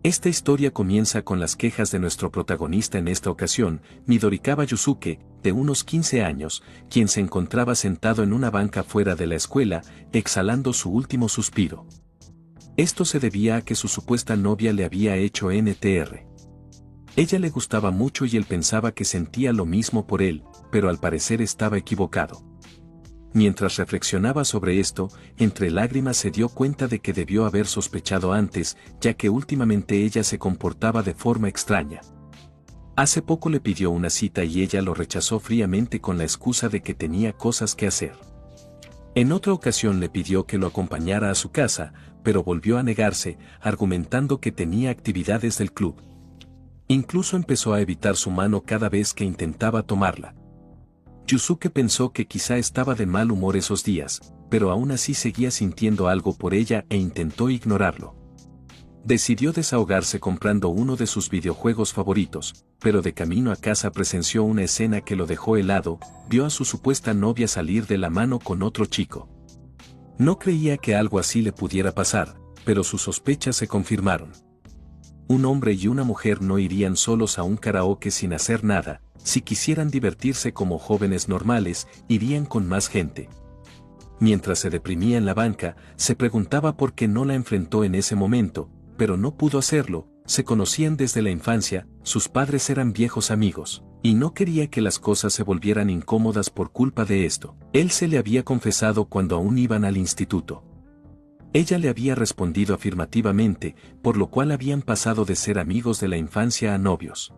Esta historia comienza con las quejas de nuestro protagonista en esta ocasión, Midorikawa Yusuke, de unos 15 años, quien se encontraba sentado en una banca fuera de la escuela, exhalando su último suspiro. Esto se debía a que su supuesta novia le había hecho NTR. Ella le gustaba mucho y él pensaba que sentía lo mismo por él, pero al parecer estaba equivocado. Mientras reflexionaba sobre esto, entre lágrimas se dio cuenta de que debió haber sospechado antes, ya que últimamente ella se comportaba de forma extraña. Hace poco le pidió una cita y ella lo rechazó fríamente con la excusa de que tenía cosas que hacer. En otra ocasión le pidió que lo acompañara a su casa, pero volvió a negarse, argumentando que tenía actividades del club. Incluso empezó a evitar su mano cada vez que intentaba tomarla. Yusuke pensó que quizá estaba de mal humor esos días, pero aún así seguía sintiendo algo por ella e intentó ignorarlo. Decidió desahogarse comprando uno de sus videojuegos favoritos, pero de camino a casa presenció una escena que lo dejó helado, vio a su supuesta novia salir de la mano con otro chico. No creía que algo así le pudiera pasar, pero sus sospechas se confirmaron. Un hombre y una mujer no irían solos a un karaoke sin hacer nada. Si quisieran divertirse como jóvenes normales, irían con más gente. Mientras se deprimía en la banca, se preguntaba por qué no la enfrentó en ese momento, pero no pudo hacerlo. Se conocían desde la infancia, sus padres eran viejos amigos, y no quería que las cosas se volvieran incómodas por culpa de esto. Él se le había confesado cuando aún iban al instituto. Ella le había respondido afirmativamente, por lo cual habían pasado de ser amigos de la infancia a novios.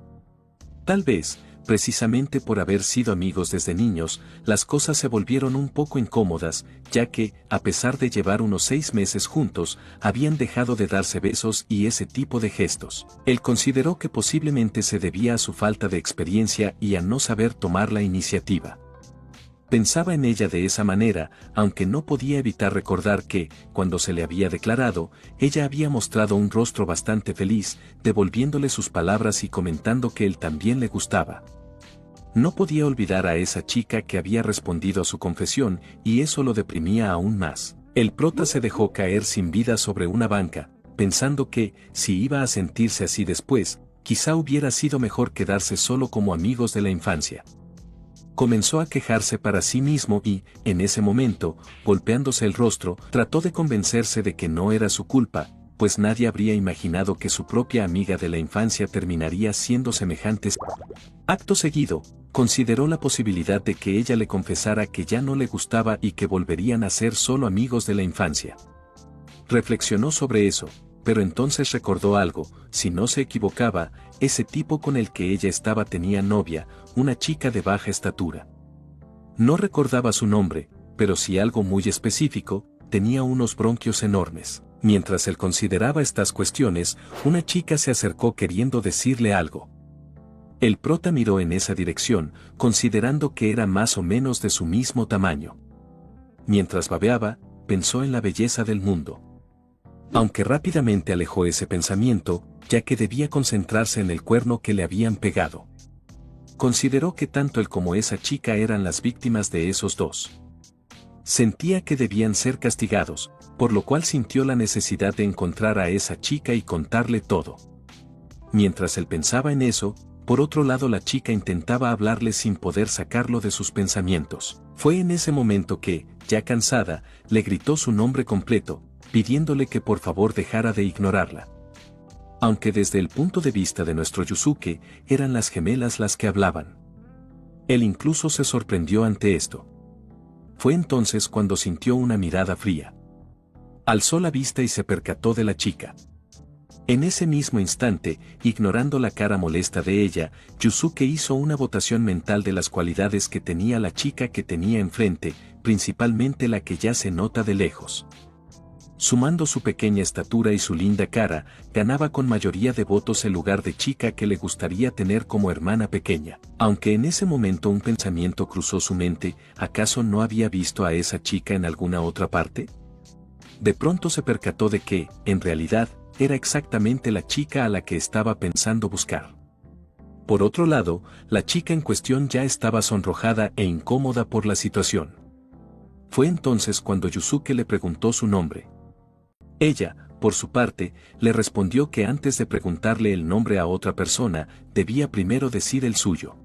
Tal vez, precisamente por haber sido amigos desde niños, las cosas se volvieron un poco incómodas, ya que, a pesar de llevar unos 6 meses juntos, habían dejado de darse besos y ese tipo de gestos. Él consideró que posiblemente se debía a su falta de experiencia y a no saber tomar la iniciativa. Pensaba en ella de esa manera, aunque no podía evitar recordar que, cuando se le había declarado, ella había mostrado un rostro bastante feliz, devolviéndole sus palabras y comentando que él también le gustaba. No podía olvidar a esa chica que había respondido a su confesión, y eso lo deprimía aún más. El prota se dejó caer sin vida sobre una banca, pensando que, si iba a sentirse así después, quizá hubiera sido mejor quedarse solo como amigos de la infancia. Comenzó a quejarse para sí mismo y, en ese momento, golpeándose el rostro, trató de convencerse de que no era su culpa, pues nadie habría imaginado que su propia amiga de la infancia terminaría siendo semejante. Acto seguido, consideró la posibilidad de que ella le confesara que ya no le gustaba y que volverían a ser solo amigos de la infancia. Reflexionó sobre eso, pero entonces recordó algo: si no se equivocaba, ese tipo con el que ella estaba tenía novia, una chica de baja estatura. No recordaba su nombre, pero sí algo muy específico: tenía unos bronquios enormes. Mientras él consideraba estas cuestiones, una chica se acercó queriendo decirle algo. El prota miró en esa dirección, considerando que era más o menos de su mismo tamaño. Mientras babeaba, pensó en la belleza del mundo. Aunque rápidamente alejó ese pensamiento, ya que debía concentrarse en el cuerno que le habían pegado. Consideró que tanto él como esa chica eran las víctimas de esos dos. Sentía que debían ser castigados, por lo cual sintió la necesidad de encontrar a esa chica y contarle todo. Mientras él pensaba en eso, por otro lado la chica intentaba hablarle sin poder sacarlo de sus pensamientos. Fue en ese momento que, ya cansada, le gritó su nombre completo, pidiéndole que por favor dejara de ignorarla. Aunque desde el punto de vista de nuestro Yusuke, eran las gemelas las que hablaban. Él incluso se sorprendió ante esto. Fue entonces cuando sintió una mirada fría. Alzó la vista y se percató de la chica. En ese mismo instante, ignorando la cara molesta de ella, Yusuke hizo una votación mental de las cualidades que tenía la chica que tenía enfrente, principalmente la que ya se nota de lejos. Sumando su pequeña estatura y su linda cara, ganaba con mayoría de votos el lugar de chica que le gustaría tener como hermana pequeña. Aunque en ese momento un pensamiento cruzó su mente: ¿acaso no había visto a esa chica en alguna otra parte? De pronto se percató de que, en realidad, era exactamente la chica a la que estaba pensando buscar. Por otro lado, la chica en cuestión ya estaba sonrojada e incómoda por la situación. Fue entonces cuando Yusuke le preguntó su nombre. Ella, por su parte, le respondió que antes de preguntarle el nombre a otra persona, debía primero decir el suyo.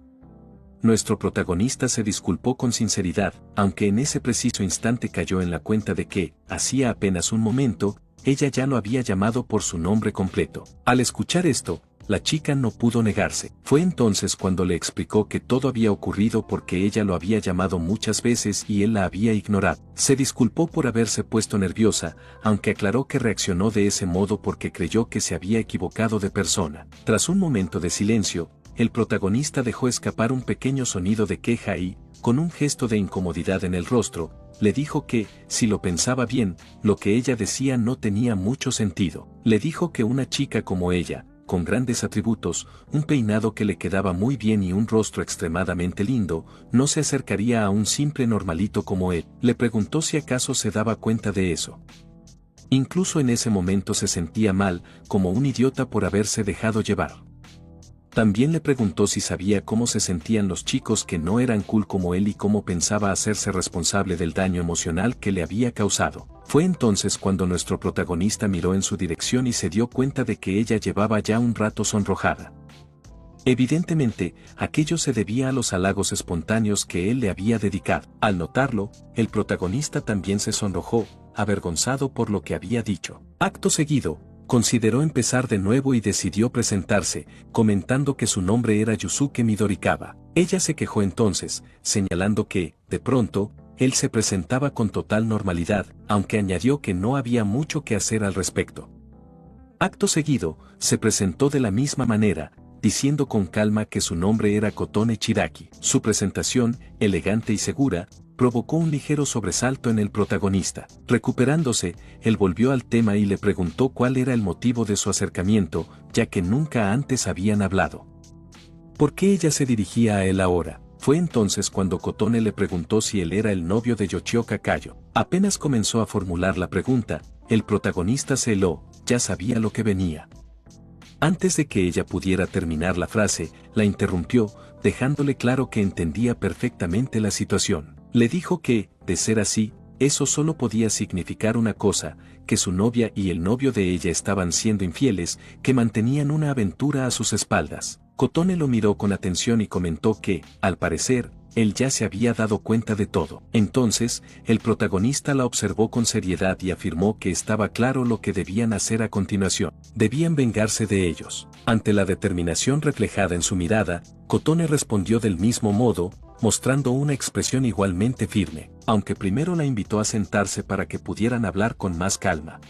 Nuestro protagonista se disculpó con sinceridad, aunque en ese preciso instante cayó en la cuenta de que, hacía apenas un momento, ella ya lo había llamado por su nombre completo. Al escuchar esto, la chica no pudo negarse. Fue entonces cuando le explicó que todo había ocurrido porque ella lo había llamado muchas veces y él la había ignorado. Se disculpó por haberse puesto nerviosa, aunque aclaró que reaccionó de ese modo porque creyó que se había equivocado de persona. Tras un momento de silencio, el protagonista dejó escapar un pequeño sonido de queja y, con un gesto de incomodidad en el rostro, le dijo que, si lo pensaba bien, lo que ella decía no tenía mucho sentido. Le dijo que una chica como ella, con grandes atributos, un peinado que le quedaba muy bien y un rostro extremadamente lindo, no se acercaría a un simple normalito como él. Le preguntó si acaso se daba cuenta de eso. Incluso en ese momento se sentía mal, como un idiota por haberse dejado llevar. También le preguntó si sabía cómo se sentían los chicos que no eran cool como él y cómo pensaba hacerse responsable del daño emocional que le había causado. Fue entonces cuando nuestro protagonista miró en su dirección y se dio cuenta de que ella llevaba ya un rato sonrojada. Evidentemente, aquello se debía a los halagos espontáneos que él le había dedicado. Al notarlo, el protagonista también se sonrojó, avergonzado por lo que había dicho. Acto seguido, consideró empezar de nuevo y decidió presentarse, comentando que su nombre era Yusuke Midorikawa. Ella se quejó entonces, señalando que, de pronto, él se presentaba con total normalidad, aunque añadió que no había mucho que hacer al respecto. Acto seguido, se presentó de la misma manera, diciendo con calma que su nombre era Kotone Chiraki. Su presentación, elegante y segura, provocó un ligero sobresalto en el protagonista. Recuperándose, él volvió al tema y le preguntó cuál era el motivo de su acercamiento, ya que nunca antes habían hablado. ¿Por qué ella se dirigía a él ahora? Fue entonces cuando Kotone le preguntó si él era el novio de Yoshioka Kayo. Apenas comenzó a formular la pregunta, el protagonista se heló, ya sabía lo que venía. Antes de que ella pudiera terminar la frase, la interrumpió, dejándole claro que entendía perfectamente la situación. Le dijo que, de ser así, eso solo podía significar una cosa, que su novia y el novio de ella estaban siendo infieles, que mantenían una aventura a sus espaldas. Kotone lo miró con atención y comentó que, al parecer, él ya se había dado cuenta de todo. Entonces, el protagonista la observó con seriedad y afirmó que estaba claro lo que debían hacer a continuación. Debían vengarse de ellos. Ante la determinación reflejada en su mirada, Kotone respondió del mismo modo, mostrando una expresión igualmente firme, aunque primero la invitó a sentarse para que pudieran hablar con más calma.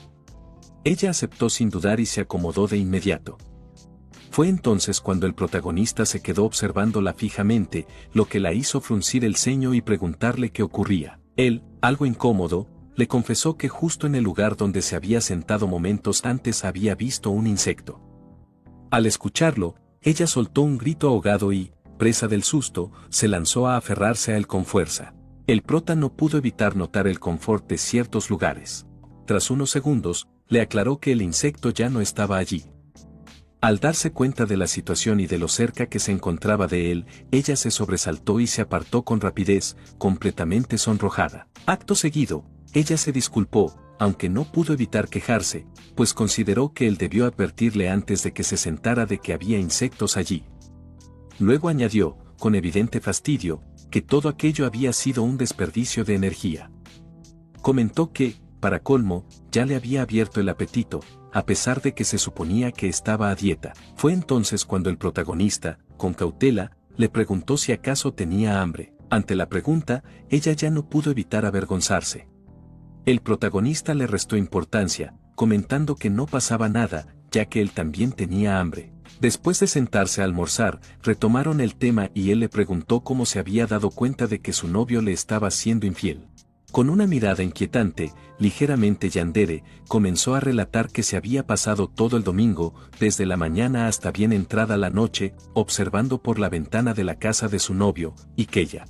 Ella aceptó sin dudar y se acomodó de inmediato. Fue entonces cuando el protagonista se quedó observándola fijamente, lo que la hizo fruncir el ceño y preguntarle qué ocurría. Él, algo incómodo, le confesó que justo en el lugar donde se había sentado momentos antes había visto un insecto. Al escucharlo, ella soltó un grito ahogado y, presa del susto, se lanzó a aferrarse a él con fuerza. El prota no pudo evitar notar el confort de ciertos lugares. Tras unos segundos, le aclaró que el insecto ya no estaba allí. Al darse cuenta de la situación y de lo cerca que se encontraba de él, ella se sobresaltó y se apartó con rapidez, completamente sonrojada. Acto seguido, ella se disculpó, aunque no pudo evitar quejarse, pues consideró que él debió advertirle antes de que se sentara de que había insectos allí. Luego añadió, con evidente fastidio, que todo aquello había sido un desperdicio de energía. Comentó que, para colmo, ya le había abierto el apetito, a pesar de que se suponía que estaba a dieta. Fue entonces cuando el protagonista, con cautela, le preguntó si acaso tenía hambre. Ante la pregunta, ella ya no pudo evitar avergonzarse. El protagonista le restó importancia, comentando que no pasaba nada, ya que él también tenía hambre. Después de sentarse a almorzar, retomaron el tema y él le preguntó cómo se había dado cuenta de que su novio le estaba siendo infiel. Con una mirada inquietante, ligeramente yandere, comenzó a relatar que se había pasado todo el domingo, desde la mañana hasta bien entrada la noche, observando por la ventana de la casa de su novio, y que ella.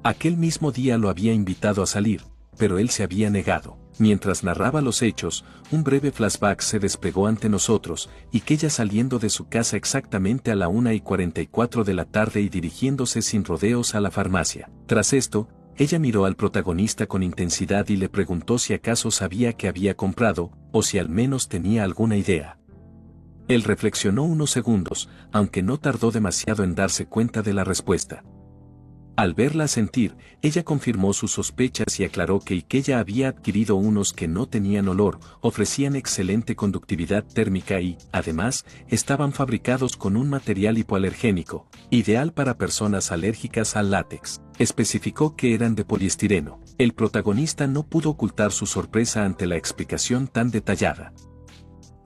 Aquel mismo día lo había invitado a salir, pero él se había negado. Mientras narraba los hechos, un breve flashback se desplegó ante nosotros, y que ella saliendo de su casa exactamente a la 1:44 de la tarde y dirigiéndose sin rodeos a la farmacia. Tras esto, ella miró al protagonista con intensidad y le preguntó si acaso sabía qué había comprado, o si al menos tenía alguna idea. Él reflexionó unos segundos, aunque no tardó demasiado en darse cuenta de la respuesta. Al verla asentir, ella confirmó sus sospechas y aclaró que ella había adquirido unos que no tenían olor, ofrecían excelente conductividad térmica y, además, estaban fabricados con un material hipoalergénico, ideal para personas alérgicas al látex. Especificó que eran de poliestireno. El protagonista no pudo ocultar su sorpresa ante la explicación tan detallada.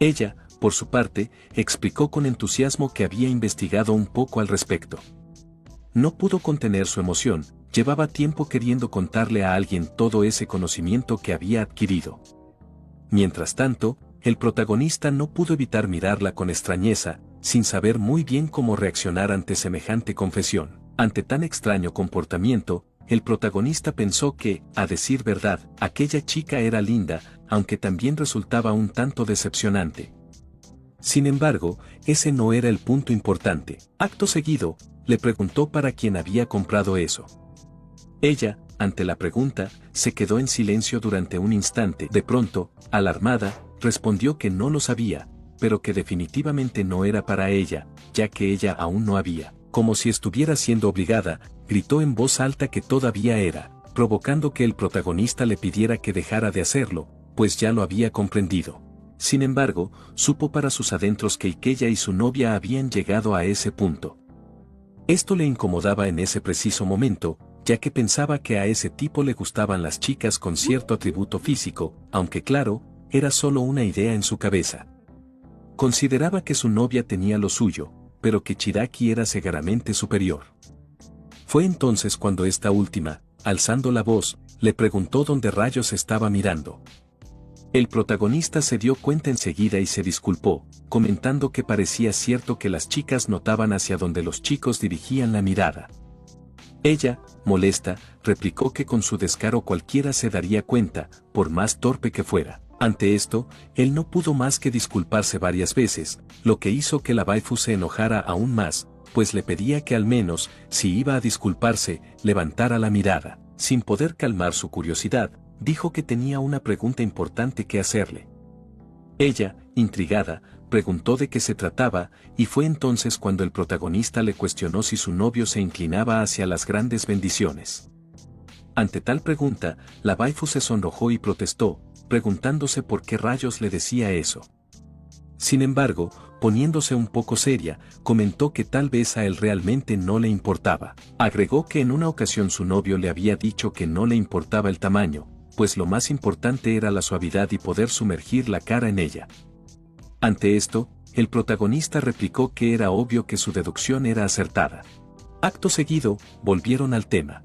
Ella, por su parte, explicó con entusiasmo que había investigado un poco al respecto. No pudo contener su emoción, llevaba tiempo queriendo contarle a alguien todo ese conocimiento que había adquirido. Mientras tanto, el protagonista no pudo evitar mirarla con extrañeza, sin saber muy bien cómo reaccionar ante semejante confesión. Ante tan extraño comportamiento, el protagonista pensó que, a decir verdad, aquella chica era linda, aunque también resultaba un tanto decepcionante. Sin embargo, ese no era el punto importante. Acto seguido, le preguntó para quién había comprado eso. Ella, ante la pregunta, se quedó en silencio durante un instante. De pronto, alarmada, respondió que no lo sabía, pero que definitivamente no era para ella, ya que ella aún no había, como si estuviera siendo obligada, gritó en voz alta que todavía era, provocando que el protagonista le pidiera que dejara de hacerlo, pues ya lo había comprendido. Sin embargo, supo para sus adentros que ella y su novia habían llegado a ese punto. Esto le incomodaba en ese preciso momento, ya que pensaba que a ese tipo le gustaban las chicas con cierto atributo físico, aunque claro, era solo una idea en su cabeza. Consideraba que su novia tenía lo suyo, pero que Chiaki era cegaramente superior. Fue entonces cuando esta última, alzando la voz, le preguntó dónde rayos estaba mirando. El protagonista se dio cuenta enseguida y se disculpó, comentando que parecía cierto que las chicas notaban hacia donde los chicos dirigían la mirada. Ella, molesta, replicó que con su descaro cualquiera se daría cuenta, por más torpe que fuera. Ante esto, él no pudo más que disculparse varias veces, lo que hizo que la waifu se enojara aún más, pues le pedía que al menos, si iba a disculparse, levantara la mirada. Sin poder calmar su curiosidad, dijo que tenía una pregunta importante que hacerle. Ella, intrigada, preguntó de qué se trataba, y fue entonces cuando el protagonista le cuestionó si su novio se inclinaba hacia las grandes bendiciones. Ante tal pregunta, la waifu se sonrojó y protestó, preguntándose por qué rayos le decía eso. Sin embargo, poniéndose un poco seria, comentó que tal vez a él realmente no le importaba. Agregó que en una ocasión su novio le había dicho que no le importaba el tamaño, pues lo más importante era la suavidad y poder sumergir la cara en ella. Ante esto, el protagonista replicó que era obvio que su deducción era acertada. Acto seguido, volvieron al tema.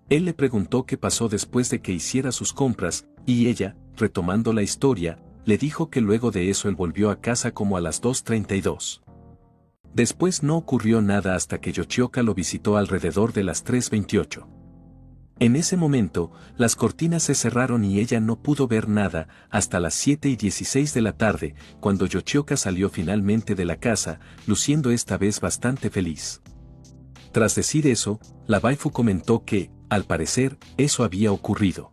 Él le preguntó qué pasó después de que hiciera sus compras, y ella, retomando la historia, le dijo que luego de eso él volvió a casa como a las 2:32. Después no ocurrió nada hasta que Yoshioka lo visitó alrededor de las 3:28. En ese momento, las cortinas se cerraron y ella no pudo ver nada hasta las 7:16 de la tarde, cuando Yoshioka salió finalmente de la casa, luciendo esta vez bastante feliz. Tras decir eso, la waifu comentó que, al parecer, eso había ocurrido.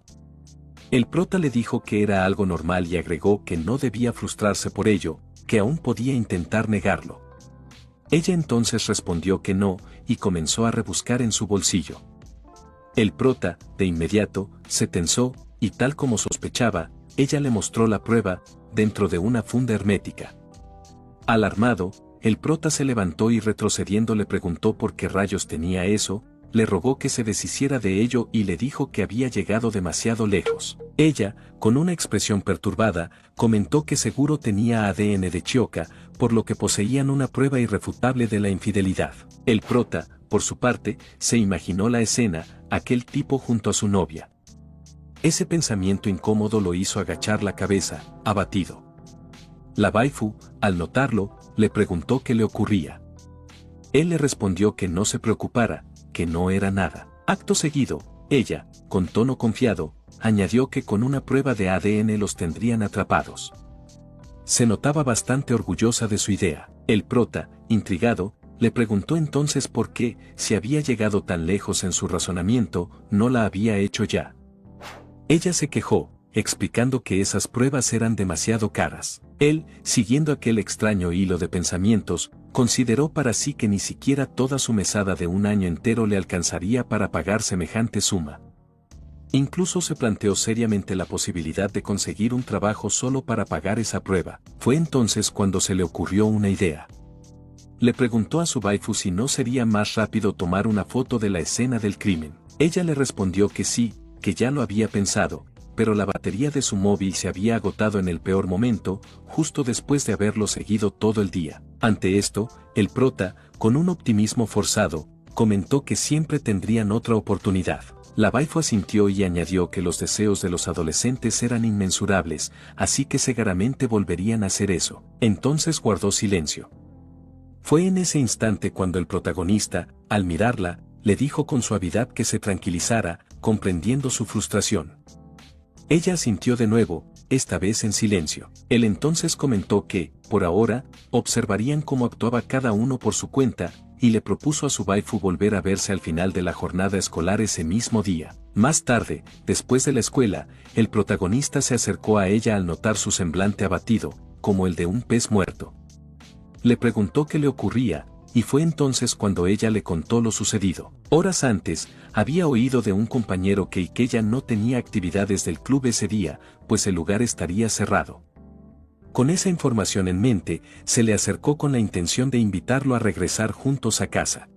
El prota le dijo que era algo normal y agregó que no debía frustrarse por ello, que aún podía intentar negarlo. Ella entonces respondió que no, y comenzó a rebuscar en su bolsillo. El prota, de inmediato, se tensó, y tal como sospechaba, ella le mostró la prueba, dentro de una funda hermética. Alarmado, el prota se levantó y retrocediendo le preguntó por qué rayos tenía eso, le rogó que se deshiciera de ello y le dijo que había llegado demasiado lejos. Ella, con una expresión perturbada, comentó que seguro tenía ADN de Chiyoka, por lo que poseían una prueba irrefutable de la infidelidad. El prota, por su parte, se imaginó la escena, aquel tipo junto a su novia. Ese pensamiento incómodo lo hizo agachar la cabeza, abatido. La waifu, al notarlo, le preguntó qué le ocurría. Él le respondió que no se preocupara, que no era nada. Acto seguido, ella, con tono confiado, añadió que con una prueba de ADN los tendrían atrapados. Se notaba bastante orgullosa de su idea. El prota, intrigado, Le preguntó entonces por qué, si había llegado tan lejos en su razonamiento, no la había hecho ya. Ella se quejó, explicando que esas pruebas eran demasiado caras. Él, siguiendo aquel extraño hilo de pensamientos, consideró para sí que ni siquiera toda su mesada de un año entero le alcanzaría para pagar semejante suma. Incluso se planteó seriamente la posibilidad de conseguir un trabajo solo para pagar esa prueba. Fue entonces cuando se le ocurrió una idea. Le preguntó a su waifu si no sería más rápido tomar una foto de la escena del crimen. Ella le respondió que sí, que ya lo había pensado, pero la batería de su móvil se había agotado en el peor momento, justo después de haberlo seguido todo el día. Ante esto, el prota, con un optimismo forzado, comentó que siempre tendrían otra oportunidad. La waifu asintió y añadió que los deseos de los adolescentes eran inmensurables, así que seguramente volverían a hacer eso. Entonces guardó silencio. Fue en ese instante cuando el protagonista, al mirarla, le dijo con suavidad que se tranquilizara, comprendiendo su frustración. Ella asintió de nuevo, esta vez en silencio. Él entonces comentó que, por ahora, observarían cómo actuaba cada uno por su cuenta, y le propuso a su waifu volver a verse al final de la jornada escolar ese mismo día. Más tarde, después de la escuela, el protagonista se acercó a ella al notar su semblante abatido, como el de un pez muerto. Le preguntó qué le ocurría, y fue entonces cuando ella le contó lo sucedido. Horas antes, había oído de un compañero que ella no tenía actividades del club ese día, pues el lugar estaría cerrado. Con esa información en mente, se le acercó con la intención de invitarlo a regresar juntos a casa.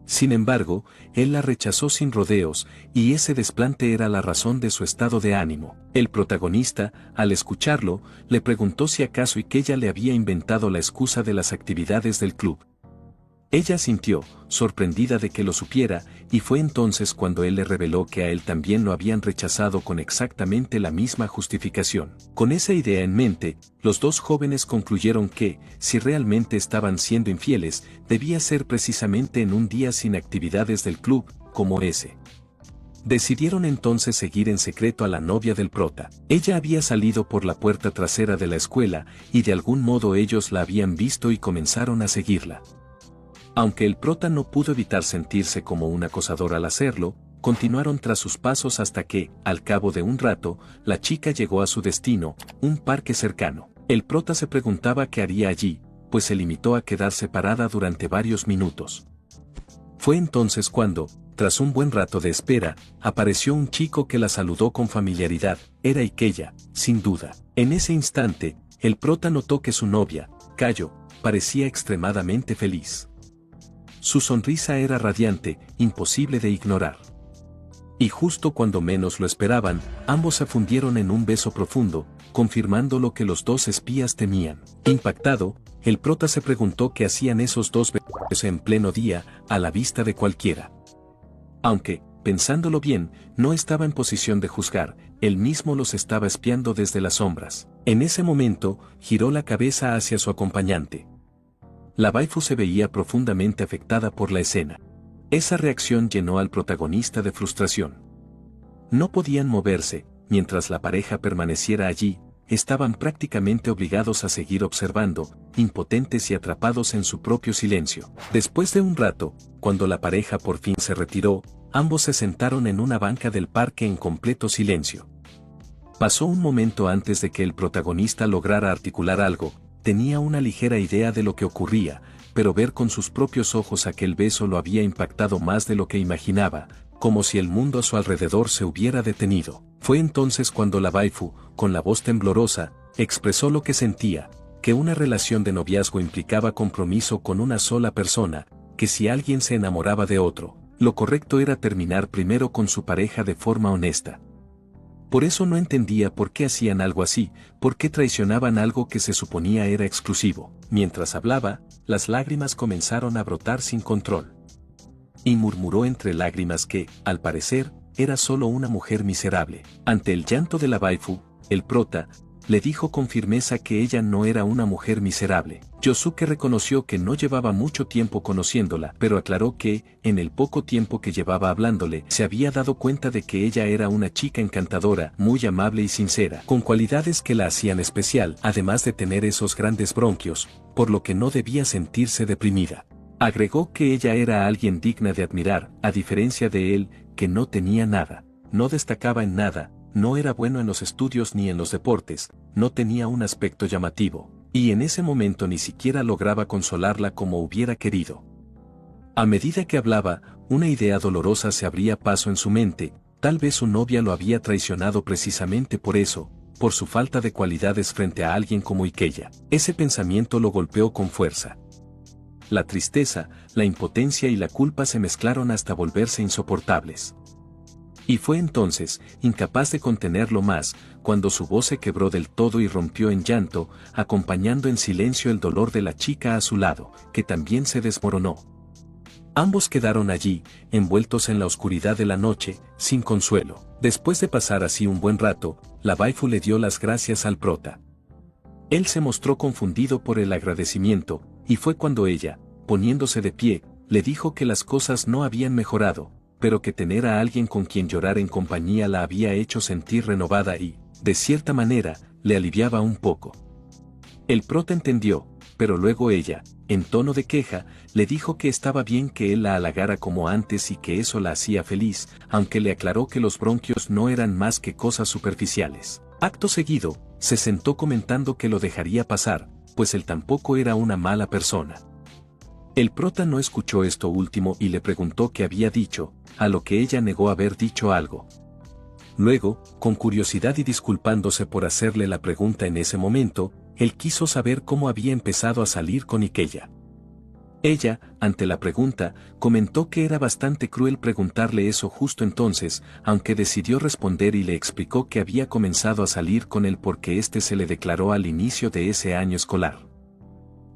Sin embargo, él la rechazó sin rodeos, y ese desplante era la razón de su estado de ánimo. El protagonista, al escucharlo, le preguntó si acaso ella le había inventado la excusa de las actividades del club. Ella asintió, sorprendida de que lo supiera, y fue entonces cuando él le reveló que a él también lo habían rechazado con exactamente la misma justificación. Con esa idea en mente, los dos jóvenes concluyeron que, si realmente estaban siendo infieles, debía ser precisamente en un día sin actividades del club, como ese. Decidieron entonces seguir en secreto a la novia del prota. Ella había salido por la puerta trasera de la escuela, y de algún modo ellos la habían visto y comenzaron a seguirla. Aunque el prota no pudo evitar sentirse como un acosador al hacerlo, continuaron tras sus pasos hasta que, al cabo de un rato, la chica llegó a su destino, un parque cercano. El prota se preguntaba qué haría allí, pues se limitó a quedarse parada durante varios minutos. Fue entonces cuando, tras un buen rato de espera, apareció un chico que la saludó con familiaridad. Era Ikeya, sin duda. En ese instante, el prota notó que su novia, Kayo, parecía extremadamente feliz. Su sonrisa era radiante, imposible de ignorar. Y justo cuando menos lo esperaban, ambos se fundieron en un beso profundo, confirmando lo que los dos espías temían. Impactado, el prota se preguntó qué hacían esos dos besos en pleno día, a la vista de cualquiera. Aunque, pensándolo bien, no estaba en posición de juzgar, él mismo los estaba espiando desde las sombras. En ese momento, giró la cabeza hacia su acompañante. La waifu se veía profundamente afectada por la escena. Esa reacción llenó al protagonista de frustración. No podían moverse, mientras la pareja permaneciera allí, estaban prácticamente obligados a seguir observando, impotentes y atrapados en su propio silencio. Después de un rato, cuando la pareja por fin se retiró, ambos se sentaron en una banca del parque en completo silencio. Pasó un momento antes de que el protagonista lograra articular algo. Tenía una ligera idea de lo que ocurría, pero ver con sus propios ojos aquel beso lo había impactado más de lo que imaginaba, como si el mundo a su alrededor se hubiera detenido. Fue entonces cuando la waifu, con la voz temblorosa, expresó lo que sentía, que una relación de noviazgo implicaba compromiso con una sola persona, que si alguien se enamoraba de otro, lo correcto era terminar primero con su pareja de forma honesta. Por eso no entendía por qué hacían algo así, por qué traicionaban algo que se suponía era exclusivo. Mientras hablaba, las lágrimas comenzaron a brotar sin control. Y murmuró entre lágrimas que, al parecer, era solo una mujer miserable. Ante el llanto de la waifu, el prota, le dijo con firmeza que ella no era una mujer miserable. Yosuke reconoció que no llevaba mucho tiempo conociéndola, pero aclaró que, en el poco tiempo que llevaba hablándole, se había dado cuenta de que ella era una chica encantadora, muy amable y sincera, con cualidades que la hacían especial, además de tener esos grandes bronquios, por lo que no debía sentirse deprimida. Agregó que ella era alguien digna de admirar, a diferencia de él, que no tenía nada, no destacaba en nada, no era bueno en los estudios ni en los deportes, no tenía un aspecto llamativo, y en ese momento ni siquiera lograba consolarla como hubiera querido. A medida que hablaba, una idea dolorosa se abría paso en su mente, tal vez su novia lo había traicionado precisamente por eso, por su falta de cualidades frente a alguien como Ikella. Ese pensamiento lo golpeó con fuerza. La tristeza, la impotencia y la culpa se mezclaron hasta volverse insoportables. Y fue entonces, incapaz de contenerlo más, cuando su voz se quebró del todo y rompió en llanto, acompañando en silencio el dolor de la chica a su lado, que también se desmoronó. Ambos quedaron allí, envueltos en la oscuridad de la noche, sin consuelo. Después de pasar así un buen rato, la waifu le dio las gracias al prota. Él se mostró confundido por el agradecimiento, y fue cuando ella, poniéndose de pie, le dijo que las cosas no habían mejorado, pero que tener a alguien con quien llorar en compañía la había hecho sentir renovada y, de cierta manera, le aliviaba un poco. El prota entendió, pero luego ella, en tono de queja, le dijo que estaba bien que él la halagara como antes y que eso la hacía feliz, aunque le aclaró que los bronquios no eran más que cosas superficiales. Acto seguido, se sentó comentando que lo dejaría pasar, pues él tampoco era una mala persona. El prota no escuchó esto último y le preguntó qué había dicho, a lo que ella negó haber dicho algo. Luego, con curiosidad y disculpándose por hacerle la pregunta en ese momento, él quiso saber cómo había empezado a salir con Ikella. Ella, ante la pregunta, comentó que era bastante cruel preguntarle eso justo entonces, aunque decidió responder y le explicó que había comenzado a salir con él porque éste se le declaró al inicio de ese año escolar.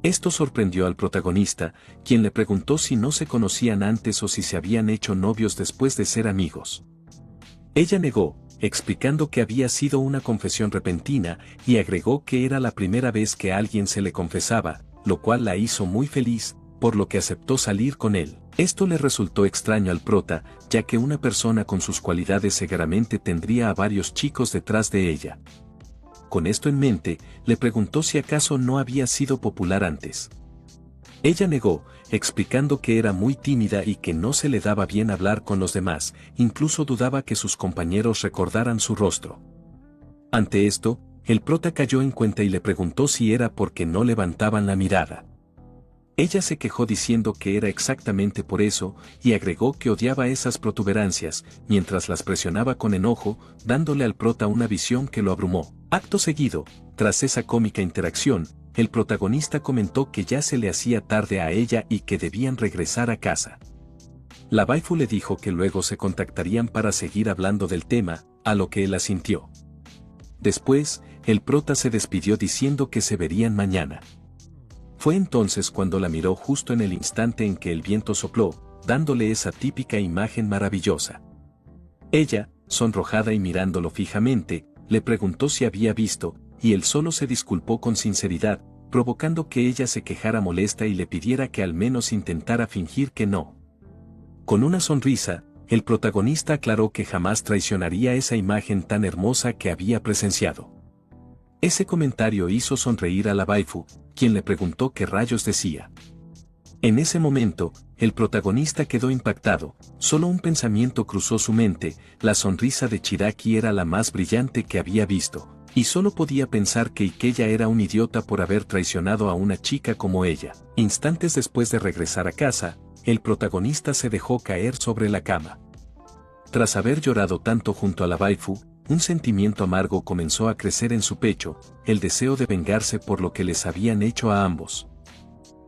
Esto sorprendió al protagonista, quien le preguntó si no se conocían antes o si se habían hecho novios después de ser amigos. Ella negó, explicando que había sido una confesión repentina, y agregó que era la primera vez que alguien se le confesaba, lo cual la hizo muy feliz, por lo que aceptó salir con él. Esto le resultó extraño al prota, ya que una persona con sus cualidades seguramente tendría a varios chicos detrás de ella. Con esto en mente, le preguntó si acaso no había sido popular antes. Ella negó, explicando que era muy tímida y que no se le daba bien hablar con los demás, incluso dudaba que sus compañeros recordaran su rostro. Ante esto, el prota cayó en cuenta y le preguntó si era porque no levantaban la mirada. Ella se quejó diciendo que era exactamente por eso, y agregó que odiaba esas protuberancias, mientras las presionaba con enojo, dándole al prota una visión que lo abrumó. Acto seguido, tras esa cómica interacción, el protagonista comentó que ya se le hacía tarde a ella y que debían regresar a casa. La waifu le dijo que luego se contactarían para seguir hablando del tema, a lo que él asintió. Después, el prota se despidió diciendo que se verían mañana. Fue entonces cuando la miró justo en el instante en que el viento sopló, dándole esa típica imagen maravillosa. Ella, sonrojada y mirándolo fijamente, le preguntó si había visto, y él solo se disculpó con sinceridad, provocando que ella se quejara molesta y le pidiera que al menos intentara fingir que no. Con una sonrisa, el protagonista aclaró que jamás traicionaría esa imagen tan hermosa que había presenciado. Ese comentario hizo sonreír a la waifu, quien le preguntó qué rayos decía. En ese momento, el protagonista quedó impactado, solo un pensamiento cruzó su mente, la sonrisa de Chiraki era la más brillante que había visto, y solo podía pensar que Ikella era un idiota por haber traicionado a una chica como ella. Instantes después de regresar a casa, el protagonista se dejó caer sobre la cama. Tras haber llorado tanto junto a la waifu, un sentimiento amargo comenzó a crecer en su pecho, el deseo de vengarse por lo que les habían hecho a ambos.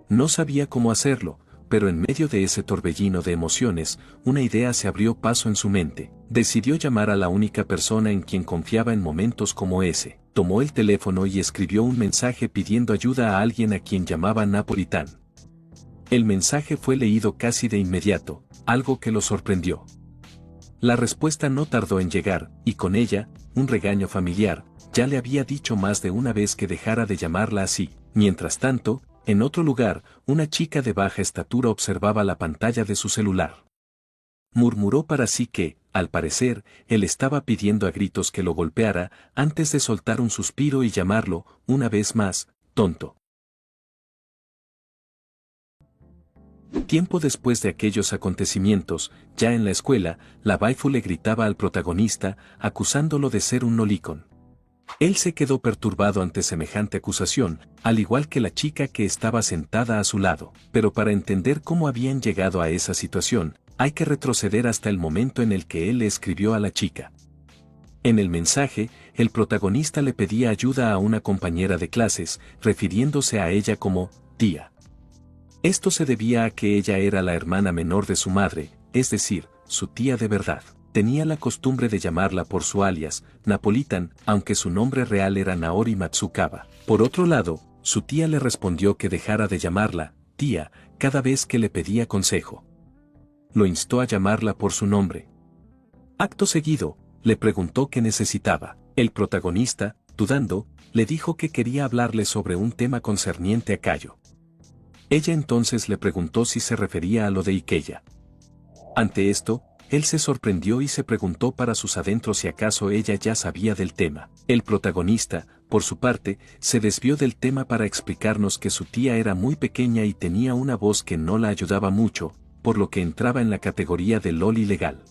No sabía cómo hacerlo, pero en medio de ese torbellino de emociones, una idea se abrió paso en su mente. Decidió llamar a la única persona en quien confiaba en momentos como ese. Tomó el teléfono y escribió un mensaje pidiendo ayuda a alguien a quien llamaba Napolitán. El mensaje fue leído casi de inmediato, algo que lo sorprendió. La respuesta no tardó en llegar, y con ella, un regaño familiar. Ya le había dicho más de una vez que dejara de llamarla así. Mientras tanto, en otro lugar, una chica de baja estatura observaba la pantalla de su celular. Murmuró para sí que, al parecer, él estaba pidiendo a gritos que lo golpeara, antes de soltar un suspiro y llamarlo, una vez más, tonto. Tiempo después de aquellos acontecimientos, ya en la escuela, la waifu le gritaba al protagonista, acusándolo de ser un lolicón. Él se quedó perturbado ante semejante acusación, al igual que la chica que estaba sentada a su lado. Pero para entender cómo habían llegado a esa situación, hay que retroceder hasta el momento en el que él le escribió a la chica. En el mensaje, el protagonista le pedía ayuda a una compañera de clases, refiriéndose a ella como tía. Esto se debía a que ella era la hermana menor de su madre, es decir, su tía de verdad. Tenía la costumbre de llamarla por su alias, Napolitan, aunque su nombre real era Naori Matsukawa. Por otro lado, su tía le respondió que dejara de llamarla tía cada vez que le pedía consejo. Lo instó a llamarla por su nombre. Acto seguido, le preguntó qué necesitaba. El protagonista, dudando, le dijo que quería hablarle sobre un tema concerniente a Kayo. Ella entonces le preguntó si se refería a lo de Ikeya. Ante esto, él se sorprendió y se preguntó para sus adentros si acaso ella ya sabía del tema. El protagonista, por su parte, se desvió del tema para explicarnos que su tía era muy pequeña y tenía una voz que no la ayudaba mucho, por lo que entraba en la categoría de loli legal.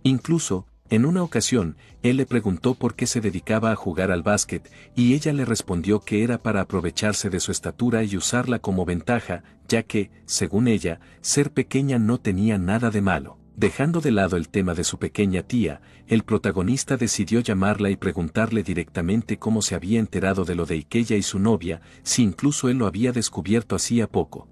Incluso, en una ocasión, él le preguntó por qué se dedicaba a jugar al básquet, y ella le respondió que era para aprovecharse de su estatura y usarla como ventaja, ya que, según ella, ser pequeña no tenía nada de malo. Dejando de lado el tema de su pequeña tía, el protagonista decidió llamarla y preguntarle directamente cómo se había enterado de lo de Ikeya y su novia, si incluso él lo había descubierto hacía poco.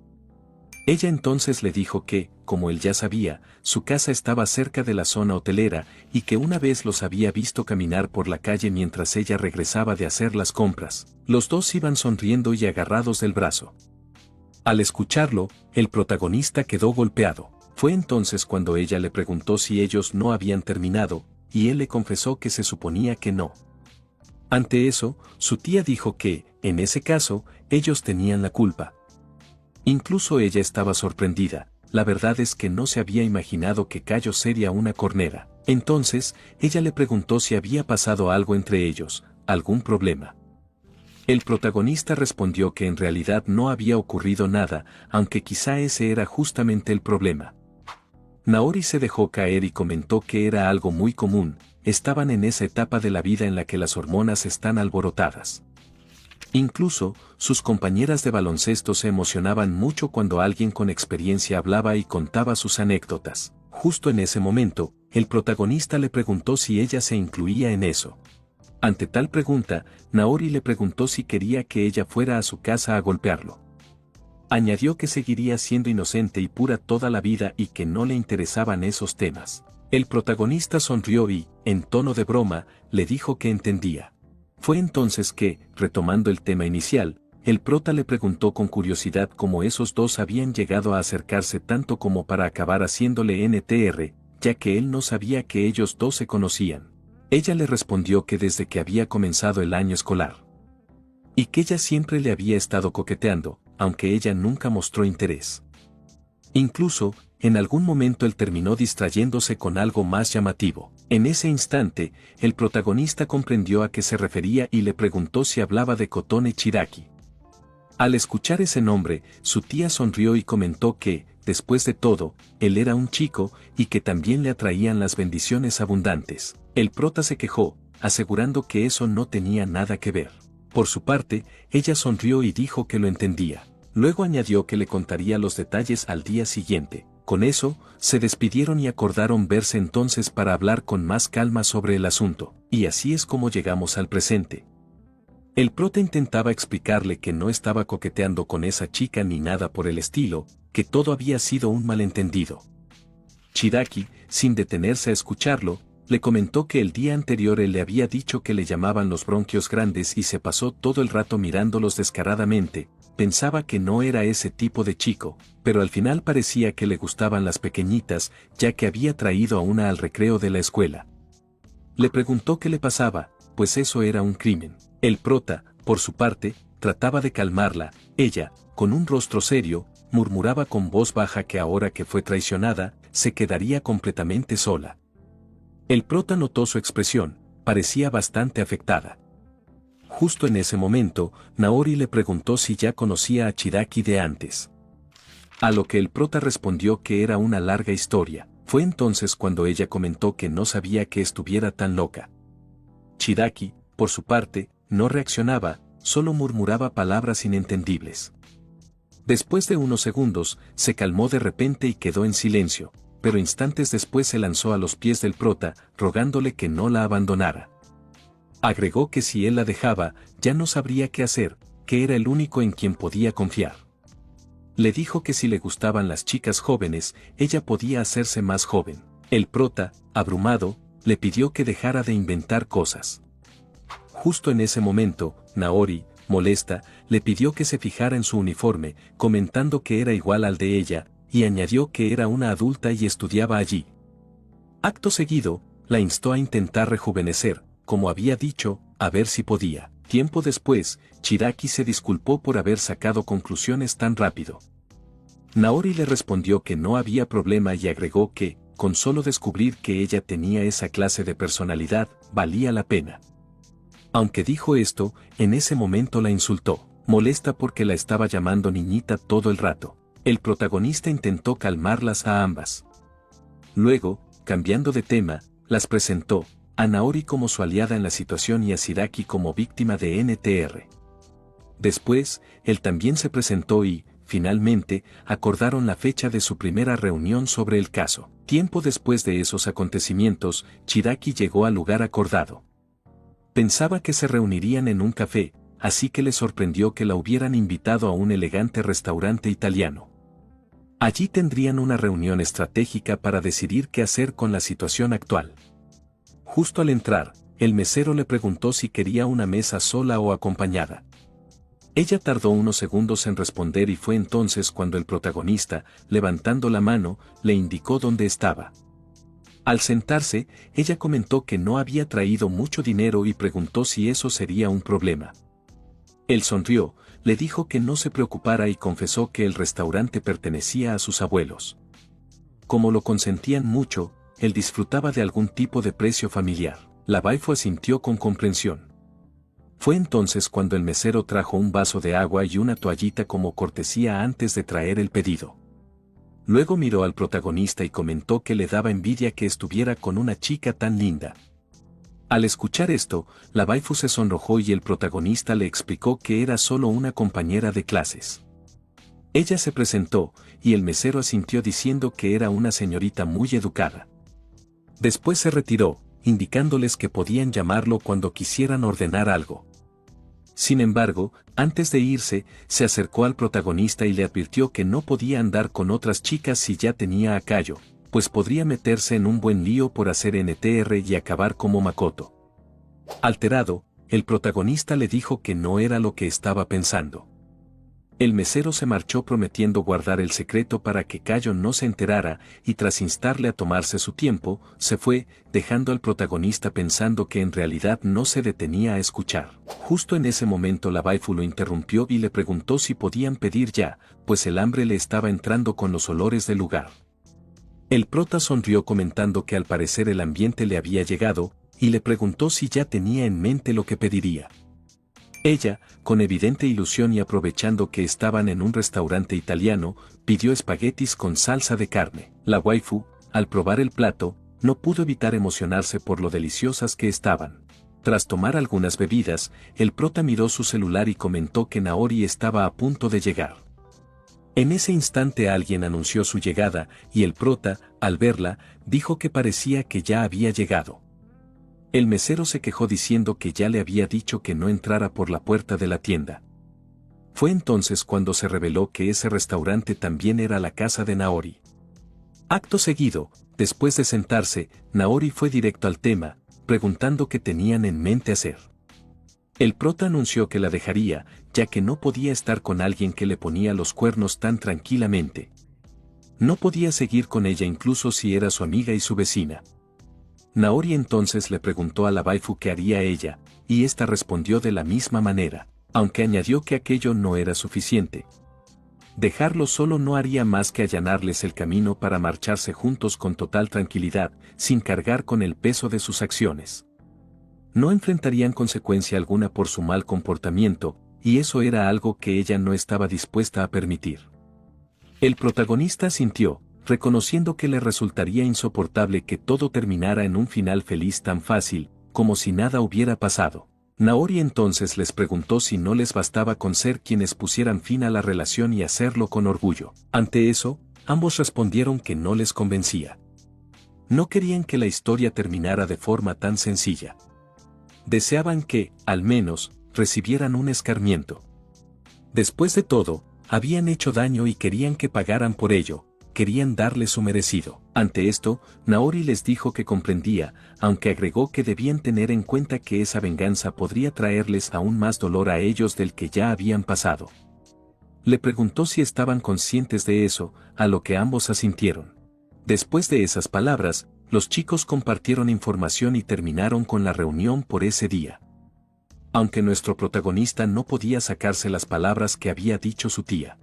Ella entonces le dijo que, como él ya sabía, su casa estaba cerca de la zona hotelera y que una vez los había visto caminar por la calle mientras ella regresaba de hacer las compras. Los dos iban sonriendo y agarrados del brazo. Al escucharlo, el protagonista quedó golpeado. Fue entonces cuando ella le preguntó si ellos no habían terminado, y él le confesó que se suponía que no. Ante eso, su tía dijo que, en ese caso, ellos tenían la culpa. Incluso ella estaba sorprendida, la verdad es que no se había imaginado que Kayo sería una cornera. Entonces, ella le preguntó si había pasado algo entre ellos, algún problema. El protagonista respondió que en realidad no había ocurrido nada, aunque quizá ese era justamente el problema. Naori se dejó caer y comentó que era algo muy común, estaban en esa etapa de la vida en la que las hormonas están alborotadas. Incluso, sus compañeras de baloncesto se emocionaban mucho cuando alguien con experiencia hablaba y contaba sus anécdotas. Justo en ese momento, el protagonista le preguntó si ella se incluía en eso. Ante tal pregunta, Naori le preguntó si quería que ella fuera a su casa a golpearlo. Añadió que seguiría siendo inocente y pura toda la vida y que no le interesaban esos temas. El protagonista sonrió y, en tono de broma, le dijo que entendía. Fue entonces que, retomando el tema inicial, el prota le preguntó con curiosidad cómo esos dos habían llegado a acercarse tanto como para acabar haciéndole NTR, ya que él no sabía que ellos dos se conocían. Ella le respondió que desde que había comenzado el año escolar. Y que ella siempre le había estado coqueteando, aunque ella nunca mostró interés. Incluso, en algún momento él terminó distrayéndose con algo más llamativo. En ese instante, el protagonista comprendió a qué se refería y le preguntó si hablaba de Kotone Chiraki. Al escuchar ese nombre, su tía sonrió y comentó que, después de todo, él era un chico y que también le atraían las bendiciones abundantes. El prota se quejó, asegurando que eso no tenía nada que ver. Por su parte, ella sonrió y dijo que lo entendía. Luego añadió que le contaría los detalles al día siguiente. Con eso, se despidieron y acordaron verse entonces para hablar con más calma sobre el asunto. Y así es como llegamos al presente. El prota intentaba explicarle que no estaba coqueteando con esa chica ni nada por el estilo, que todo había sido un malentendido. Chiraki, sin detenerse a escucharlo, le comentó que el día anterior él le había dicho que le llamaban los bronquios grandes y se pasó todo el rato mirándolos descaradamente. Pensaba que no era ese tipo de chico, pero al final parecía que le gustaban las pequeñitas, ya que había traído a una al recreo de la escuela. Le preguntó qué le pasaba, pues eso era un crimen. El prota, por su parte, trataba de calmarla. Ella, con un rostro serio, murmuraba con voz baja que ahora que fue traicionada, se quedaría completamente sola. El prota notó su expresión, parecía bastante afectada. Justo en ese momento, Naori le preguntó si ya conocía a Chiraki de antes. A lo que el prota respondió que era una larga historia. Fue entonces cuando ella comentó que no sabía que estuviera tan loca. Chiaki, por su parte, no reaccionaba, solo murmuraba palabras inentendibles. Después de unos segundos, se calmó de repente y quedó en silencio, pero instantes después se lanzó a los pies del prota, rogándole que no la abandonara. Agregó que si él la dejaba, ya no sabría qué hacer, que era el único en quien podía confiar. Le dijo que si le gustaban las chicas jóvenes, ella podía hacerse más joven. El prota, abrumado, le pidió que dejara de inventar cosas. Justo en ese momento, Naori, molesta, le pidió que se fijara en su uniforme, comentando que era igual al de ella, y añadió que era una adulta y estudiaba allí. Acto seguido, la instó a intentar rejuvenecer, como había dicho, a ver si podía. Tiempo después, Chiaki se disculpó por haber sacado conclusiones tan rápido. Naori le respondió que no había problema y agregó que, con solo descubrir que ella tenía esa clase de personalidad, valía la pena. Aunque dijo esto, en ese momento la insultó, molesta porque la estaba llamando niñita todo el rato. El protagonista intentó calmarlas a ambas. Luego, cambiando de tema, las presentó, a Naori como su aliada en la situación y a Shiraki como víctima de NTR. Después, él también se presentó y, finalmente, acordaron la fecha de su primera reunión sobre el caso. Tiempo después de esos acontecimientos, Chiaki llegó al lugar acordado. Pensaba que se reunirían en un café, así que le sorprendió que la hubieran invitado a un elegante restaurante italiano. Allí tendrían una reunión estratégica para decidir qué hacer con la situación actual. Justo al entrar, el mesero le preguntó si quería una mesa sola o acompañada. Ella tardó unos segundos en responder y fue entonces cuando el protagonista, levantando la mano, le indicó dónde estaba. Al sentarse, ella comentó que no había traído mucho dinero y preguntó si eso sería un problema. Él sonrió, le dijo que no se preocupara y confesó que el restaurante pertenecía a sus abuelos. Como lo consentían mucho, él disfrutaba de algún tipo de precio familiar. La waifu asintió con comprensión. Fue entonces cuando el mesero trajo un vaso de agua y una toallita como cortesía antes de traer el pedido. Luego miró al protagonista y comentó que le daba envidia que estuviera con una chica tan linda. Al escuchar esto, la waifu se sonrojó y el protagonista le explicó que era solo una compañera de clases. Ella se presentó, y el mesero asintió diciendo que era una señorita muy educada. Después se retiró, indicándoles que podían llamarlo cuando quisieran ordenar algo. Sin embargo, antes de irse, se acercó al protagonista y le advirtió que no podía andar con otras chicas si ya tenía a Kayo, pues podría meterse en un buen lío por hacer NTR y acabar como Makoto. Alterado, el protagonista le dijo que no era lo que estaba pensando. El mesero se marchó prometiendo guardar el secreto para que Kayo no se enterara, y tras instarle a tomarse su tiempo, se fue, dejando al protagonista pensando que en realidad no se detenía a escuchar. Justo en ese momento la waifu lo interrumpió y le preguntó si podían pedir ya, pues el hambre le estaba entrando con los olores del lugar. El prota sonrió comentando que al parecer el ambiente le había llegado, y le preguntó si ya tenía en mente lo que pediría. Ella, con evidente ilusión y aprovechando que estaban en un restaurante italiano, pidió espaguetis con salsa de carne. La waifu, al probar el plato, no pudo evitar emocionarse por lo deliciosas que estaban. Tras tomar algunas bebidas, el prota miró su celular y comentó que Naori estaba a punto de llegar. En ese instante alguien anunció su llegada, y el prota, al verla, dijo que parecía que ya había llegado. El mesero se quejó diciendo que ya le había dicho que no entrara por la puerta de la tienda. Fue entonces cuando se reveló que ese restaurante también era la casa de Naori. Acto seguido, después de sentarse, Naori fue directo al tema, preguntando qué tenían en mente hacer. El prota anunció que la dejaría, ya que no podía estar con alguien que le ponía los cuernos tan tranquilamente. No podía seguir con ella incluso si era su amiga y su vecina. Naori entonces le preguntó a la waifu qué haría ella, y ésta respondió de la misma manera, aunque añadió que aquello no era suficiente. Dejarlo solo no haría más que allanarles el camino para marcharse juntos con total tranquilidad, sin cargar con el peso de sus acciones. No enfrentarían consecuencia alguna por su mal comportamiento, y eso era algo que ella no estaba dispuesta a permitir. El protagonista asintió, reconociendo que le resultaría insoportable que todo terminara en un final feliz tan fácil, como si nada hubiera pasado. Naori entonces les preguntó si no les bastaba con ser quienes pusieran fin a la relación y hacerlo con orgullo. Ante eso, ambos respondieron que no les convencía. No querían que la historia terminara de forma tan sencilla. Deseaban que, al menos, recibieran un escarmiento. Después de todo, habían hecho daño y querían que pagaran por ello, querían darle su merecido. Ante esto, Naori les dijo que comprendía, aunque agregó que debían tener en cuenta que esa venganza podría traerles aún más dolor a ellos del que ya habían pasado. Le preguntó si estaban conscientes de eso, a lo que ambos asintieron. Después de esas palabras, los chicos compartieron información y terminaron con la reunión por ese día. Aunque nuestro protagonista no podía sacarse las palabras que había dicho su tía.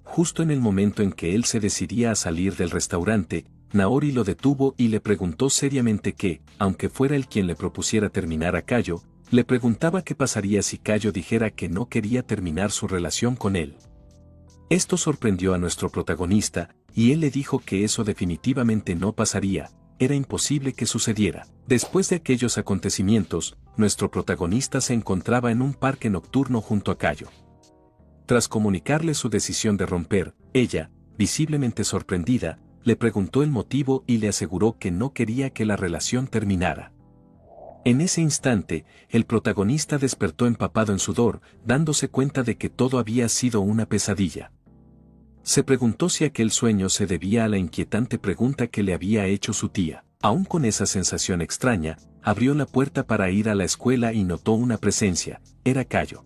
Justo en el momento en que él se decidía a salir del restaurante, Naori lo detuvo y le preguntó seriamente que, aunque fuera él quien le propusiera terminar a Cayo, le preguntaba qué pasaría si Cayo dijera que no quería terminar su relación con él. Esto sorprendió a nuestro protagonista, y él le dijo que eso definitivamente no pasaría, era imposible que sucediera. Después de aquellos acontecimientos, nuestro protagonista se encontraba en un parque nocturno junto a Cayo. Tras comunicarle su decisión de romper, ella, visiblemente sorprendida, le preguntó el motivo y le aseguró que no quería que la relación terminara. En ese instante, el protagonista despertó empapado en sudor, dándose cuenta de que todo había sido una pesadilla. Se preguntó si aquel sueño se debía a la inquietante pregunta que le había hecho su tía. Aún con esa sensación extraña, abrió la puerta para ir a la escuela y notó una presencia, era Cayo.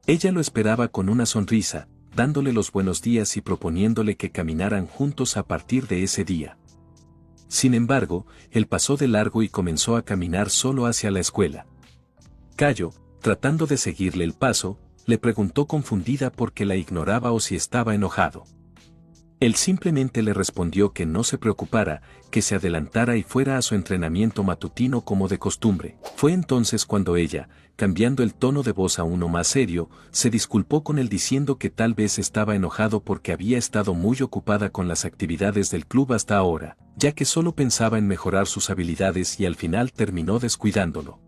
Ella lo esperaba con una sonrisa, dándole los buenos días y proponiéndole que caminaran juntos a partir de ese día. Sin embargo, él pasó de largo y comenzó a caminar solo hacia la escuela. Cayo, tratando de seguirle el paso, le preguntó confundida por qué la ignoraba o si estaba enojado. Él simplemente le respondió que no se preocupara, que se adelantara y fuera a su entrenamiento matutino como de costumbre. Fue entonces cuando ella, cambiando el tono de voz a uno más serio, se disculpó con él diciendo que tal vez estaba enojado porque había estado muy ocupada con las actividades del club hasta ahora, ya que solo pensaba en mejorar sus habilidades y al final terminó descuidándolo.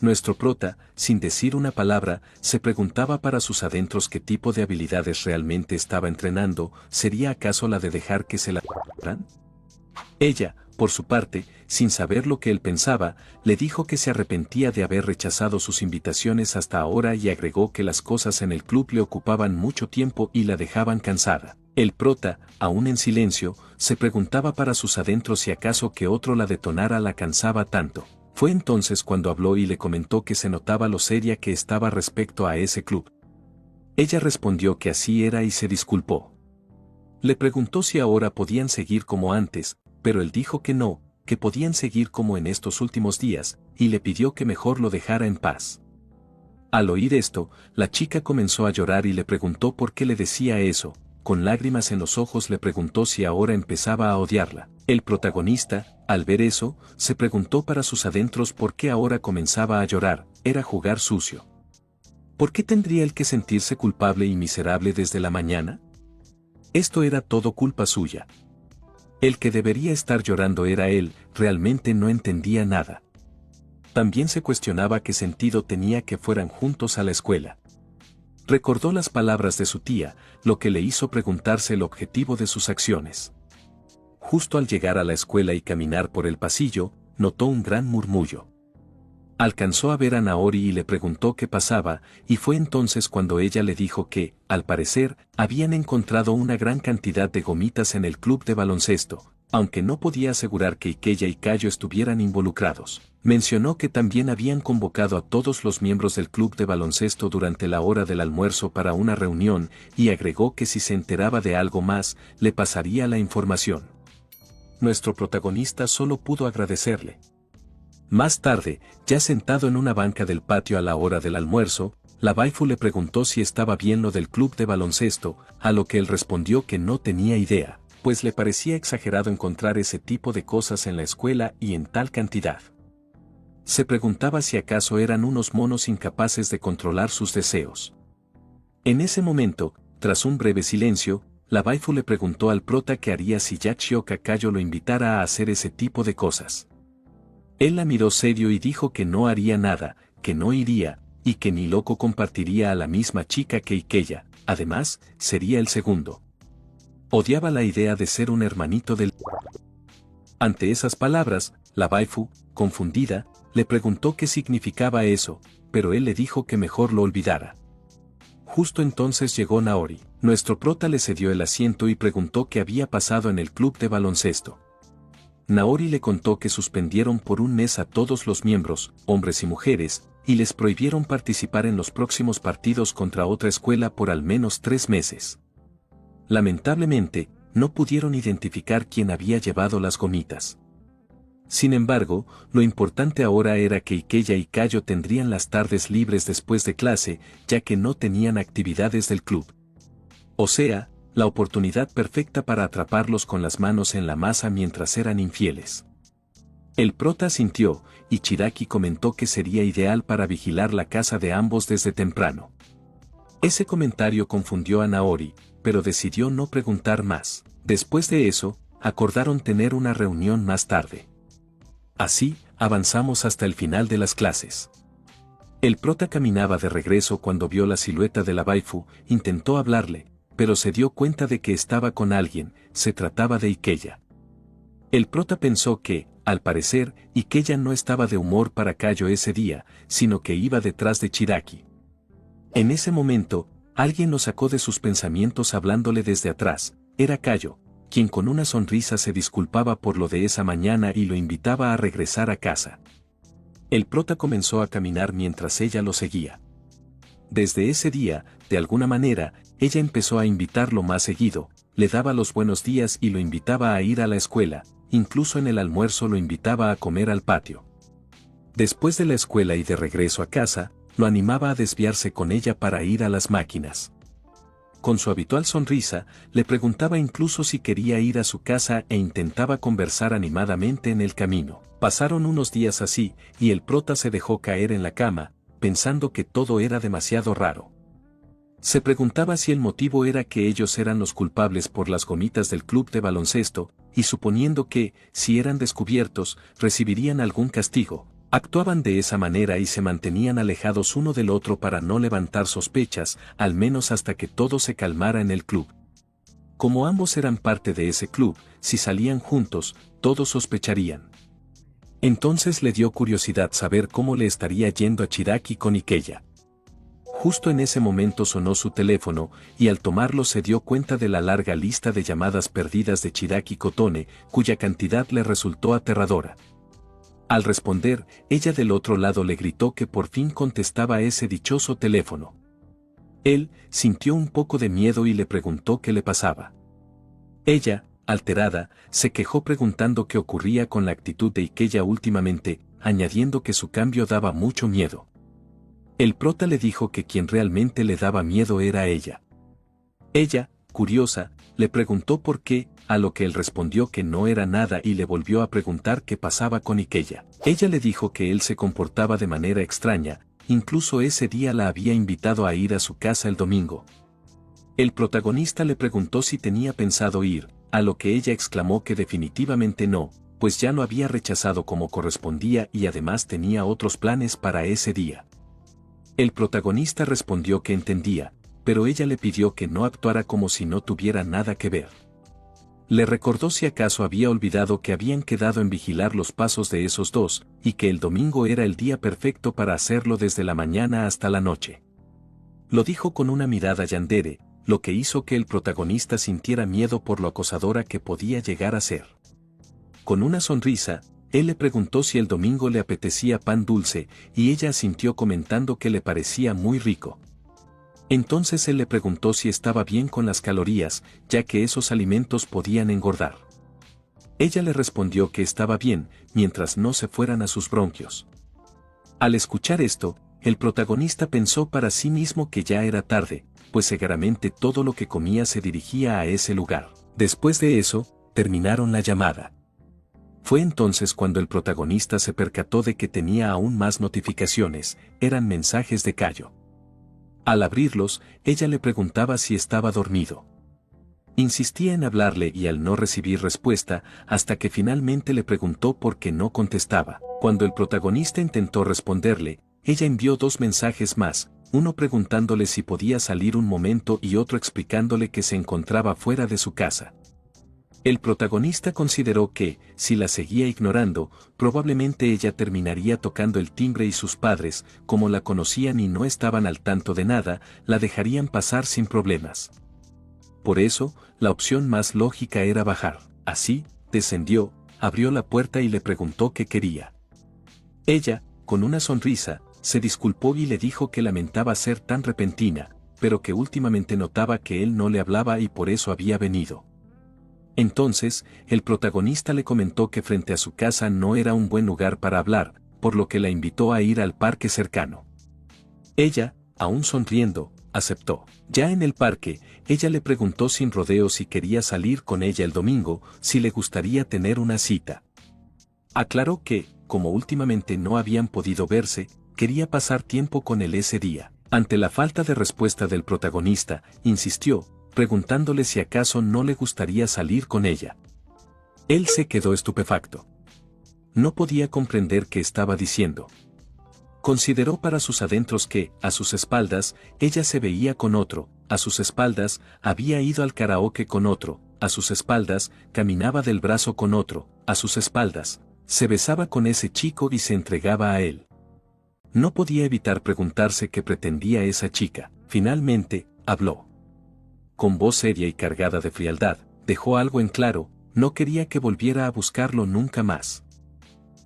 Nuestro prota, sin decir una palabra, se preguntaba para sus adentros qué tipo de habilidades realmente estaba entrenando, ¿sería acaso la de dejar que se la p***ran? Ella, por su parte, sin saber lo que él pensaba, le dijo que se arrepentía de haber rechazado sus invitaciones hasta ahora y agregó que las cosas en el club le ocupaban mucho tiempo y la dejaban cansada. El prota, aún en silencio, se preguntaba para sus adentros si acaso que otro la detonara la cansaba tanto. Fue entonces cuando habló y le comentó que se notaba lo seria que estaba respecto a ese club. Ella respondió que así era y se disculpó. Le preguntó si ahora podían seguir como antes, pero él dijo que no, que podían seguir como en estos últimos días, y le pidió que mejor lo dejara en paz. Al oír esto, la chica comenzó a llorar y le preguntó por qué le decía eso. Con lágrimas en los ojos le preguntó si ahora empezaba a odiarla. El protagonista, al ver eso, se preguntó para sus adentros por qué ahora comenzaba a llorar, era jugar sucio. ¿Por qué tendría él que sentirse culpable y miserable desde la mañana? Esto era todo culpa suya. El que debería estar llorando era él, realmente no entendía nada. También se cuestionaba qué sentido tenía que fueran juntos a la escuela. Recordó las palabras de su tía, lo que le hizo preguntarse el objetivo de sus acciones. Justo al llegar a la escuela y caminar por el pasillo, notó un gran murmullo. Alcanzó a ver a Naori y le preguntó qué pasaba, y fue entonces cuando ella le dijo que, al parecer, habían encontrado una gran cantidad de gomitas en el club de baloncesto, aunque no podía asegurar que Ikeya y Cayo estuvieran involucrados. Mencionó que también habían convocado a todos los miembros del club de baloncesto durante la hora del almuerzo para una reunión, y agregó que si se enteraba de algo más, le pasaría la información. Nuestro protagonista solo pudo agradecerle. Más tarde, ya sentado en una banca del patio a la hora del almuerzo, la waifu le preguntó si estaba bien lo del club de baloncesto, a lo que él respondió que no tenía idea, pues le parecía exagerado encontrar ese tipo de cosas en la escuela y en tal cantidad. Se preguntaba si acaso eran unos monos incapaces de controlar sus deseos. En ese momento, tras un breve silencio, la waifu le preguntó al prota qué haría si Yashioka Cayo lo invitara a hacer ese tipo de cosas. Él la miró serio y dijo que no haría nada, que no iría, y que ni loco compartiría a la misma chica que Ikeya, además, sería el segundo. Odiaba la idea de ser un hermanito del... Ante esas palabras, la waifu, confundida, le preguntó qué significaba eso, pero él le dijo que mejor lo olvidara. Justo entonces llegó Naori. Nuestro prota le cedió el asiento y preguntó qué había pasado en el club de baloncesto. Naori le contó que suspendieron por un mes a todos los miembros, hombres y mujeres, y les prohibieron participar en los próximos partidos contra otra escuela por al menos 3 meses. Lamentablemente, no pudieron identificar quién había llevado las gomitas. Sin embargo, lo importante ahora era que Ikeya y Cayo tendrían las tardes libres después de clase, ya que no tenían actividades del club. O sea, la oportunidad perfecta para atraparlos con las manos en la masa mientras eran infieles. El prota asintió, y Chiraki comentó que sería ideal para vigilar la casa de ambos desde temprano. Ese comentario confundió a Naori, pero decidió no preguntar más. Después de eso, acordaron tener una reunión más tarde. Así, avanzamos hasta el final de las clases. El prota caminaba de regreso cuando vio la silueta de la waifu, intentó hablarle, pero se dio cuenta de que estaba con alguien, se trataba de Ikeya. El prota pensó que, al parecer, Ikeya no estaba de humor para Cayo ese día, sino que iba detrás de Chiraki. En ese momento, alguien lo sacó de sus pensamientos hablándole desde atrás, era Cayo, quien con una sonrisa se disculpaba por lo de esa mañana y lo invitaba a regresar a casa. El prota comenzó a caminar mientras ella lo seguía. Desde ese día, de alguna manera, ella empezó a invitarlo más seguido, le daba los buenos días y lo invitaba a ir a la escuela, incluso en el almuerzo lo invitaba a comer al patio. Después de la escuela y de regreso a casa, lo animaba a desviarse con ella para ir a las máquinas. Con su habitual sonrisa, le preguntaba incluso si quería ir a su casa e intentaba conversar animadamente en el camino. Pasaron unos días así, y el prota se dejó caer en la cama, pensando que todo era demasiado raro. Se preguntaba si el motivo era que ellos eran los culpables por las gomitas del club de baloncesto, y suponiendo que, si eran descubiertos, recibirían algún castigo. Actuaban de esa manera y se mantenían alejados uno del otro para no levantar sospechas, al menos hasta que todo se calmara en el club. Como ambos eran parte de ese club, si salían juntos, todos sospecharían. Entonces le dio curiosidad saber cómo le estaría yendo a Chiraki con Ikeya. Justo en ese momento sonó su teléfono, y al tomarlo se dio cuenta de la larga lista de llamadas perdidas de Chiraki Kotone, cuya cantidad le resultó aterradora. Al responder, ella del otro lado le gritó que por fin contestaba ese dichoso teléfono. Él sintió un poco de miedo y le preguntó qué le pasaba. Ella, alterada, se quejó preguntando qué ocurría con la actitud de Ikeya últimamente, añadiendo que su cambio daba mucho miedo. El prota le dijo que quien realmente le daba miedo era ella. Ella, curiosa, le preguntó por qué, a lo que él respondió que no era nada y le volvió a preguntar qué pasaba con Ikeya. Ella le dijo que él se comportaba de manera extraña, incluso ese día la había invitado a ir a su casa el domingo. El protagonista le preguntó si tenía pensado ir, a lo que ella exclamó que definitivamente no, pues ya lo había rechazado como correspondía y además tenía otros planes para ese día. El protagonista respondió que entendía, pero ella le pidió que no actuara como si no tuviera nada que ver. Le recordó si acaso había olvidado que habían quedado en vigilar los pasos de esos dos, y que el domingo era el día perfecto para hacerlo desde la mañana hasta la noche. Lo dijo con una mirada yandere, lo que hizo que el protagonista sintiera miedo por lo acosadora que podía llegar a ser. Con una sonrisa, él le preguntó si el domingo le apetecía pan dulce, y ella asintió comentando que le parecía muy rico. Entonces él le preguntó si estaba bien con las calorías, ya que esos alimentos podían engordar. Ella le respondió que estaba bien, mientras no se fueran a sus bronquios. Al escuchar esto, el protagonista pensó para sí mismo que ya era tarde, pues seguramente todo lo que comía se dirigía a ese lugar. Después de eso, terminaron la llamada. Fue entonces cuando el protagonista se percató de que tenía aún más notificaciones, eran mensajes de Cayo. Al abrirlos, ella le preguntaba si estaba dormido. Insistía en hablarle y al no recibir respuesta, hasta que finalmente le preguntó por qué no contestaba. Cuando el protagonista intentó responderle, ella envió 2 mensajes más, uno preguntándole si podía salir un momento y otro explicándole que se encontraba fuera de su casa. El protagonista consideró que, si la seguía ignorando, probablemente ella terminaría tocando el timbre y sus padres, como la conocían y no estaban al tanto de nada, la dejarían pasar sin problemas. Por eso, la opción más lógica era bajar. Así, descendió, abrió la puerta y le preguntó qué quería. Ella, con una sonrisa, se disculpó y le dijo que lamentaba ser tan repentina, pero que últimamente notaba que él no le hablaba y por eso había venido. Entonces, el protagonista le comentó que frente a su casa no era un buen lugar para hablar, por lo que la invitó a ir al parque cercano. Ella, aún sonriendo, aceptó. Ya en el parque, ella le preguntó sin rodeos si quería salir con ella el domingo, si le gustaría tener una cita. Aclaró que, como últimamente no habían podido verse, quería pasar tiempo con él ese día. Ante la falta de respuesta del protagonista, insistió, preguntándole si acaso no le gustaría salir con ella. Él se quedó estupefacto. No podía comprender qué estaba diciendo. Consideró para sus adentros que, a sus espaldas, ella se veía con otro, a sus espaldas, había ido al karaoke con otro, a sus espaldas, caminaba del brazo con otro, a sus espaldas, se besaba con ese chico y se entregaba a él. No podía evitar preguntarse qué pretendía esa chica. Finalmente, habló. Con voz seria y cargada de frialdad, dejó algo en claro, no quería que volviera a buscarlo nunca más.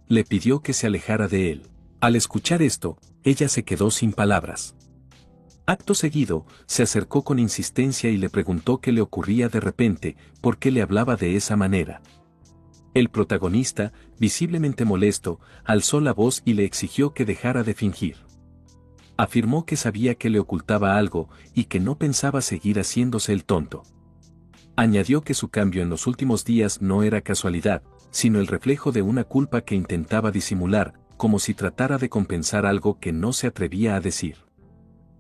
Le pidió que se alejara de él. Al escuchar esto, ella se quedó sin palabras. Acto seguido, se acercó con insistencia y le preguntó qué le ocurría de repente, por qué le hablaba de esa manera. El protagonista, visiblemente molesto, alzó la voz y le exigió que dejara de fingir. Afirmó que sabía que le ocultaba algo y que no pensaba seguir haciéndose el tonto. Añadió que su cambio en los últimos días no era casualidad, sino el reflejo de una culpa que intentaba disimular, como si tratara de compensar algo que no se atrevía a decir.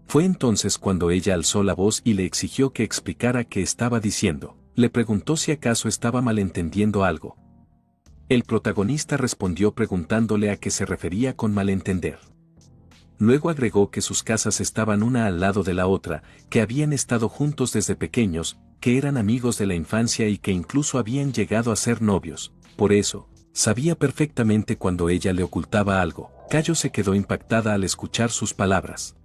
Fue entonces cuando ella alzó la voz y le exigió que explicara qué estaba diciendo. Le preguntó si acaso estaba malentendiendo algo. El protagonista respondió preguntándole a qué se refería con malentender. Luego agregó que sus casas estaban una al lado de la otra, que habían estado juntos desde pequeños, que eran amigos de la infancia y que incluso habían llegado a ser novios. Por eso, sabía perfectamente cuando ella le ocultaba algo. Cayo se quedó impactada al escuchar sus palabras.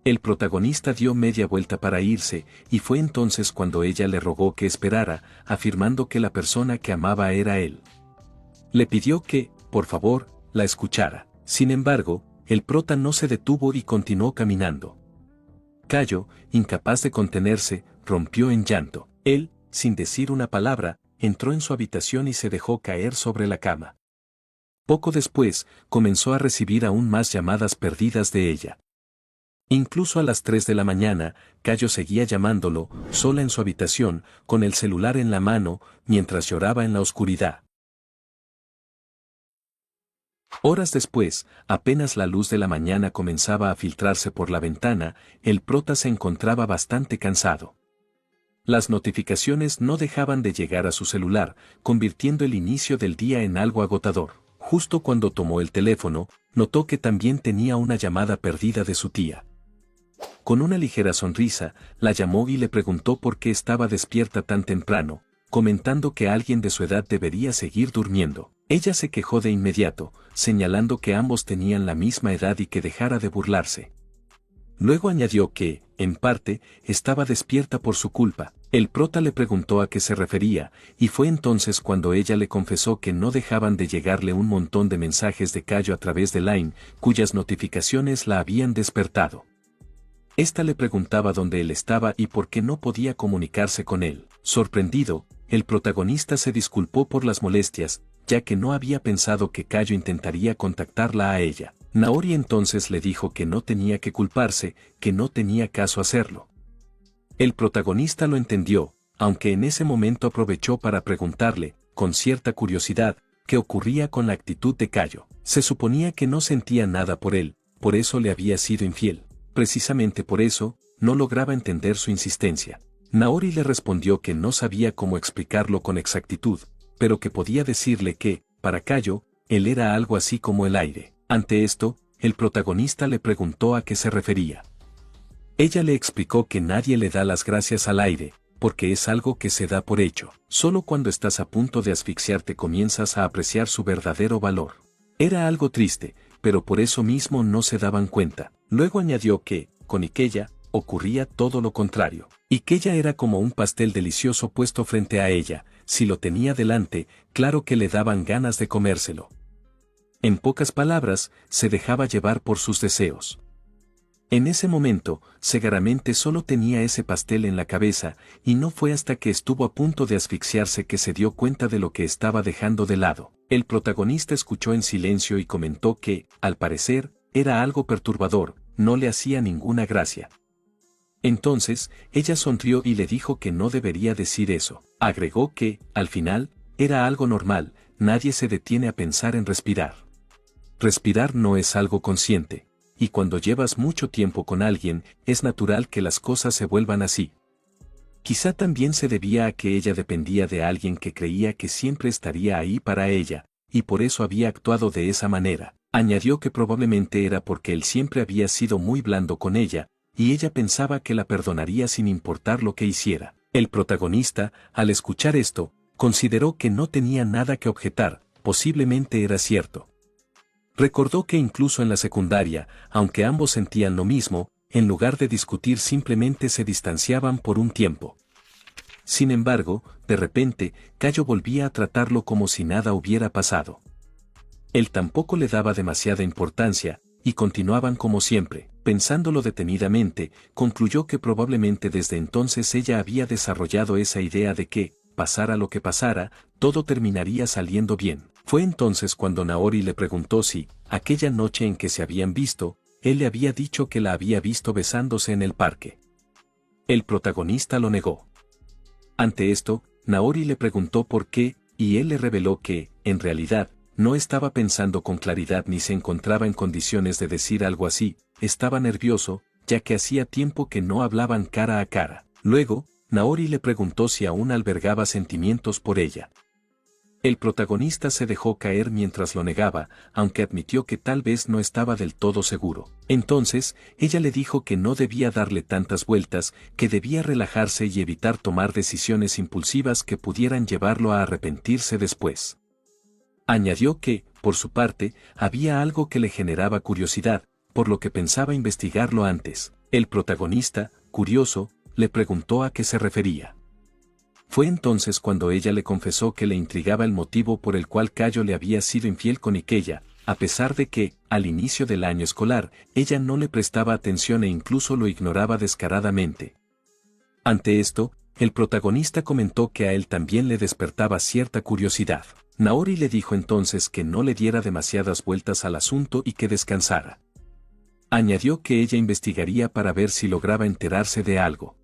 El protagonista dio media vuelta para irse, y fue entonces cuando ella le rogó que esperara, afirmando que la persona que amaba era él. Le pidió que, por favor, la escuchara. Sin embargo, el prota no se detuvo y continuó caminando. Cayo, incapaz de contenerse, rompió en llanto. Él, sin decir una palabra, entró en su habitación y se dejó caer sobre la cama. Poco después, comenzó a recibir aún más llamadas perdidas de ella. Incluso a las 3 de la mañana, Cayo seguía llamándolo, sola en su habitación, con el celular en la mano, mientras lloraba en la oscuridad. Horas después, apenas la luz de la mañana comenzaba a filtrarse por la ventana, el prota se encontraba bastante cansado. Las notificaciones no dejaban de llegar a su celular, convirtiendo el inicio del día en algo agotador. Justo cuando tomó el teléfono, notó que también tenía una llamada perdida de su tía. Con una ligera sonrisa, la llamó y le preguntó por qué estaba despierta tan temprano, comentando que alguien de su edad debería seguir durmiendo. Ella se quejó de inmediato, señalando que ambos tenían la misma edad y que dejara de burlarse. Luego añadió que, en parte, estaba despierta por su culpa. El prota le preguntó a qué se refería, y fue entonces cuando ella le confesó que no dejaban de llegarle un montón de mensajes de Cayo a través de Line, cuyas notificaciones la habían despertado. Esta le preguntaba dónde él estaba y por qué no podía comunicarse con él. Sorprendido, el protagonista se disculpó por las molestias, ya que no había pensado que Cayo intentaría contactarla a ella. Naori entonces le dijo que no tenía que culparse, que no tenía caso hacerlo. El protagonista lo entendió, aunque en ese momento aprovechó para preguntarle, con cierta curiosidad, qué ocurría con la actitud de Cayo. Se suponía que no sentía nada por él, por eso le había sido infiel. Precisamente por eso, no lograba entender su insistencia. Naori le respondió que no sabía cómo explicarlo con exactitud, pero que podía decirle que, para Cayo, él era algo así como el aire. Ante esto, el protagonista le preguntó a qué se refería. Ella le explicó que nadie le da las gracias al aire, porque es algo que se da por hecho. Solo cuando estás a punto de asfixiarte comienzas a apreciar su verdadero valor. Era algo triste, pero por eso mismo no se daban cuenta. Luego añadió que, con Ikella, ocurría todo lo contrario. Ikella era como un pastel delicioso puesto frente a ella, si lo tenía delante, claro que le daban ganas de comérselo. En pocas palabras, se dejaba llevar por sus deseos. En ese momento, Segaramente solo tenía ese pastel en la cabeza, y no fue hasta que estuvo a punto de asfixiarse que se dio cuenta de lo que estaba dejando de lado. El protagonista escuchó en silencio y comentó que, al parecer, era algo perturbador, no le hacía ninguna gracia. Entonces, ella sonrió y le dijo que no debería decir eso. Agregó que, al final, era algo normal, nadie se detiene a pensar en respirar. Respirar no es algo consciente. Y cuando llevas mucho tiempo con alguien, es natural que las cosas se vuelvan así. Quizá también se debía a que ella dependía de alguien que creía que siempre estaría ahí para ella, y por eso había actuado de esa manera. Añadió que probablemente era porque él siempre había sido muy blando con ella, y ella pensaba que la perdonaría sin importar lo que hiciera. El protagonista, al escuchar esto, consideró que no tenía nada que objetar, posiblemente era cierto. Recordó que incluso en la secundaria, aunque ambos sentían lo mismo, en lugar de discutir simplemente se distanciaban por un tiempo. Sin embargo, de repente, Cayo volvía a tratarlo como si nada hubiera pasado. Él tampoco le daba demasiada importancia, y continuaban como siempre. Pensándolo detenidamente, concluyó que probablemente desde entonces ella había desarrollado esa idea de que, pasara lo que pasara, todo terminaría saliendo bien. Fue entonces cuando Naori le preguntó si, aquella noche en que se habían visto, él le había dicho que la había visto besándose en el parque. El protagonista lo negó. Ante esto, Naori le preguntó por qué, y él le reveló que, en realidad, no estaba pensando con claridad ni se encontraba en condiciones de decir algo así, estaba nervioso, ya que hacía tiempo que no hablaban cara a cara. Luego, Naori le preguntó si aún albergaba sentimientos por ella. El protagonista se dejó caer mientras lo negaba, aunque admitió que tal vez no estaba del todo seguro. Entonces, ella le dijo que no debía darle tantas vueltas, que debía relajarse y evitar tomar decisiones impulsivas que pudieran llevarlo a arrepentirse después. Añadió que, por su parte, había algo que le generaba curiosidad, por lo que pensaba investigarlo antes. El protagonista, curioso, le preguntó a qué se refería. Fue entonces cuando ella le confesó que le intrigaba el motivo por el cual Cayo le había sido infiel con Ikella, a pesar de que, al inicio del año escolar, ella no le prestaba atención e incluso lo ignoraba descaradamente. Ante esto, el protagonista comentó que a él también le despertaba cierta curiosidad. Naori le dijo entonces que no le diera demasiadas vueltas al asunto y que descansara. Añadió que ella investigaría para ver si lograba enterarse de algo.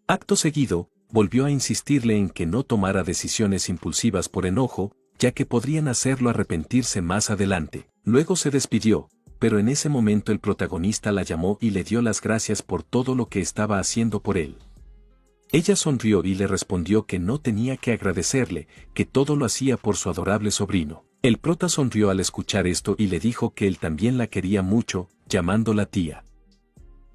Acto seguido, volvió a insistirle en que no tomara decisiones impulsivas por enojo, ya que podrían hacerlo arrepentirse más adelante. Luego se despidió, pero en ese momento el protagonista la llamó y le dio las gracias por todo lo que estaba haciendo por él. Ella sonrió y le respondió que no tenía que agradecerle, que todo lo hacía por su adorable sobrino. El prota sonrió al escuchar esto y le dijo que él también la quería mucho, llamándola tía.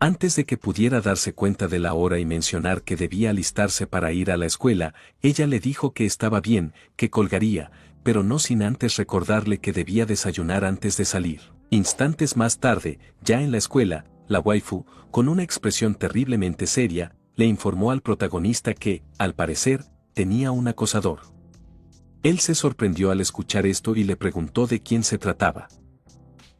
Antes de que pudiera darse cuenta de la hora y mencionar que debía alistarse para ir a la escuela, ella le dijo que estaba bien, que colgaría, pero no sin antes recordarle que debía desayunar antes de salir. Instantes más tarde, ya en la escuela, la waifu, con una expresión terriblemente seria, le informó al protagonista que, al parecer, tenía un acosador. Él se sorprendió al escuchar esto y le preguntó de quién se trataba.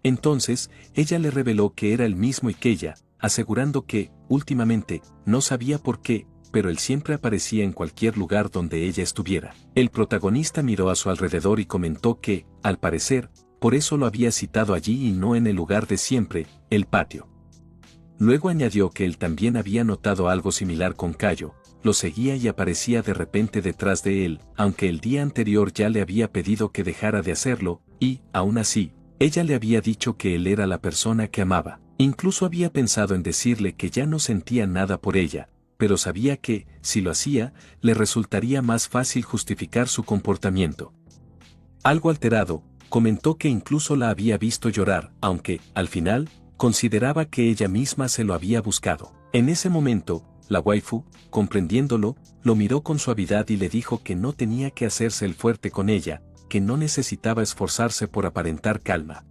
Entonces, ella le reveló que era el mismo Ikella, asegurando que, últimamente, no sabía por qué, pero él siempre aparecía en cualquier lugar donde ella estuviera. El protagonista miró a su alrededor y comentó que, al parecer, por eso lo había citado allí y no en el lugar de siempre, el patio. Luego añadió que él también había notado algo similar con Cayo, lo seguía y aparecía de repente detrás de él, aunque el día anterior ya le había pedido que dejara de hacerlo, y, aún así, ella le había dicho que él era la persona que amaba. Incluso había pensado en decirle que ya no sentía nada por ella, pero sabía que, si lo hacía, le resultaría más fácil justificar su comportamiento. Algo alterado, comentó que incluso la había visto llorar, aunque, al final, consideraba que ella misma se lo había buscado. En ese momento, la waifu, comprendiéndolo, lo miró con suavidad y le dijo que no tenía que hacerse el fuerte con ella, que no necesitaba esforzarse por aparentar calma.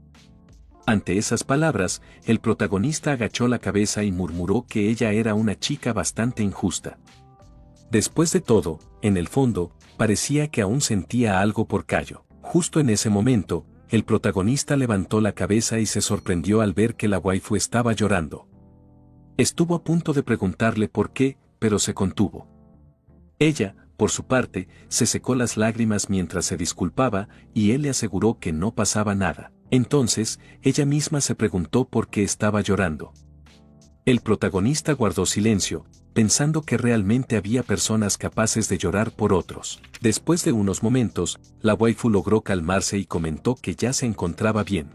Ante esas palabras, el protagonista agachó la cabeza y murmuró que ella era una chica bastante injusta. Después de todo, en el fondo, parecía que aún sentía algo por Cayo. Justo en ese momento, el protagonista levantó la cabeza y se sorprendió al ver que la waifu estaba llorando. Estuvo a punto de preguntarle por qué, pero se contuvo. Ella, por su parte, se secó las lágrimas mientras se disculpaba, y él le aseguró que no pasaba nada. Entonces, ella misma se preguntó por qué estaba llorando. El protagonista guardó silencio, pensando que realmente había personas capaces de llorar por otros. Después de unos momentos, la waifu logró calmarse y comentó que ya se encontraba bien.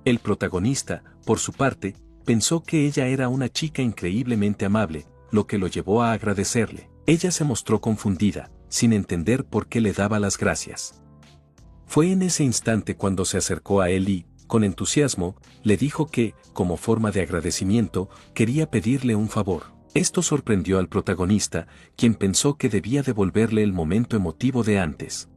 El protagonista, por su parte, pensó que ella era una chica increíblemente amable, lo que lo llevó a agradecerle. Ella se mostró confundida, sin entender por qué le daba las gracias. Fue en ese instante cuando se acercó a él y, con entusiasmo, le dijo que, como forma de agradecimiento, quería pedirle un favor. Esto sorprendió al protagonista, quien pensó que debía devolverle el momento emotivo de antes.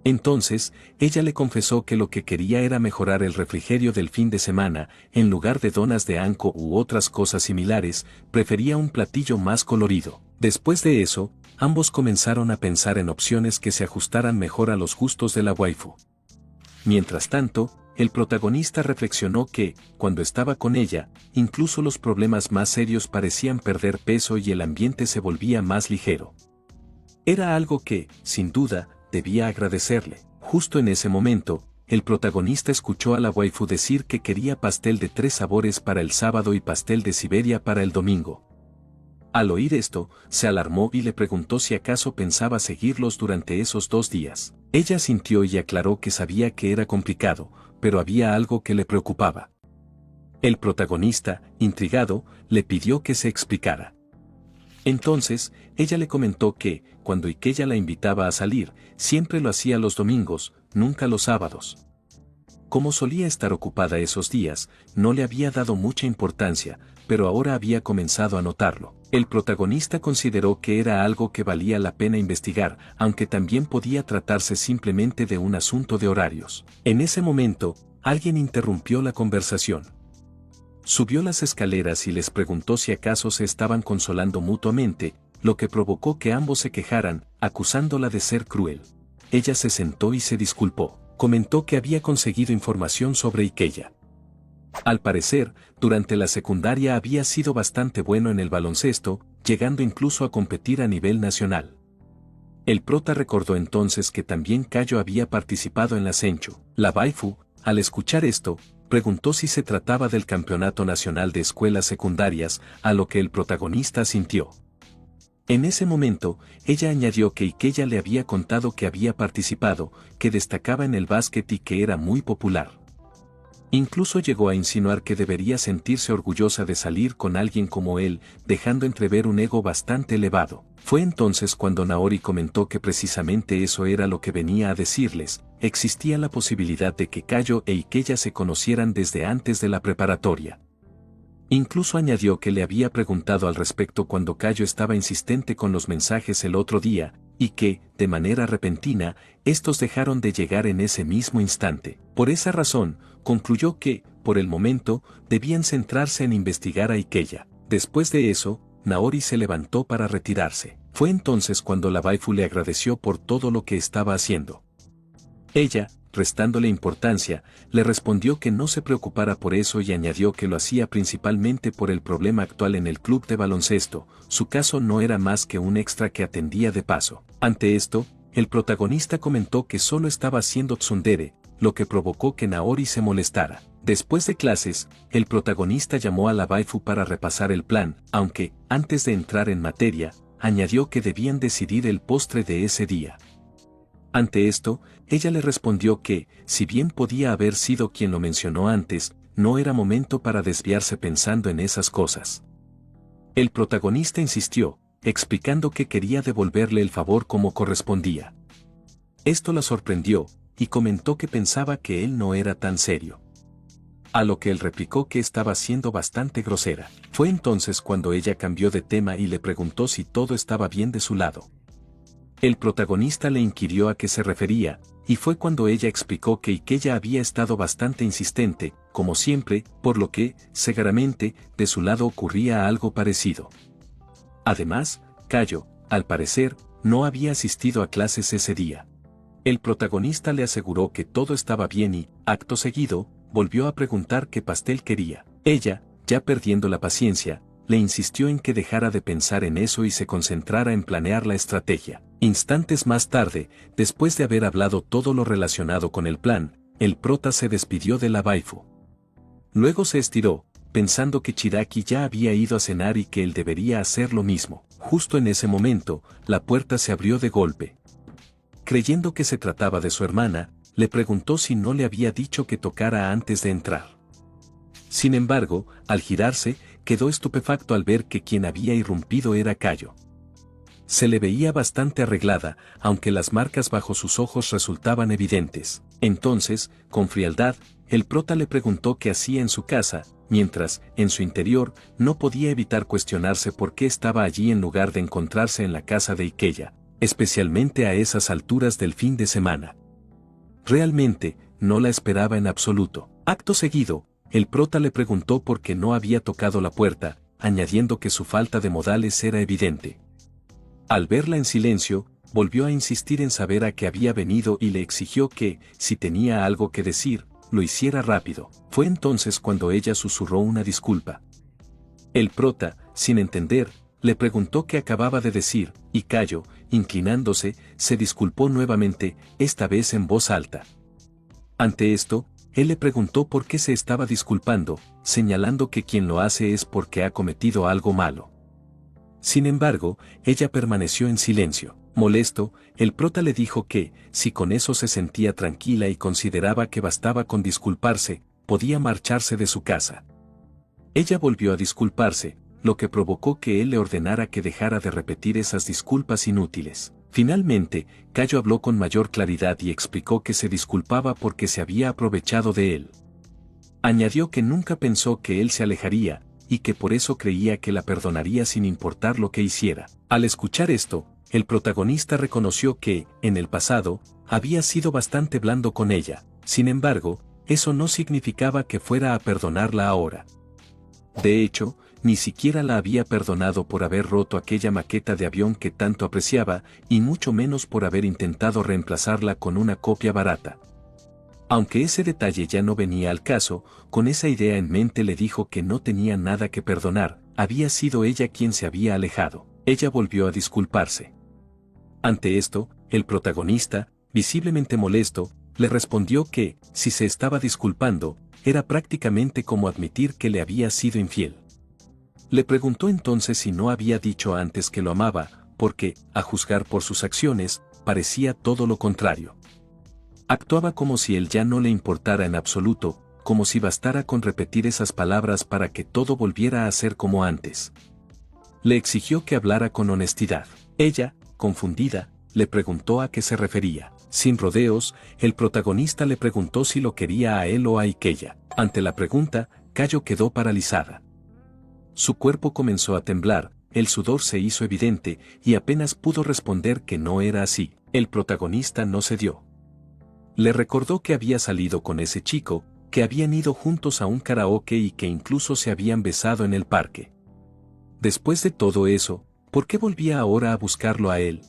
Entonces, ella le confesó que lo que quería era mejorar el refrigerio del fin de semana, en lugar de donas de anco u otras cosas similares, prefería un platillo más colorido. Después de eso, ambos comenzaron a pensar en opciones que se ajustaran mejor a los gustos de la waifu. Mientras tanto, el protagonista reflexionó que, cuando estaba con ella, incluso los problemas más serios parecían perder peso y el ambiente se volvía más ligero. Era algo que, sin duda, debía agradecerle. Justo en ese momento, el protagonista escuchó a la waifu decir que quería pastel de 3 sabores para el sábado y pastel de Siberia para el domingo. Al oír esto, se alarmó y le preguntó si acaso pensaba seguirlos durante esos 2 días. Ella sintió y aclaró que sabía que era complicado, pero había algo que le preocupaba. El protagonista, intrigado, le pidió que se explicara. Entonces, ella le comentó que, cuando Ikeya la invitaba a salir, siempre lo hacía los domingos, nunca los sábados. Como solía estar ocupada esos días, no le había dado mucha importancia, pero ahora había comenzado a notarlo. El protagonista consideró que era algo que valía la pena investigar, aunque también podía tratarse simplemente de un asunto de horarios. En ese momento, alguien interrumpió la conversación. Subió las escaleras y les preguntó si acaso se estaban consolando mutuamente, lo que provocó que ambos se quejaran, acusándola de ser cruel. Ella se sentó y se disculpó. Comentó que había conseguido información sobre Ikeya. Al parecer, durante la secundaria había sido bastante bueno en el baloncesto, llegando incluso a competir a nivel nacional. El prota recordó entonces que también Cayo había participado en la Senchu. La waifu, al escuchar esto, preguntó si se trataba del Campeonato Nacional de Escuelas Secundarias, a lo que el protagonista asintió. En ese momento, ella añadió que Ikeya le había contado que había participado, que destacaba en el básquet y que era muy popular. Incluso llegó a insinuar que debería sentirse orgullosa de salir con alguien como él, dejando entrever un ego bastante elevado. Fue entonces cuando Naori comentó que precisamente eso era lo que venía a decirles: existía la posibilidad de que Cayo e Ikeya se conocieran desde antes de la preparatoria. Incluso añadió que le había preguntado al respecto cuando Cayo estaba insistente con los mensajes el otro día, y que, de manera repentina, estos dejaron de llegar en ese mismo instante. Por esa razón, concluyó que, por el momento, debían centrarse en investigar a Ikeya. Después de eso, Naori se levantó para retirarse. Fue entonces cuando la waifu le agradeció por todo lo que estaba haciendo. Ella, restándole importancia, le respondió que no se preocupara por eso y añadió que lo hacía principalmente por el problema actual en el club de baloncesto. Su caso no era más que un extra que atendía de paso. Ante esto, el protagonista comentó que solo estaba haciendo tsundere, lo que provocó que Naori se molestara. Después de clases, el protagonista llamó a la waifu para repasar el plan, aunque, antes de entrar en materia, añadió que debían decidir el postre de ese día. Ante esto, ella le respondió que, si bien podía haber sido quien lo mencionó antes, no era momento para desviarse pensando en esas cosas. El protagonista insistió, explicando que quería devolverle el favor como correspondía. Esto la sorprendió, y comentó que pensaba que él no era tan serio. A lo que él replicó que estaba siendo bastante grosera. Fue entonces cuando ella cambió de tema y le preguntó si todo estaba bien de su lado. El protagonista le inquirió a qué se refería, y fue cuando ella explicó que Ikeya había estado bastante insistente, como siempre, por lo que, seguramente, de su lado ocurría algo parecido. Además, Cayo, al parecer, no había asistido a clases ese día. El protagonista le aseguró que todo estaba bien y, acto seguido, volvió a preguntar qué pastel quería. Ella, ya perdiendo la paciencia, le insistió en que dejara de pensar en eso y se concentrara en planear la estrategia. Instantes más tarde, después de haber hablado todo lo relacionado con el plan, el prota se despidió de la waifu. Luego se estiró, pensando que Chiraki ya había ido a cenar y que él debería hacer lo mismo. Justo en ese momento, la puerta se abrió de golpe. Creyendo que se trataba de su hermana, le preguntó si no le había dicho que tocara antes de entrar. Sin embargo, al girarse, quedó estupefacto al ver que quien había irrumpido era Cayo. Se le veía bastante arreglada, aunque las marcas bajo sus ojos resultaban evidentes. Entonces, con frialdad, el prota le preguntó qué hacía en su casa, mientras, en su interior, no podía evitar cuestionarse por qué estaba allí en lugar de encontrarse en la casa de Ikeya, especialmente a esas alturas del fin de semana. Realmente, no la esperaba en absoluto. Acto seguido, el prota le preguntó por qué no había tocado la puerta, añadiendo que su falta de modales era evidente. Al verla en silencio, volvió a insistir en saber a qué había venido y le exigió que, si tenía algo que decir, lo hiciera rápido. Fue entonces cuando ella susurró una disculpa. El prota, sin entender, le preguntó qué acababa de decir, y Cayo, inclinándose, se disculpó nuevamente, esta vez en voz alta. Ante esto, él le preguntó por qué se estaba disculpando, señalando que quien lo hace es porque ha cometido algo malo. Sin embargo, ella permaneció en silencio. Molesto, el prota le dijo que, si con eso se sentía tranquila y consideraba que bastaba con disculparse, podía marcharse de su casa. Ella volvió a disculparse, lo que provocó que él le ordenara que dejara de repetir esas disculpas inútiles. Finalmente, Cayo habló con mayor claridad y explicó que se disculpaba porque se había aprovechado de él. Añadió que nunca pensó que él se alejaría, y que por eso creía que la perdonaría sin importar lo que hiciera. Al escuchar esto, el protagonista reconoció que, en el pasado, había sido bastante blando con ella. Sin embargo, eso no significaba que fuera a perdonarla ahora. De hecho, ni siquiera la había perdonado por haber roto aquella maqueta de avión que tanto apreciaba, y mucho menos por haber intentado reemplazarla con una copia barata. Aunque ese detalle ya no venía al caso, con esa idea en mente le dijo que no tenía nada que perdonar, había sido ella quien se había alejado. Ella volvió a disculparse. Ante esto, el protagonista, visiblemente molesto, le respondió que, si se estaba disculpando, era prácticamente como admitir que le había sido infiel. Le preguntó entonces si no había dicho antes que lo amaba, porque, a juzgar por sus acciones, parecía todo lo contrario. Actuaba como si él ya no le importara en absoluto, como si bastara con repetir esas palabras para que todo volviera a ser como antes. Le exigió que hablara con honestidad. Ella, confundida, le preguntó a qué se refería. Sin rodeos, el protagonista le preguntó si lo quería a él o a Ikeya. Ante la pregunta, Cayo quedó paralizada. Su cuerpo comenzó a temblar, el sudor se hizo evidente, y apenas pudo responder que no era así. El protagonista no cedió. Le recordó que había salido con ese chico, que habían ido juntos a un karaoke y que incluso se habían besado en el parque. Después de todo eso, ¿por qué volvía ahora a buscarlo a él?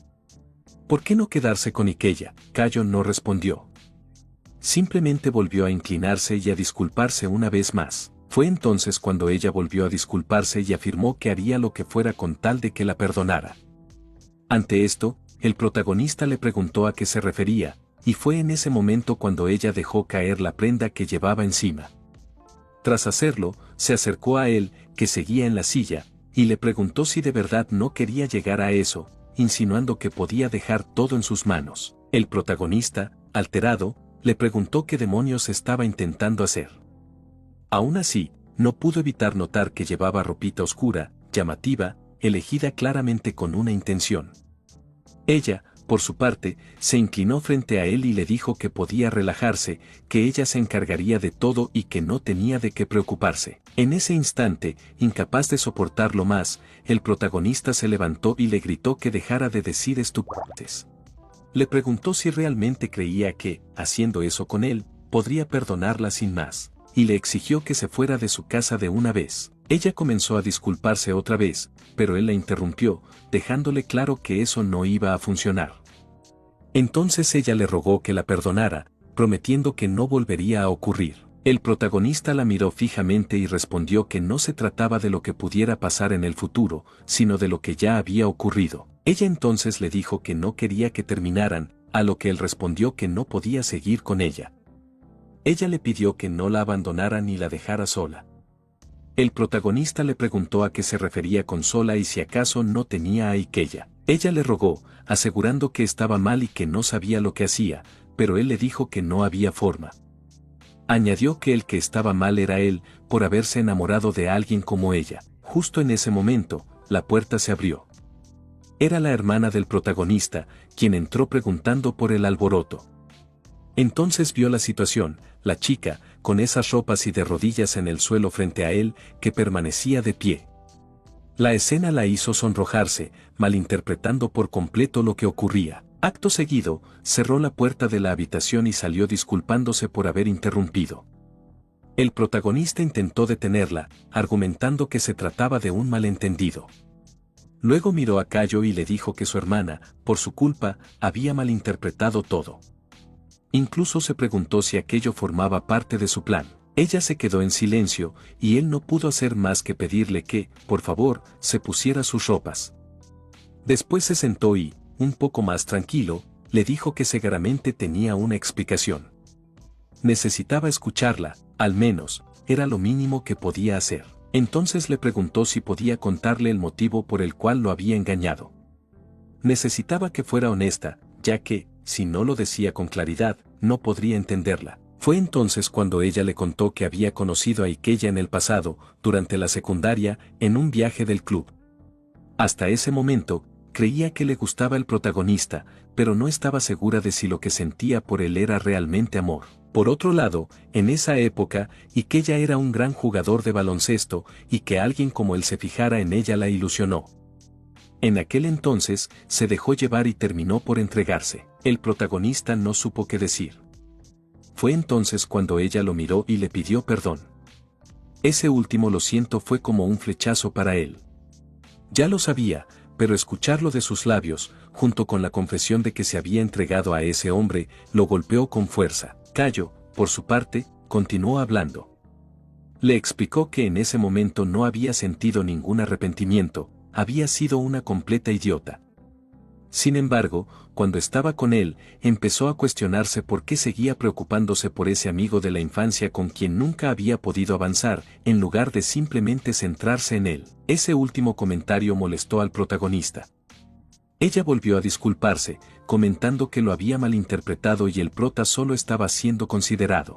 ¿Por qué no quedarse con Ikeya? Cayo no respondió. Simplemente volvió a inclinarse y a disculparse una vez más. Fue entonces cuando ella volvió a disculparse y afirmó que haría lo que fuera con tal de que la perdonara. Ante esto, el protagonista le preguntó a qué se refería, y fue en ese momento cuando ella dejó caer la prenda que llevaba encima. Tras hacerlo, se acercó a él, que seguía en la silla, y le preguntó si de verdad no quería llegar a eso, insinuando que podía dejar todo en sus manos. El protagonista, alterado, le preguntó qué demonios estaba intentando hacer. Aún así, no pudo evitar notar que llevaba ropita oscura, llamativa, elegida claramente con una intención. Ella, por su parte, se inclinó frente a él y le dijo que podía relajarse, que ella se encargaría de todo y que no tenía de qué preocuparse. En ese instante, incapaz de soportarlo más, el protagonista se levantó y le gritó que dejara de decir estupideces. Le preguntó si realmente creía que, haciendo eso con él, podría perdonarla sin más, y le exigió que se fuera de su casa de una vez. Ella comenzó a disculparse otra vez, pero él la interrumpió, dejándole claro que eso no iba a funcionar. Entonces ella le rogó que la perdonara, prometiendo que no volvería a ocurrir. El protagonista la miró fijamente y respondió que no se trataba de lo que pudiera pasar en el futuro, sino de lo que ya había ocurrido. Ella entonces le dijo que no quería que terminaran, a lo que él respondió que no podía seguir con ella. Ella le pidió que no la abandonara ni la dejara sola. El protagonista le preguntó a qué se refería con sola y si acaso no tenía a Ikella. Ella le rogó, asegurando que estaba mal y que no sabía lo que hacía, pero él le dijo que no había forma. Añadió que el que estaba mal era él, por haberse enamorado de alguien como ella. Justo en ese momento, la puerta se abrió. Era la hermana del protagonista, quien entró preguntando por el alboroto. Entonces vio la situación, la chica, con esas ropas y de rodillas en el suelo frente a él, que permanecía de pie. La escena la hizo sonrojarse, malinterpretando por completo lo que ocurría. Acto seguido, cerró la puerta de la habitación y salió disculpándose por haber interrumpido. El protagonista intentó detenerla, argumentando que se trataba de un malentendido. Luego miró a Cayo y le dijo que su hermana, por su culpa, había malinterpretado todo. Incluso se preguntó si aquello formaba parte de su plan. Ella se quedó en silencio, y él no pudo hacer más que pedirle que, por favor, se pusiera sus ropas. Después se sentó y, un poco más tranquilo, le dijo que seguramente tenía una explicación. Necesitaba escucharla, al menos, era lo mínimo que podía hacer. Entonces le preguntó si podía contarle el motivo por el cual lo había engañado. Necesitaba que fuera honesta, ya que, si no lo decía con claridad, no podría entenderla. Fue entonces cuando ella le contó que había conocido a Ikella en el pasado, durante la secundaria, en un viaje del club. Hasta ese momento, creía que le gustaba el protagonista, pero no estaba segura de si lo que sentía por él era realmente amor. Por otro lado, en esa época, Ikella era un gran jugador de baloncesto, y que alguien como él se fijara en ella la ilusionó. En aquel entonces, se dejó llevar y terminó por entregarse. El protagonista no supo qué decir. Fue entonces cuando ella lo miró y le pidió perdón. Ese último lo siento fue como un flechazo para él. Ya lo sabía, pero escucharlo de sus labios, junto con la confesión de que se había entregado a ese hombre, lo golpeó con fuerza. Cayo, por su parte, continuó hablando. Le explicó que en ese momento no había sentido ningún arrepentimiento, había sido una completa idiota. Sin embargo, cuando estaba con él, empezó a cuestionarse por qué seguía preocupándose por ese amigo de la infancia con quien nunca había podido avanzar, en lugar de simplemente centrarse en él. Ese último comentario molestó al protagonista. Ella volvió a disculparse, comentando que lo había malinterpretado y el prota solo estaba siendo considerado.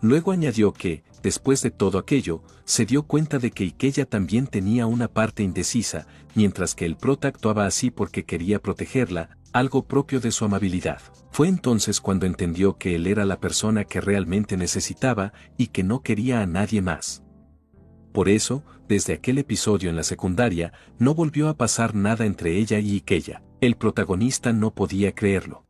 Luego añadió que, después de todo aquello, se dio cuenta de que Ikella también tenía una parte indecisa, mientras que el prota actuaba así porque quería protegerla, algo propio de su amabilidad. Fue entonces cuando entendió que él era la persona que realmente necesitaba y que no quería a nadie más. Por eso, desde aquel episodio en la secundaria, no volvió a pasar nada entre ella y Ikella. El protagonista no podía creerlo.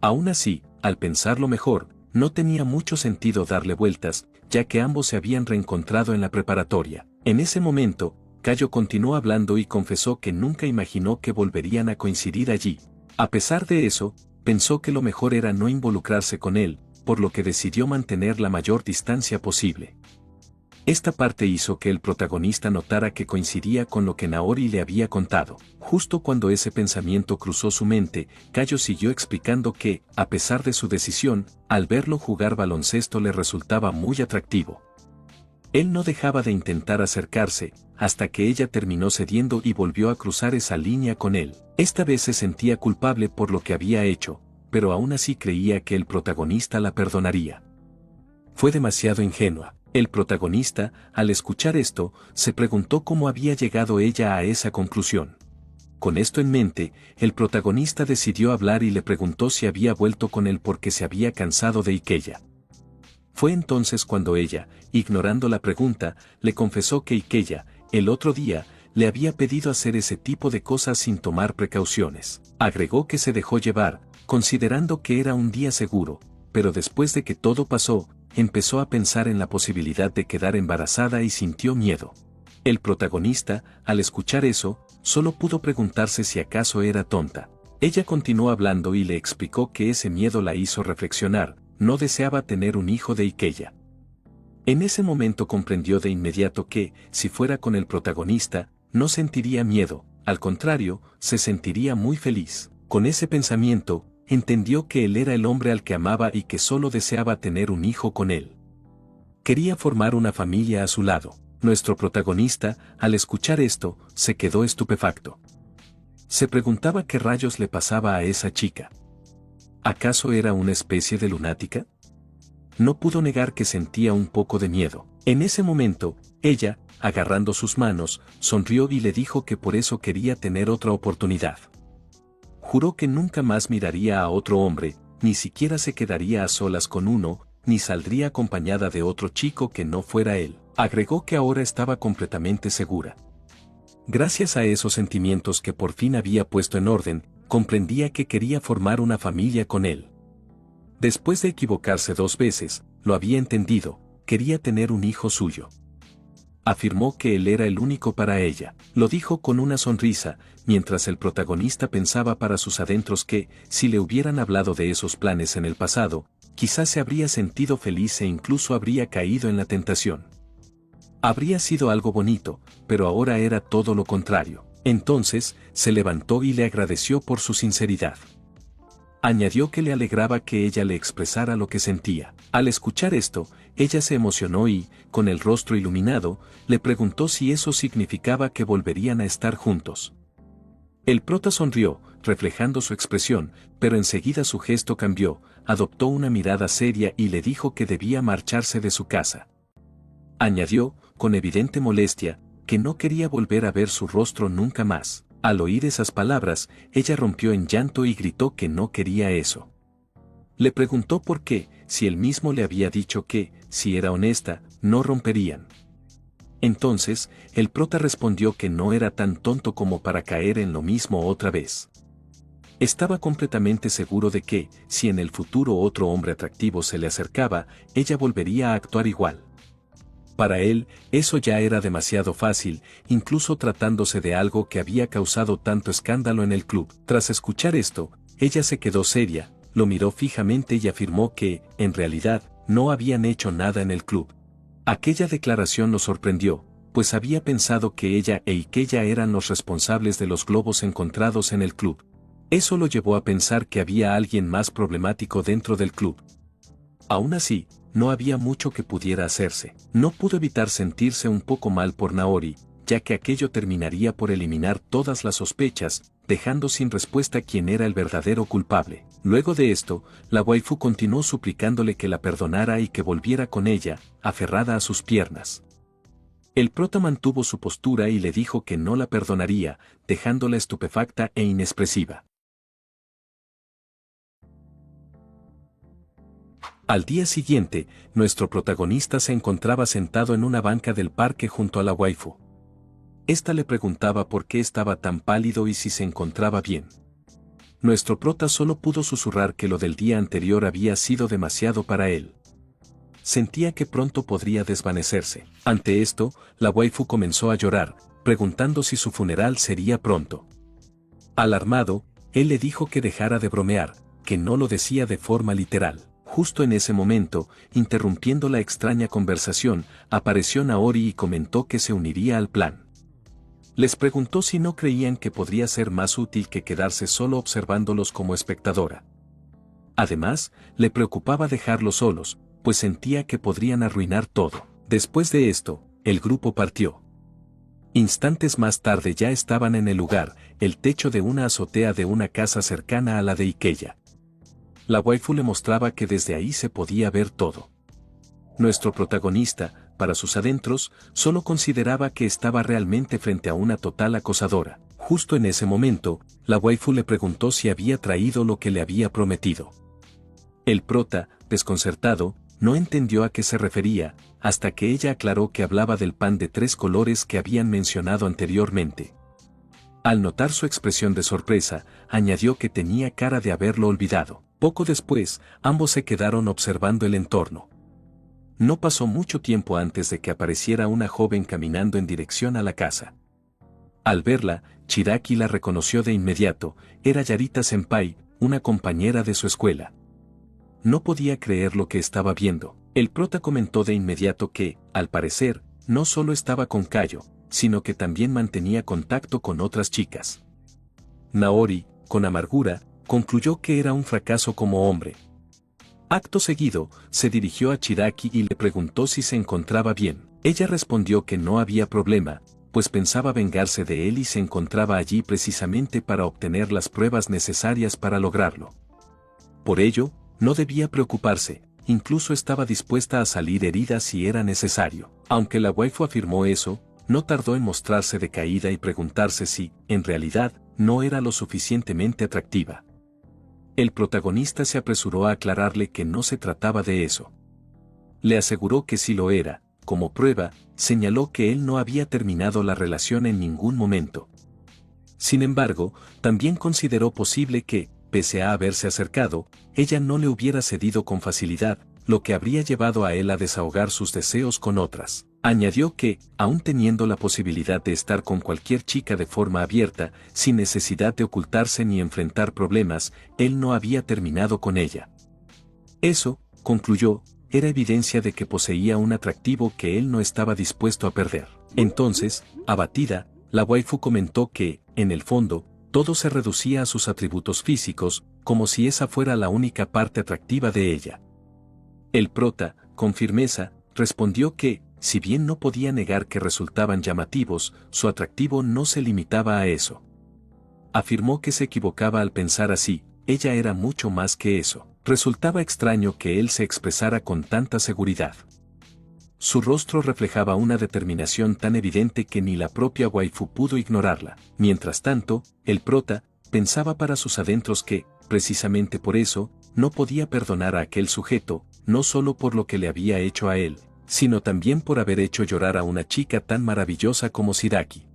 Aún así, al pensarlo mejor, no tenía mucho sentido darle vueltas, ya que ambos se habían reencontrado en la preparatoria. En ese momento, Cayo continuó hablando y confesó que nunca imaginó que volverían a coincidir allí. A pesar de eso, pensó que lo mejor era no involucrarse con él, por lo que decidió mantener la mayor distancia posible. Esta parte hizo que el protagonista notara que coincidía con lo que Naori le había contado. Justo cuando ese pensamiento cruzó su mente, Cayo siguió explicando que, a pesar de su decisión, al verlo jugar baloncesto le resultaba muy atractivo. Él no dejaba de intentar acercarse, hasta que ella terminó cediendo y volvió a cruzar esa línea con él. Esta vez se sentía culpable por lo que había hecho, pero aún así creía que el protagonista la perdonaría. Fue demasiado ingenua. El protagonista, al escuchar esto, se preguntó cómo había llegado ella a esa conclusión. Con esto en mente, el protagonista decidió hablar y le preguntó si había vuelto con él porque se había cansado de Ikeya. Fue entonces cuando ella, ignorando la pregunta, le confesó que Ikeya, el otro día, le había pedido hacer ese tipo de cosas sin tomar precauciones. Agregó que se dejó llevar, considerando que era un día seguro, pero después de que todo pasó, empezó a pensar en la posibilidad de quedar embarazada y sintió miedo. El protagonista, al escuchar eso, solo pudo preguntarse si acaso era tonta. Ella continuó hablando y le explicó que ese miedo la hizo reflexionar, no deseaba tener un hijo de Ikeya. En ese momento comprendió de inmediato que, si fuera con el protagonista, no sentiría miedo, al contrario, se sentiría muy feliz. Con ese pensamiento, entendió que él era el hombre al que amaba y que solo deseaba tener un hijo con él. Quería formar una familia a su lado. Nuestro protagonista, al escuchar esto, se quedó estupefacto. Se preguntaba qué rayos le pasaba a esa chica. ¿Acaso era una especie de lunática? No pudo negar que sentía un poco de miedo. En ese momento, ella, agarrando sus manos, sonrió y le dijo que por eso quería tener otra oportunidad. Juró que nunca más miraría a otro hombre, ni siquiera se quedaría a solas con uno, ni saldría acompañada de otro chico que no fuera él. Agregó que ahora estaba completamente segura. Gracias a esos sentimientos que por fin había puesto en orden, comprendía que quería formar una familia con él. Después de equivocarse 2 veces, lo había entendido, quería tener un hijo suyo. Afirmó que él era el único para ella. Lo dijo con una sonrisa, mientras el protagonista pensaba para sus adentros que, si le hubieran hablado de esos planes en el pasado, quizás se habría sentido feliz e incluso habría caído en la tentación. Habría sido algo bonito, pero ahora era todo lo contrario. Entonces, se levantó y le agradeció por su sinceridad. Añadió que le alegraba que ella le expresara lo que sentía. Al escuchar esto, ella se emocionó y, con el rostro iluminado, le preguntó si eso significaba que volverían a estar juntos. El prota sonrió, reflejando su expresión, pero enseguida su gesto cambió, adoptó una mirada seria y le dijo que debía marcharse de su casa. Añadió, con evidente molestia, que no quería volver a ver su rostro nunca más. Al oír esas palabras, ella rompió en llanto y gritó que no quería eso. Le preguntó por qué, si él mismo le había dicho que, si era honesta, no romperían. Entonces, el prota respondió que no era tan tonto como para caer en lo mismo otra vez. Estaba completamente seguro de que, si en el futuro otro hombre atractivo se le acercaba, ella volvería a actuar igual. Para él, eso ya era demasiado fácil, incluso tratándose de algo que había causado tanto escándalo en el club. Tras escuchar esto, ella se quedó seria, lo miró fijamente y afirmó que, en realidad, no habían hecho nada en el club. Aquella declaración lo sorprendió, pues había pensado que ella e Ikeya eran los responsables de los globos encontrados en el club. Eso lo llevó a pensar que había alguien más problemático dentro del club. Aún así, no había mucho que pudiera hacerse. No pudo evitar sentirse un poco mal por Naori, ya que aquello terminaría por eliminar todas las sospechas, dejando sin respuesta quién era el verdadero culpable. Luego de esto, la waifu continuó suplicándole que la perdonara y que volviera con ella, aferrada a sus piernas. El prota mantuvo su postura y le dijo que no la perdonaría, dejándola estupefacta e inexpresiva. Al día siguiente, nuestro protagonista se encontraba sentado en una banca del parque junto a la waifu. Esta le preguntaba por qué estaba tan pálido y si se encontraba bien. Nuestro prota solo pudo susurrar que lo del día anterior había sido demasiado para él. Sentía que pronto podría desvanecerse. Ante esto, la waifu comenzó a llorar, preguntando si su funeral sería pronto. Alarmado, él le dijo que dejara de bromear, que no lo decía de forma literal. Justo en ese momento, interrumpiendo la extraña conversación, apareció Naori y comentó que se uniría al plan. Les preguntó si no creían que podría ser más útil que quedarse solo observándolos como espectadora. Además, le preocupaba dejarlos solos, pues sentía que podrían arruinar todo. Después de esto, el grupo partió. Instantes más tarde ya estaban en el lugar, el techo de una azotea de una casa cercana a la de Ikeya. La waifu le mostraba que desde ahí se podía ver todo. Nuestro protagonista, para sus adentros, solo consideraba que estaba realmente frente a una total acosadora. Justo en ese momento, la waifu le preguntó si había traído lo que le había prometido. El prota, desconcertado, no entendió a qué se refería, hasta que ella aclaró que hablaba del pan de 3 colores que habían mencionado anteriormente. Al notar su expresión de sorpresa, añadió que tenía cara de haberlo olvidado. Poco después, ambos se quedaron observando el entorno. No pasó mucho tiempo antes de que apareciera una joven caminando en dirección a la casa. Al verla, Chiaki la reconoció de inmediato, era Yarita Senpai, una compañera de su escuela. No podía creer lo que estaba viendo. El prota comentó de inmediato que, al parecer, no solo estaba con Kayo, sino que también mantenía contacto con otras chicas. Naori, con amargura, concluyó que era un fracaso como hombre. Acto seguido, se dirigió a Chiaki y le preguntó si se encontraba bien. Ella respondió que no había problema, pues pensaba vengarse de él y se encontraba allí precisamente para obtener las pruebas necesarias para lograrlo. Por ello, no debía preocuparse, incluso estaba dispuesta a salir herida si era necesario. Aunque la waifu afirmó eso, no tardó en mostrarse decaída y preguntarse si, en realidad, no era lo suficientemente atractiva. El protagonista se apresuró a aclararle que no se trataba de eso. Le aseguró que sí lo era. Como prueba, señaló que él no había terminado la relación en ningún momento. Sin embargo, también consideró posible que, pese a haberse acercado, ella no le hubiera cedido con facilidad, lo que habría llevado a él a desahogar sus deseos con otras. Añadió que, aun teniendo la posibilidad de estar con cualquier chica de forma abierta, sin necesidad de ocultarse ni enfrentar problemas, él no había terminado con ella. Eso, concluyó, era evidencia de que poseía un atractivo que él no estaba dispuesto a perder. Entonces, abatida, la waifu comentó que, en el fondo, todo se reducía a sus atributos físicos, como si esa fuera la única parte atractiva de ella. El prota, con firmeza, respondió que, si bien no podía negar que resultaban llamativos, su atractivo no se limitaba a eso. Afirmó que se equivocaba al pensar así, ella era mucho más que eso. Resultaba extraño que él se expresara con tanta seguridad. Su rostro reflejaba una determinación tan evidente que ni la propia waifu pudo ignorarla. Mientras tanto, el prota, pensaba para sus adentros que, precisamente por eso, no podía perdonar a aquel sujeto, no solo por lo que le había hecho a él, sino también por haber hecho llorar a una chica tan maravillosa como Shiidaki.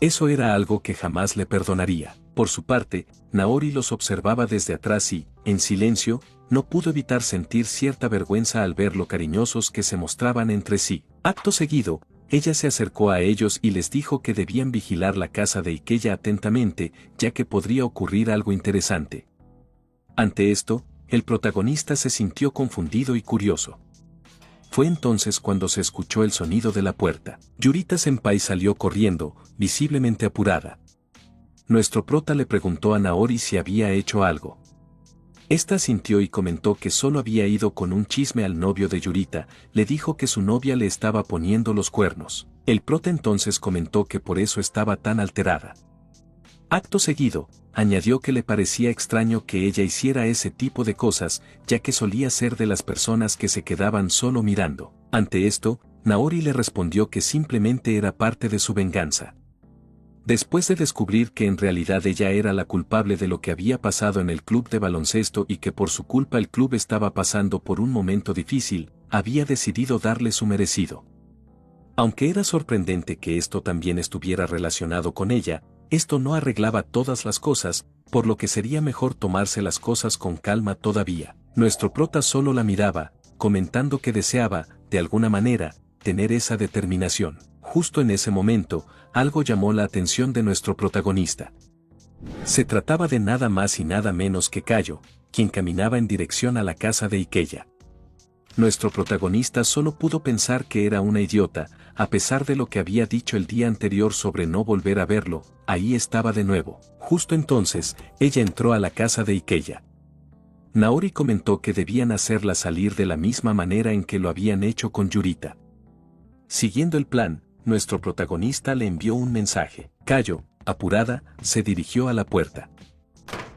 Eso era algo que jamás le perdonaría. Por su parte, Naori los observaba desde atrás y, en silencio, no pudo evitar sentir cierta vergüenza al ver lo cariñosos que se mostraban entre sí. Acto seguido, ella se acercó a ellos y les dijo que debían vigilar la casa de Ikeya atentamente, ya que podría ocurrir algo interesante. Ante esto, el protagonista se sintió confundido y curioso. Fue entonces cuando se escuchó el sonido de la puerta. Yurita Senpai salió corriendo, visiblemente apurada. Nuestro prota le preguntó a Naori si había hecho algo. Esta asintió y comentó que solo había ido con un chisme al novio de Yurita, le dijo que su novia le estaba poniendo los cuernos. El prota entonces comentó que por eso estaba tan alterada. Acto seguido, añadió que le parecía extraño que ella hiciera ese tipo de cosas, ya que solía ser de las personas que se quedaban solo mirando. Ante esto, Naori le respondió que simplemente era parte de su venganza. Después de descubrir que en realidad ella era la culpable de lo que había pasado en el club de baloncesto y que por su culpa el club estaba pasando por un momento difícil, había decidido darle su merecido. Aunque era sorprendente que esto también estuviera relacionado con ella, esto no arreglaba todas las cosas, por lo que sería mejor tomarse las cosas con calma todavía. Nuestro prota solo la miraba, comentando que deseaba, de alguna manera, tener esa determinación. Justo en ese momento, algo llamó la atención de nuestro protagonista. Se trataba de nada más y nada menos que Kayo, quien caminaba en dirección a la casa de Ikeya. Nuestro protagonista solo pudo pensar que era una idiota, a pesar de lo que había dicho el día anterior sobre no volver a verlo, ahí estaba de nuevo. Justo entonces, ella entró a la casa de Ikeya. Naori comentó que debían hacerla salir de la misma manera en que lo habían hecho con Yurita. Siguiendo el plan, nuestro protagonista le envió un mensaje. Kayo, apurada, se dirigió a la puerta.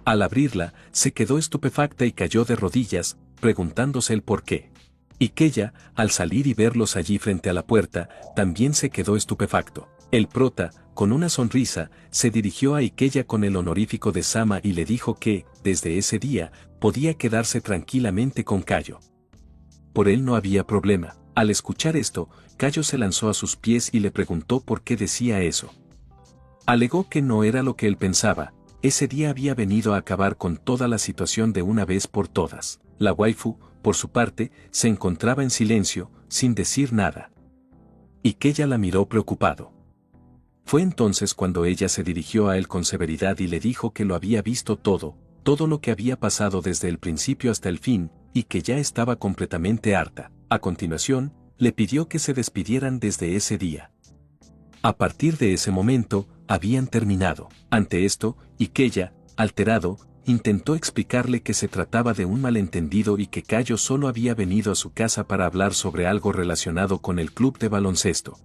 Al abrirla, se quedó estupefacta y cayó de rodillas, preguntándose el por qué. Ikeya, al salir y verlos allí frente a la puerta, también se quedó estupefacto. El prota, con una sonrisa, se dirigió a Ikeya con el honorífico de Sama y le dijo que, desde ese día, podía quedarse tranquilamente con Kayo. Por él no había problema. Al escuchar esto, Kayo se lanzó a sus pies y le preguntó por qué decía eso. Alegó que no era lo que él pensaba, ese día había venido a acabar con toda la situación de una vez por todas. La waifu, por su parte, se encontraba en silencio, sin decir nada. Ikeya la miró preocupado. Fue entonces cuando ella se dirigió a él con severidad y le dijo que lo había visto todo lo que había pasado desde el principio hasta el fin, y que ya estaba completamente harta. A continuación, le pidió que se despidieran desde ese día. A partir de ese momento, habían terminado. Ante esto, Ikeya, alterado, intentó explicarle que se trataba de un malentendido y que Kayo solo había venido a su casa para hablar sobre algo relacionado con el club de baloncesto.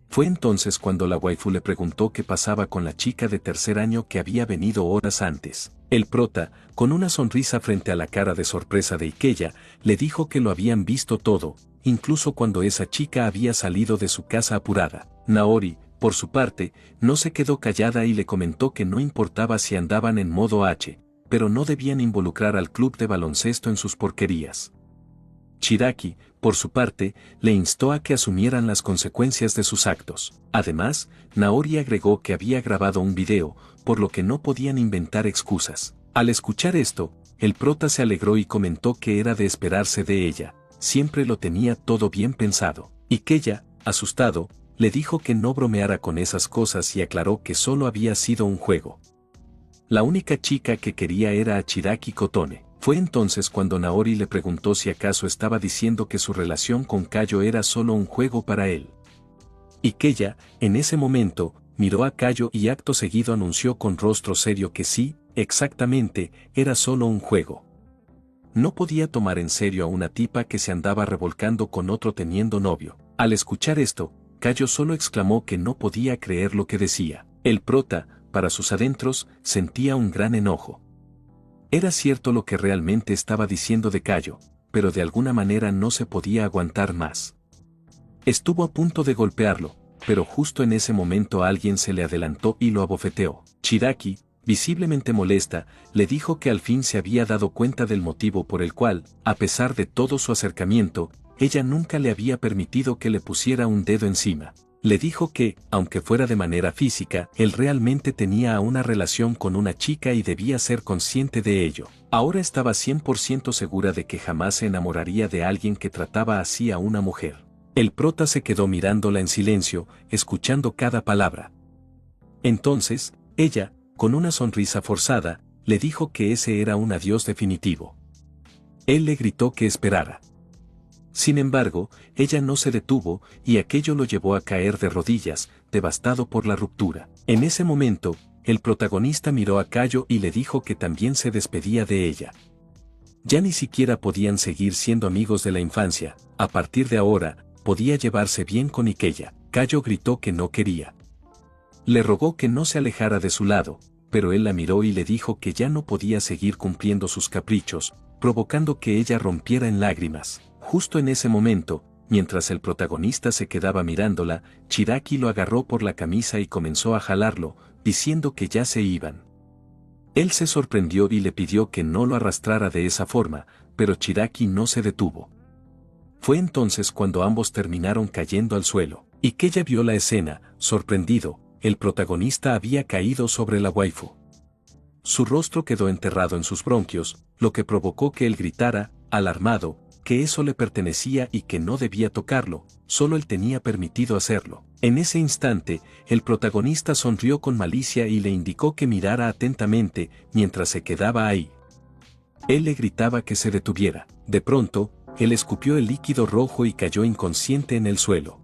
Fue entonces cuando la waifu le preguntó qué pasaba con la chica de tercer año que había venido horas antes. El prota, con una sonrisa frente a la cara de sorpresa de Ikeya, le dijo que lo habían visto todo, incluso cuando esa chica había salido de su casa apurada. Naori, por su parte, no se quedó callada y le comentó que no importaba si andaban en modo H, pero no debían involucrar al club de baloncesto en sus porquerías. Chiraki, por su parte, le instó a que asumieran las consecuencias de sus actos. Además, Naori agregó que había grabado un video, por lo que no podían inventar excusas. Al escuchar esto, el prota se alegró y comentó que era de esperarse de ella, siempre lo tenía todo bien pensado. Ikeya, asustado, le dijo que no bromeara con esas cosas y aclaró que solo había sido un juego. La única chica que quería era a Chiraki Kotone. Fue entonces cuando Naori le preguntó si acaso estaba diciendo que su relación con Kayo era solo un juego para él. Ikeya, en ese momento, miró a Kayo y acto seguido anunció con rostro serio que sí, exactamente, era solo un juego. No podía tomar en serio a una tipa que se andaba revolcando con otro teniendo novio. Al escuchar esto, Kayo solo exclamó que no podía creer lo que decía. El prota, para sus adentros, sentía un gran enojo. Era cierto lo que realmente estaba diciendo de Kayo, pero de alguna manera no se podía aguantar más. Estuvo a punto de golpearlo, pero justo en ese momento alguien se le adelantó y lo abofeteó. Chiraki, visiblemente molesta, le dijo que al fin se había dado cuenta del motivo por el cual, a pesar de todo su acercamiento, ella nunca le había permitido que le pusiera un dedo encima. Le dijo que, aunque fuera de manera física, él realmente tenía una relación con una chica y debía ser consciente de ello. Ahora estaba 100% segura de que jamás se enamoraría de alguien que trataba así a una mujer. El prota se quedó mirándola en silencio, escuchando cada palabra. Entonces, ella, con una sonrisa forzada, le dijo que ese era un adiós definitivo. Él le gritó que esperara. Sin embargo, ella no se detuvo, y aquello lo llevó a caer de rodillas, devastado por la ruptura. En ese momento, el protagonista miró a Kayo y le dijo que también se despedía de ella. Ya ni siquiera podían seguir siendo amigos de la infancia, a partir de ahora, podía llevarse bien con Ikeya. Kayo gritó que no quería. Le rogó que no se alejara de su lado, pero él la miró y le dijo que ya no podía seguir cumpliendo sus caprichos, provocando que ella rompiera en lágrimas. Justo en ese momento, mientras el protagonista se quedaba mirándola, Chiraki lo agarró por la camisa y comenzó a jalarlo, diciendo que ya se iban. Él se sorprendió y le pidió que no lo arrastrara de esa forma, pero Chiraki no se detuvo. Fue entonces cuando ambos terminaron cayendo al suelo. Ikeya vio la escena, sorprendido, el protagonista había caído sobre la waifu. Su rostro quedó enterrado en sus bronquios, lo que provocó que él gritara, alarmado, que eso le pertenecía y que no debía tocarlo, solo él tenía permitido hacerlo. En ese instante, el protagonista sonrió con malicia y le indicó que mirara atentamente, mientras se quedaba ahí. Él le gritaba que se detuviera. De pronto, él escupió el líquido rojo y cayó inconsciente en el suelo.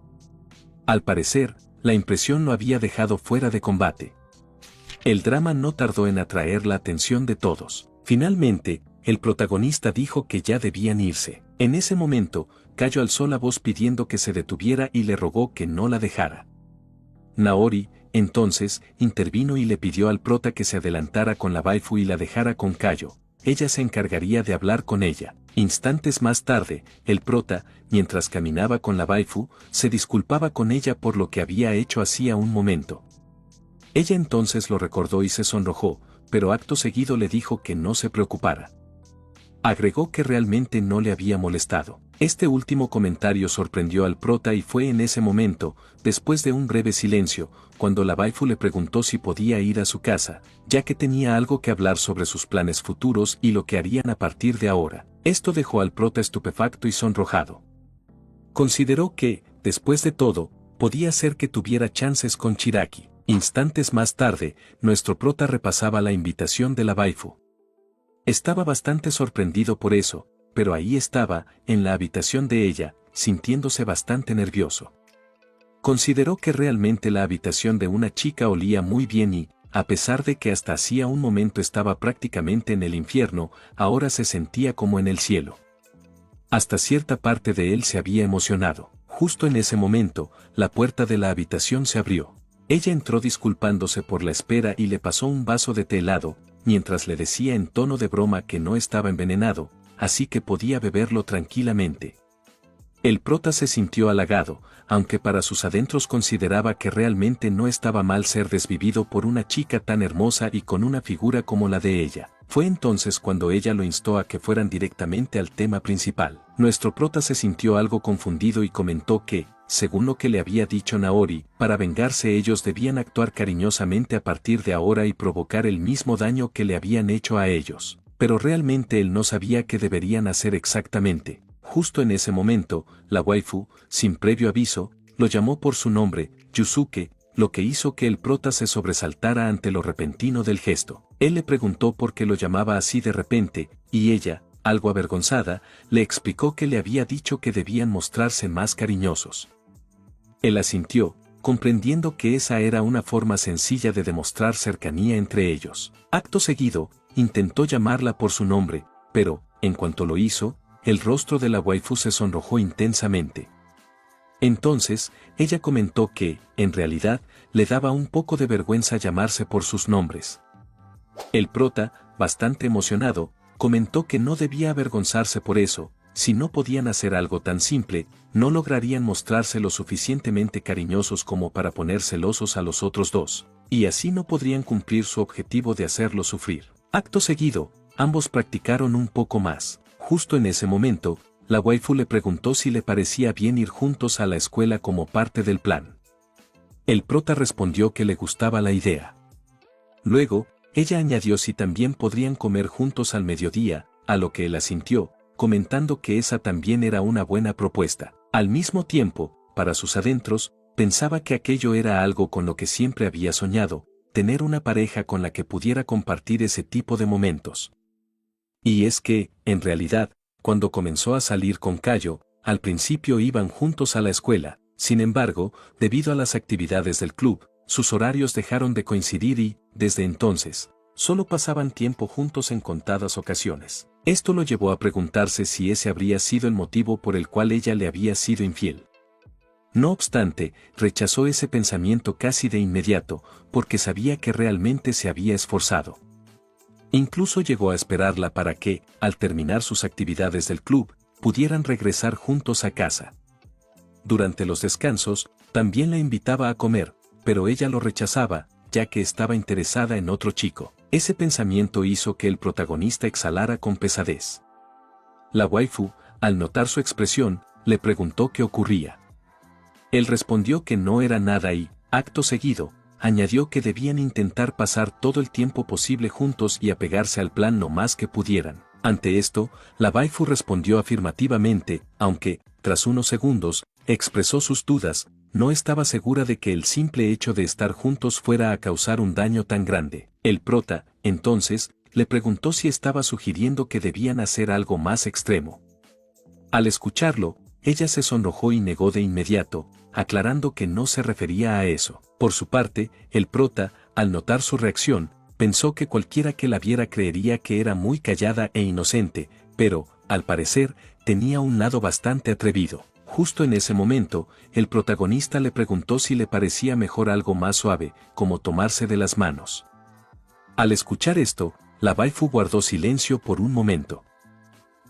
Al parecer, la impresión lo había dejado fuera de combate. El drama no tardó en atraer la atención de todos. Finalmente, el protagonista dijo que ya debían irse. En ese momento, Kayo alzó la voz pidiendo que se detuviera y le rogó que no la dejara. Naori, entonces, intervino y le pidió al prota que se adelantara con la waifu y la dejara con Kayo. Ella se encargaría de hablar con ella. Instantes más tarde, el prota, mientras caminaba con la waifu, se disculpaba con ella por lo que había hecho hacía un momento. Ella entonces lo recordó y se sonrojó, pero acto seguido le dijo que no se preocupara. Agregó que realmente no le había molestado. Este último comentario sorprendió al prota y fue en ese momento, después de un breve silencio, cuando la waifu le preguntó si podía ir a su casa, ya que tenía algo que hablar sobre sus planes futuros y lo que harían a partir de ahora. Esto dejó al prota estupefacto y sonrojado. Consideró que, después de todo, podía ser que tuviera chances con Chiraki. Instantes más tarde, nuestro prota repasaba la invitación de la waifu. Estaba bastante sorprendido por eso, pero ahí estaba, en la habitación de ella, sintiéndose bastante nervioso. Consideró que realmente la habitación de una chica olía muy bien y, a pesar de que hasta hacía un momento estaba prácticamente en el infierno, ahora se sentía como en el cielo. Hasta cierta parte de él se había emocionado. Justo en ese momento, la puerta de la habitación se abrió. Ella entró disculpándose por la espera y le pasó un vaso de té helado, mientras le decía en tono de broma que no estaba envenenado, así que podía beberlo tranquilamente. El prota se sintió halagado, aunque para sus adentros consideraba que realmente no estaba mal ser desvivido por una chica tan hermosa y con una figura como la de ella. Fue entonces cuando ella lo instó a que fueran directamente al tema principal. Nuestro prota se sintió algo confundido y comentó que, según lo que le había dicho Naori, para vengarse ellos debían actuar cariñosamente a partir de ahora y provocar el mismo daño que le habían hecho a ellos. Pero realmente él no sabía qué deberían hacer exactamente. Justo en ese momento, la waifu, sin previo aviso, lo llamó por su nombre, Yusuke, lo que hizo que el prota se sobresaltara ante lo repentino del gesto. Él le preguntó por qué lo llamaba así de repente, y ella, algo avergonzada, le explicó que le había dicho que debían mostrarse más cariñosos. Él asintió, comprendiendo que esa era una forma sencilla de demostrar cercanía entre ellos. Acto seguido, intentó llamarla por su nombre, pero, en cuanto lo hizo, el rostro de la waifu se sonrojó intensamente. Entonces, ella comentó que, en realidad, le daba un poco de vergüenza llamarse por sus nombres. El prota, bastante emocionado, comentó que no debía avergonzarse por eso. Si no podían hacer algo tan simple, no lograrían mostrarse lo suficientemente cariñosos como para poner celosos a los otros dos, y así no podrían cumplir su objetivo de hacerlo sufrir. Acto seguido, ambos practicaron un poco más. Justo en ese momento, la waifu le preguntó si le parecía bien ir juntos a la escuela como parte del plan. El prota respondió que le gustaba la idea. Luego, ella añadió si también podrían comer juntos al mediodía, a lo que él asintió, comentando que esa también era una buena propuesta. Al mismo tiempo, para sus adentros, pensaba que aquello era algo con lo que siempre había soñado, tener una pareja con la que pudiera compartir ese tipo de momentos. Y es que, en realidad, cuando comenzó a salir con Cayo, al principio iban juntos a la escuela, sin embargo, debido a las actividades del club, sus horarios dejaron de coincidir y, desde entonces, solo pasaban tiempo juntos en contadas ocasiones. Esto lo llevó a preguntarse si ese habría sido el motivo por el cual ella le había sido infiel. No obstante, rechazó ese pensamiento casi de inmediato, porque sabía que realmente se había esforzado. Incluso llegó a esperarla para que, al terminar sus actividades del club, pudieran regresar juntos a casa. Durante los descansos, también la invitaba a comer, pero ella lo rechazaba, ya que estaba interesada en otro chico. Ese pensamiento hizo que el protagonista exhalara con pesadez. La waifu, al notar su expresión, le preguntó qué ocurría. Él respondió que no era nada y, acto seguido, añadió que debían intentar pasar todo el tiempo posible juntos y apegarse al plan lo más que pudieran. Ante esto, la waifu respondió afirmativamente, aunque, tras unos segundos, expresó sus dudas. No estaba segura de que el simple hecho de estar juntos fuera a causar un daño tan grande. El prota, entonces, le preguntó si estaba sugiriendo que debían hacer algo más extremo. Al escucharlo, ella se sonrojó y negó de inmediato, aclarando que no se refería a eso. Por su parte, el prota, al notar su reacción, pensó que cualquiera que la viera creería que era muy callada e inocente, pero, al parecer, tenía un lado bastante atrevido. Justo en ese momento, el protagonista le preguntó si le parecía mejor algo más suave, como tomarse de las manos. Al escuchar esto, la waifu guardó silencio por un momento.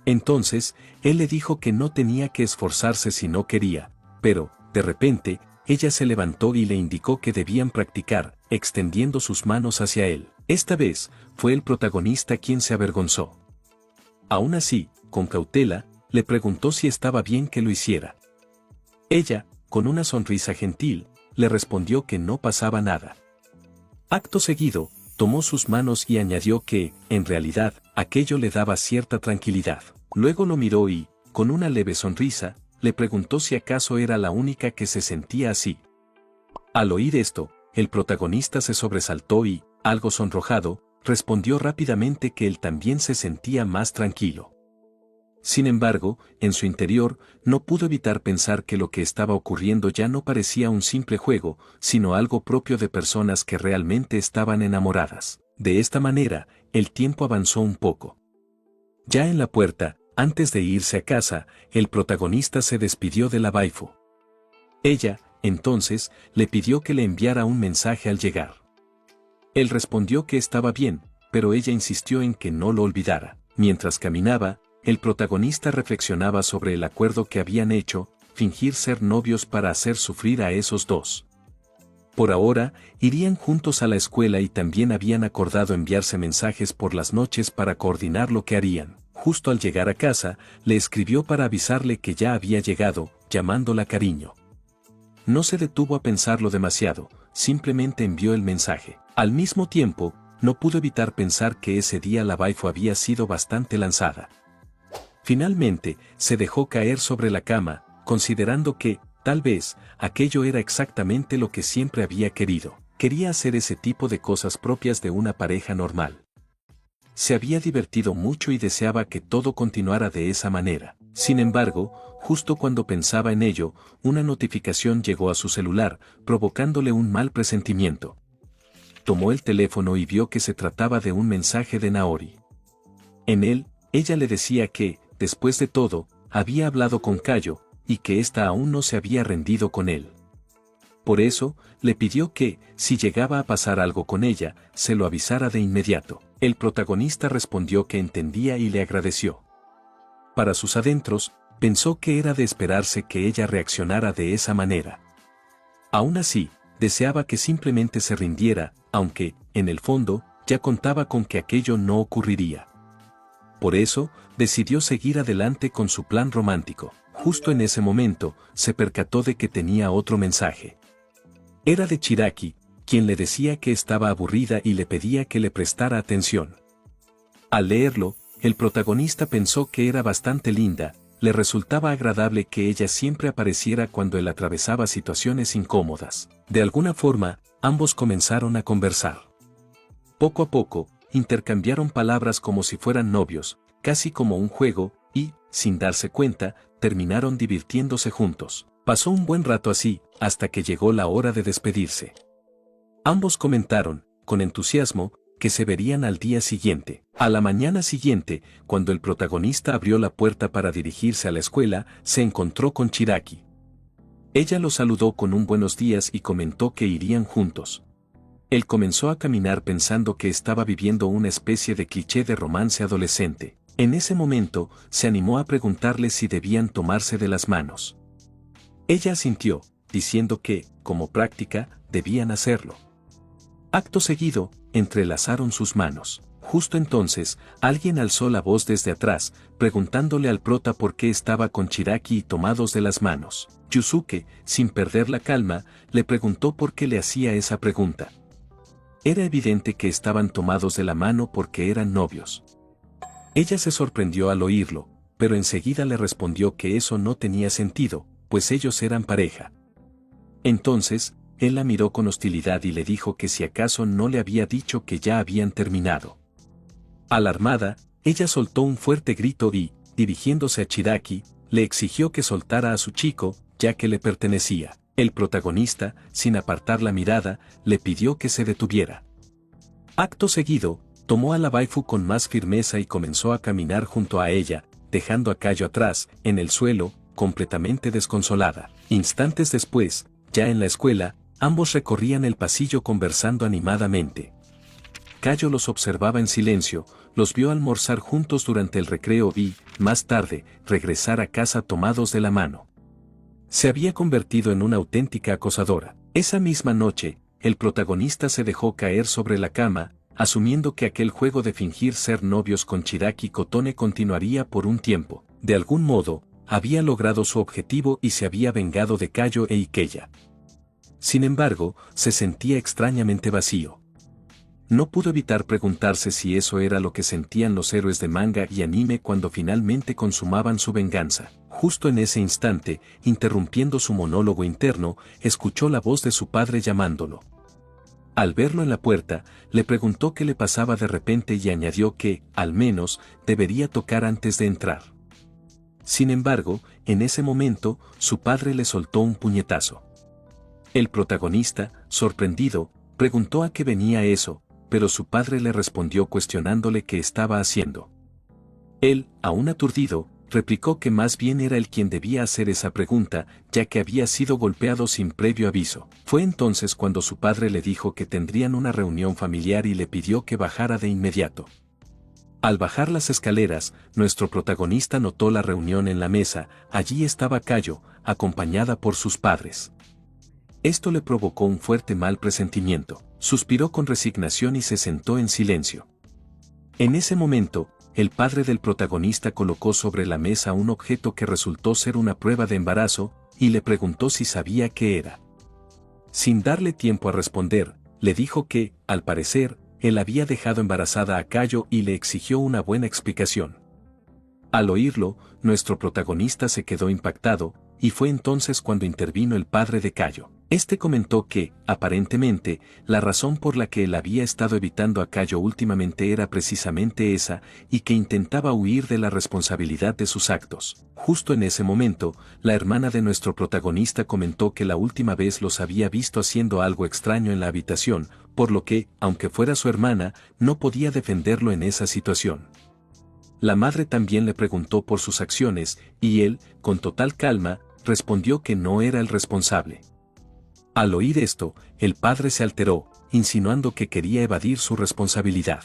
Entonces, él le dijo que no tenía que esforzarse si no quería, pero, de repente, ella se levantó y le indicó que debían practicar, extendiendo sus manos hacia él. Esta vez, fue el protagonista quien se avergonzó. Aún así, con cautela, le preguntó si estaba bien que lo hiciera. Ella, con una sonrisa gentil, le respondió que no pasaba nada. Acto seguido, tomó sus manos y añadió que, en realidad, aquello le daba cierta tranquilidad. Luego lo miró y, con una leve sonrisa, le preguntó si acaso era la única que se sentía así. Al oír esto, el protagonista se sobresaltó y, algo sonrojado, respondió rápidamente que él también se sentía más tranquilo. Sin embargo, en su interior, no pudo evitar pensar que lo que estaba ocurriendo ya no parecía un simple juego, sino algo propio de personas que realmente estaban enamoradas. De esta manera, el tiempo avanzó un poco. Ya en la puerta, antes de irse a casa, el protagonista se despidió de la waifu. Ella, entonces, le pidió que le enviara un mensaje al llegar. Él respondió que estaba bien, pero ella insistió en que no lo olvidara. Mientras caminaba, el protagonista reflexionaba sobre el acuerdo que habían hecho, fingir ser novios para hacer sufrir a esos dos. Por ahora, irían juntos a la escuela y también habían acordado enviarse mensajes por las noches para coordinar lo que harían. Justo al llegar a casa, le escribió para avisarle que ya había llegado, llamándola cariño. No se detuvo a pensarlo demasiado, simplemente envió el mensaje. Al mismo tiempo, no pudo evitar pensar que ese día la waifu había sido bastante lanzada. Finalmente, se dejó caer sobre la cama, considerando que, tal vez, aquello era exactamente lo que siempre había querido. Quería hacer ese tipo de cosas propias de una pareja normal. Se había divertido mucho y deseaba que todo continuara de esa manera. Sin embargo, justo cuando pensaba en ello, una notificación llegó a su celular, provocándole un mal presentimiento. Tomó el teléfono y vio que se trataba de un mensaje de Naori. En él, ella le decía que, después de todo, había hablado con Kayo, y que ésta aún no se había rendido con él. Por eso, le pidió que, si llegaba a pasar algo con ella, se lo avisara de inmediato. El protagonista respondió que entendía y le agradeció. Para sus adentros, pensó que era de esperarse que ella reaccionara de esa manera. Aún así, deseaba que simplemente se rindiera, aunque, en el fondo, ya contaba con que aquello no ocurriría. Por eso, decidió seguir adelante con su plan romántico. Justo en ese momento, se percató de que tenía otro mensaje. Era de Chiraki, quien le decía que estaba aburrida y le pedía que le prestara atención. Al leerlo, el protagonista pensó que era bastante linda, le resultaba agradable que ella siempre apareciera cuando él atravesaba situaciones incómodas. De alguna forma, ambos comenzaron a conversar. Poco a poco, intercambiaron palabras como si fueran novios, casi como un juego, y, sin darse cuenta, terminaron divirtiéndose juntos. Pasó un buen rato así, hasta que llegó la hora de despedirse. Ambos comentaron, con entusiasmo, que se verían al día siguiente. A la mañana siguiente, cuando el protagonista abrió la puerta para dirigirse a la escuela, se encontró con Chiraki. Ella lo saludó con un buenos días y comentó que irían juntos. Él comenzó a caminar pensando que estaba viviendo una especie de cliché de romance adolescente. En ese momento, se animó a preguntarle si debían tomarse de las manos. Ella asintió, diciendo que, como práctica, debían hacerlo. Acto seguido, entrelazaron sus manos. Justo entonces, alguien alzó la voz desde atrás, preguntándole al prota por qué estaba con Chiraki y tomados de las manos. Yusuke, sin perder la calma, le preguntó por qué le hacía esa pregunta. Era evidente que estaban tomados de la mano porque eran novios. Ella se sorprendió al oírlo, pero enseguida le respondió que eso no tenía sentido, pues ellos eran pareja. Entonces, él la miró con hostilidad y le dijo que si acaso no le había dicho que ya habían terminado. Alarmada, ella soltó un fuerte grito y, dirigiéndose a Chiraki, le exigió que soltara a su chico, ya que le pertenecía. El protagonista, sin apartar la mirada, le pidió que se detuviera. Acto seguido, tomó a la waifu con más firmeza y comenzó a caminar junto a ella, dejando a Kayo atrás, en el suelo, completamente desconsolada. Instantes después, ya en la escuela, ambos recorrían el pasillo conversando animadamente. Cayo los observaba en silencio, los vio almorzar juntos durante el recreo y, más tarde, regresar a casa tomados de la mano. Se había convertido en una auténtica acosadora. Esa misma noche, el protagonista se dejó caer sobre la cama, asumiendo que aquel juego de fingir ser novios con Chiraki Kotone continuaría por un tiempo. De algún modo, había logrado su objetivo y se había vengado de Cayo e Ikeya. Sin embargo, se sentía extrañamente vacío. No pudo evitar preguntarse si eso era lo que sentían los héroes de manga y anime cuando finalmente consumaban su venganza. Justo en ese instante, interrumpiendo su monólogo interno, escuchó la voz de su padre llamándolo. Al verlo en la puerta, le preguntó qué le pasaba de repente y añadió que, al menos, debería tocar antes de entrar. Sin embargo, en ese momento, su padre le soltó un puñetazo. El protagonista, sorprendido, preguntó a qué venía eso, pero su padre le respondió cuestionándole qué estaba haciendo. Él, aún aturdido, replicó que más bien era él quien debía hacer esa pregunta, ya que había sido golpeado sin previo aviso. Fue entonces cuando su padre le dijo que tendrían una reunión familiar y le pidió que bajara de inmediato. Al bajar las escaleras, nuestro protagonista notó la reunión en la mesa. Allí estaba Cayo, acompañada por sus padres. Esto le provocó un fuerte mal presentimiento. Suspiró con resignación y se sentó en silencio. En ese momento, el padre del protagonista colocó sobre la mesa un objeto que resultó ser una prueba de embarazo, y le preguntó si sabía qué era. Sin darle tiempo a responder, le dijo que, al parecer, él había dejado embarazada a Cayo y le exigió una buena explicación. Al oírlo, nuestro protagonista se quedó impactado, y fue entonces cuando intervino el padre de Cayo. Este comentó que, aparentemente, la razón por la que él había estado evitando a Cayo últimamente era precisamente esa, y que intentaba huir de la responsabilidad de sus actos. Justo en ese momento, la hermana de nuestro protagonista comentó que la última vez los había visto haciendo algo extraño en la habitación, por lo que, aunque fuera su hermana, no podía defenderlo en esa situación. La madre también le preguntó por sus acciones, y él, con total calma, respondió que no era el responsable. Al oír esto, el padre se alteró, insinuando que quería evadir su responsabilidad.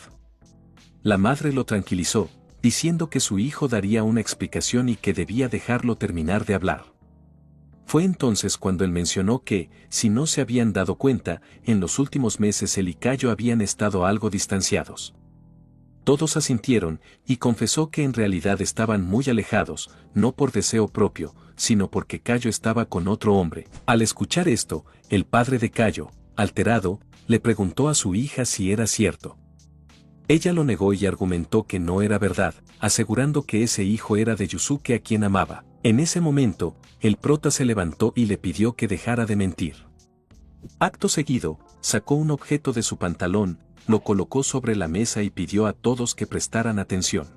La madre lo tranquilizó, diciendo que su hijo daría una explicación y que debía dejarlo terminar de hablar. Fue entonces cuando él mencionó que, si no se habían dado cuenta, en los últimos meses él y Cayo habían estado algo distanciados. Todos asintieron, y confesó que en realidad estaban muy alejados, no por deseo propio, sino porque Cayo estaba con otro hombre. Al escuchar esto, el padre de Cayo, alterado, le preguntó a su hija si era cierto. Ella lo negó y argumentó que no era verdad, asegurando que ese hijo era de Yusuke a quien amaba. En ese momento, el prota se levantó y le pidió que dejara de mentir. Acto seguido, sacó un objeto de su pantalón, lo colocó sobre la mesa y pidió a todos que prestaran atención.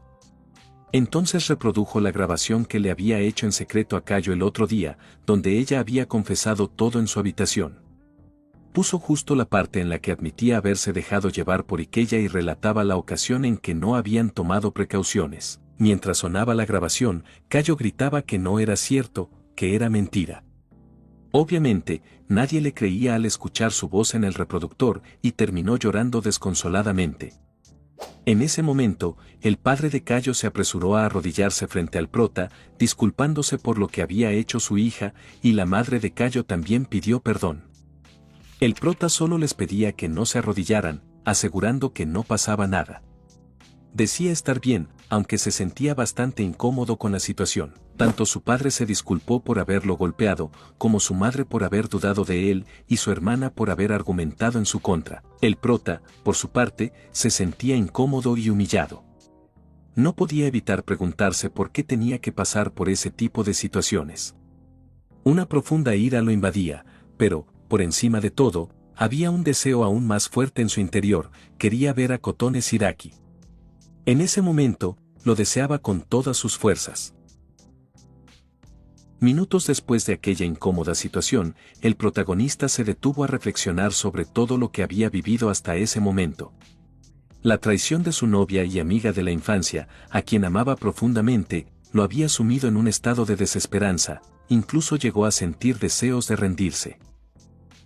Entonces reprodujo la grabación que le había hecho en secreto a Cayo el otro día, donde ella había confesado todo en su habitación. Puso justo la parte en la que admitía haberse dejado llevar por Ikeya y relataba la ocasión en que no habían tomado precauciones. Mientras sonaba la grabación, Cayo gritaba que no era cierto, que era mentira. Obviamente, nadie le creía al escuchar su voz en el reproductor y terminó llorando desconsoladamente. En ese momento, el padre de Cayo se apresuró a arrodillarse frente al prota, disculpándose por lo que había hecho su hija, y la madre de Cayo también pidió perdón. El prota solo les pedía que no se arrodillaran, asegurando que no pasaba nada. Decía estar bien, aunque se sentía bastante incómodo con la situación. Tanto su padre se disculpó por haberlo golpeado, como su madre por haber dudado de él, y su hermana por haber argumentado en su contra. El prota, por su parte, se sentía incómodo y humillado. No podía evitar preguntarse por qué tenía que pasar por ese tipo de situaciones. Una profunda ira lo invadía, pero, por encima de todo, había un deseo aún más fuerte en su interior: quería ver a Kotone Shiraki. En ese momento, lo deseaba con todas sus fuerzas. Minutos después de aquella incómoda situación, el protagonista se detuvo a reflexionar sobre todo lo que había vivido hasta ese momento. La traición de su novia y amiga de la infancia, a quien amaba profundamente, lo había sumido en un estado de desesperanza, incluso llegó a sentir deseos de rendirse.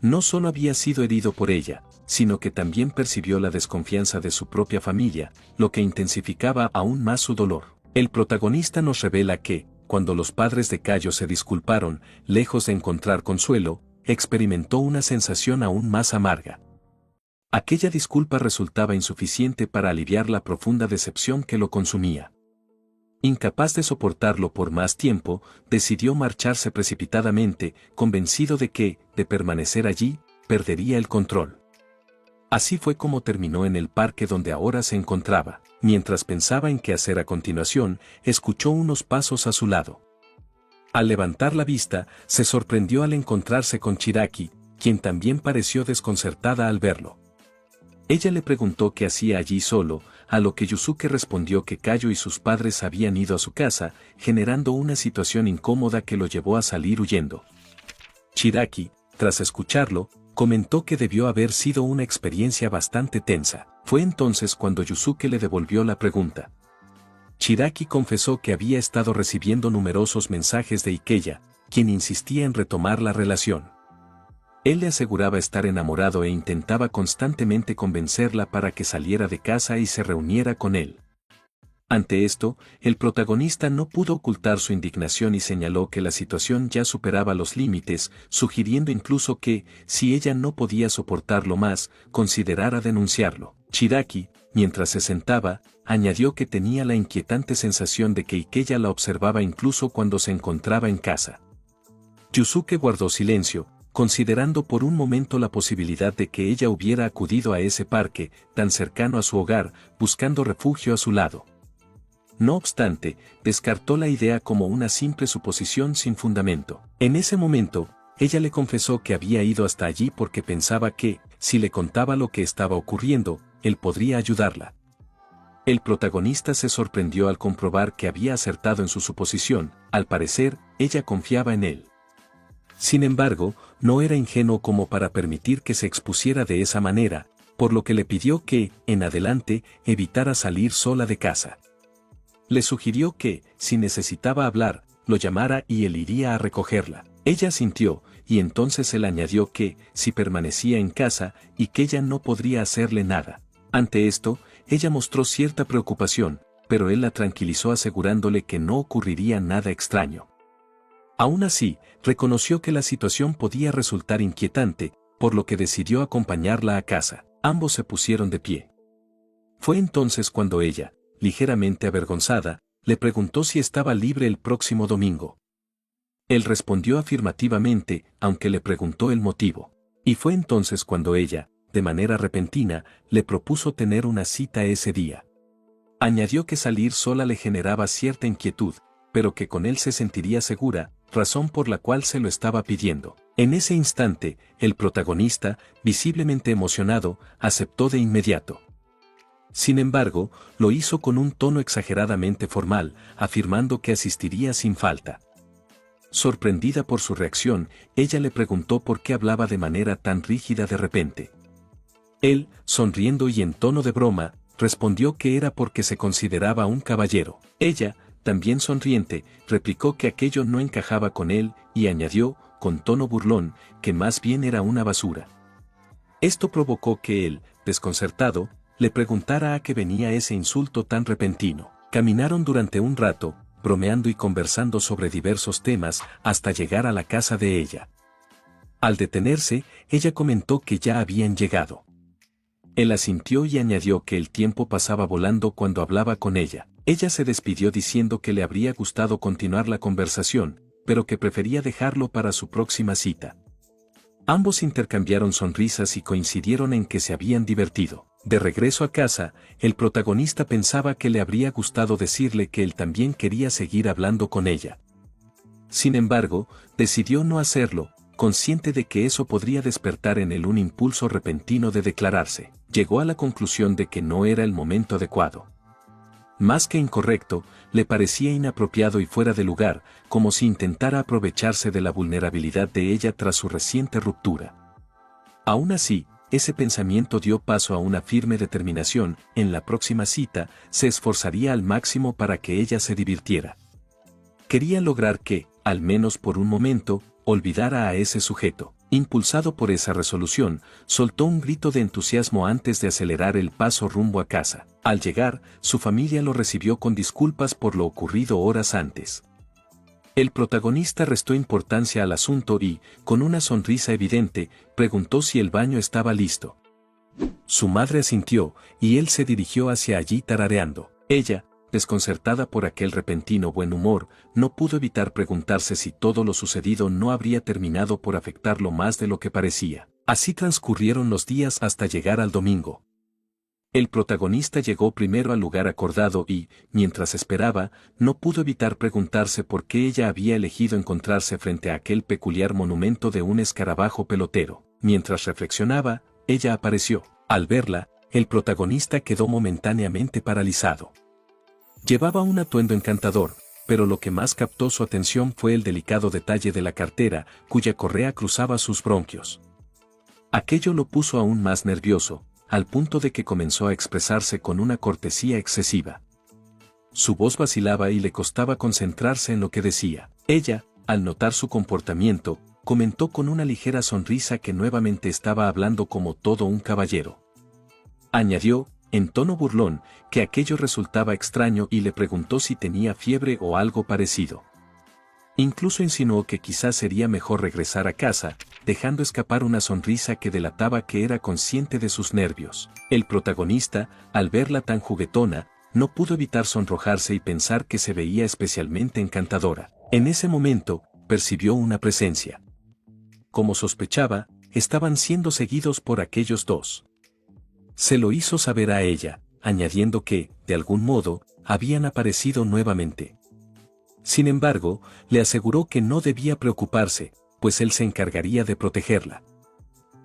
No solo había sido herido por ella, sino que también percibió la desconfianza de su propia familia, lo que intensificaba aún más su dolor. El protagonista nos revela que, cuando los padres de Cayo se disculparon, lejos de encontrar consuelo, experimentó una sensación aún más amarga. Aquella disculpa resultaba insuficiente para aliviar la profunda decepción que lo consumía. Incapaz de soportarlo por más tiempo, decidió marcharse precipitadamente, convencido de que, de permanecer allí, perdería el control. Así fue como terminó en el parque donde ahora se encontraba. Mientras pensaba en qué hacer a continuación, escuchó unos pasos a su lado. Al levantar la vista, se sorprendió al encontrarse con Chiraki, quien también pareció desconcertada al verlo. Ella le preguntó qué hacía allí solo, a lo que Yusuke respondió que Cayo y sus padres habían ido a su casa, generando una situación incómoda que lo llevó a salir huyendo. Chiraki, tras escucharlo, comentó que debió haber sido una experiencia bastante tensa. Fue entonces cuando Yusuke le devolvió la pregunta. Chiraki confesó que había estado recibiendo numerosos mensajes de Ikeya, quien insistía en retomar la relación. Él le aseguraba estar enamorado e intentaba constantemente convencerla para que saliera de casa y se reuniera con él. Ante esto, el protagonista no pudo ocultar su indignación y señaló que la situación ya superaba los límites, sugiriendo incluso que, si ella no podía soportarlo más, considerara denunciarlo. Chiraki, mientras se sentaba, añadió que tenía la inquietante sensación de que Ikeya la observaba incluso cuando se encontraba en casa. Yusuke guardó silencio, considerando por un momento la posibilidad de que ella hubiera acudido a ese parque, tan cercano a su hogar, buscando refugio a su lado. No obstante, descartó la idea como una simple suposición sin fundamento. En ese momento, ella le confesó que había ido hasta allí porque pensaba que, si le contaba lo que estaba ocurriendo, él podría ayudarla. El protagonista se sorprendió al comprobar que había acertado en su suposición. Al parecer, ella confiaba en él. Sin embargo, no era ingenuo como para permitir que se expusiera de esa manera, por lo que le pidió que, en adelante, evitara salir sola de casa. Le sugirió que, si necesitaba hablar, lo llamara y él iría a recogerla. Ella asintió, y entonces él añadió que, si permanecía en casa, Ikeya no podría hacerle nada. Ante esto, ella mostró cierta preocupación, pero él la tranquilizó asegurándole que no ocurriría nada extraño. Aún así, reconoció que la situación podía resultar inquietante, por lo que decidió acompañarla a casa. Ambos se pusieron de pie. Fue entonces cuando ella, ligeramente avergonzada, le preguntó si estaba libre el próximo domingo. Él respondió afirmativamente, aunque le preguntó el motivo. Y fue entonces cuando ella, de manera repentina, le propuso tener una cita ese día. Añadió que salir sola le generaba cierta inquietud, pero que con él se sentiría segura, razón por la cual se lo estaba pidiendo. En ese instante, el protagonista, visiblemente emocionado, aceptó de inmediato. Sin embargo, lo hizo con un tono exageradamente formal, afirmando que asistiría sin falta. Sorprendida por su reacción, ella le preguntó por qué hablaba de manera tan rígida de repente. Él, sonriendo y en tono de broma, respondió que era porque se consideraba un caballero. Ella, también sonriente, replicó que aquello no encajaba con él, y añadió, con tono burlón, que más bien era una basura. Esto provocó que él, desconcertado, le preguntara a qué venía ese insulto tan repentino. Caminaron durante un rato, bromeando y conversando sobre diversos temas, hasta llegar a la casa de ella. Al detenerse, ella comentó que ya habían llegado. Él asintió y añadió que el tiempo pasaba volando cuando hablaba con ella. Ella se despidió diciendo que le habría gustado continuar la conversación, pero que prefería dejarlo para su próxima cita. Ambos intercambiaron sonrisas y coincidieron en que se habían divertido. De regreso a casa, el protagonista pensaba que le habría gustado decirle que él también quería seguir hablando con ella. Sin embargo, decidió no hacerlo, consciente de que eso podría despertar en él un impulso repentino de declararse. Llegó a la conclusión de que no era el momento adecuado. Más que incorrecto, le parecía inapropiado y fuera de lugar, como si intentara aprovecharse de la vulnerabilidad de ella tras su reciente ruptura. Aún así, ese pensamiento dio paso a una firme determinación: en la próxima cita, se esforzaría al máximo para que ella se divirtiera. Quería lograr que, al menos por un momento, olvidara a ese sujeto. Impulsado por esa resolución, soltó un grito de entusiasmo antes de acelerar el paso rumbo a casa. Al llegar, su familia lo recibió con disculpas por lo ocurrido horas antes. El protagonista restó importancia al asunto y, con una sonrisa evidente, preguntó si el baño estaba listo. Su madre asintió, y él se dirigió hacia allí tarareando. Ella, desconcertada por aquel repentino buen humor, no pudo evitar preguntarse si todo lo sucedido no habría terminado por afectarlo más de lo que parecía. Así transcurrieron los días hasta llegar al domingo. El protagonista llegó primero al lugar acordado y, mientras esperaba, no pudo evitar preguntarse por qué ella había elegido encontrarse frente a aquel peculiar monumento de un escarabajo pelotero. Mientras reflexionaba, ella apareció. Al verla, el protagonista quedó momentáneamente paralizado. Llevaba un atuendo encantador, pero lo que más captó su atención fue el delicado detalle de la cartera, cuya correa cruzaba sus bronquios. Aquello lo puso aún más nervioso, al punto de que comenzó a expresarse con una cortesía excesiva. Su voz vacilaba y le costaba concentrarse en lo que decía. Ella, al notar su comportamiento, comentó con una ligera sonrisa que nuevamente estaba hablando como todo un caballero. Añadió, en tono burlón, que aquello resultaba extraño y le preguntó si tenía fiebre o algo parecido. Incluso insinuó que quizás sería mejor regresar a casa, dejando escapar una sonrisa que delataba que era consciente de sus nervios. El protagonista, al verla tan juguetona, no pudo evitar sonrojarse y pensar que se veía especialmente encantadora. En ese momento, percibió una presencia. Como sospechaba, estaban siendo seguidos por aquellos dos. Se lo hizo saber a ella, añadiendo que, de algún modo, habían aparecido nuevamente. Sin embargo, le aseguró que no debía preocuparse, pues él se encargaría de protegerla.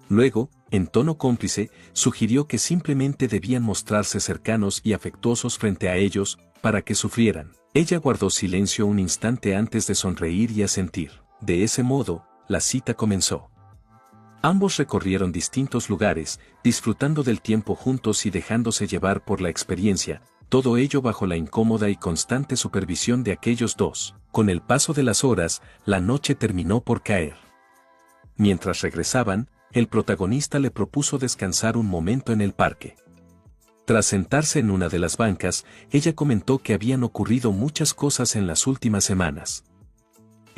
Luego, en tono cómplice, sugirió que simplemente debían mostrarse cercanos y afectuosos frente a ellos, para que sufrieran. Ella guardó silencio un instante antes de sonreír y asentir. De ese modo, la cita comenzó. Ambos recorrieron distintos lugares, disfrutando del tiempo juntos y dejándose llevar por la experiencia, todo ello bajo la incómoda y constante supervisión de aquellos dos. Con el paso de las horas, la noche terminó por caer. Mientras regresaban, el protagonista le propuso descansar un momento en el parque. Tras sentarse en una de las bancas, ella comentó que habían ocurrido muchas cosas en las últimas semanas.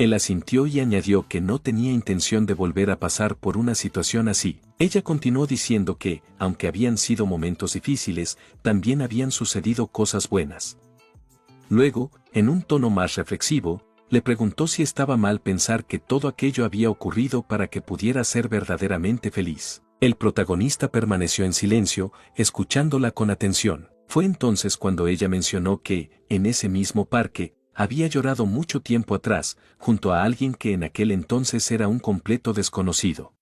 Él asintió y añadió que no tenía intención de volver a pasar por una situación así. Ella continuó diciendo que, aunque habían sido momentos difíciles, también habían sucedido cosas buenas. Luego, en un tono más reflexivo, le preguntó si estaba mal pensar que todo aquello había ocurrido para que pudiera ser verdaderamente feliz. El protagonista permaneció en silencio, escuchándola con atención. Fue entonces cuando ella mencionó que, en ese mismo parque, había llorado mucho tiempo atrás, junto a alguien que en aquel entonces era un completo desconocido.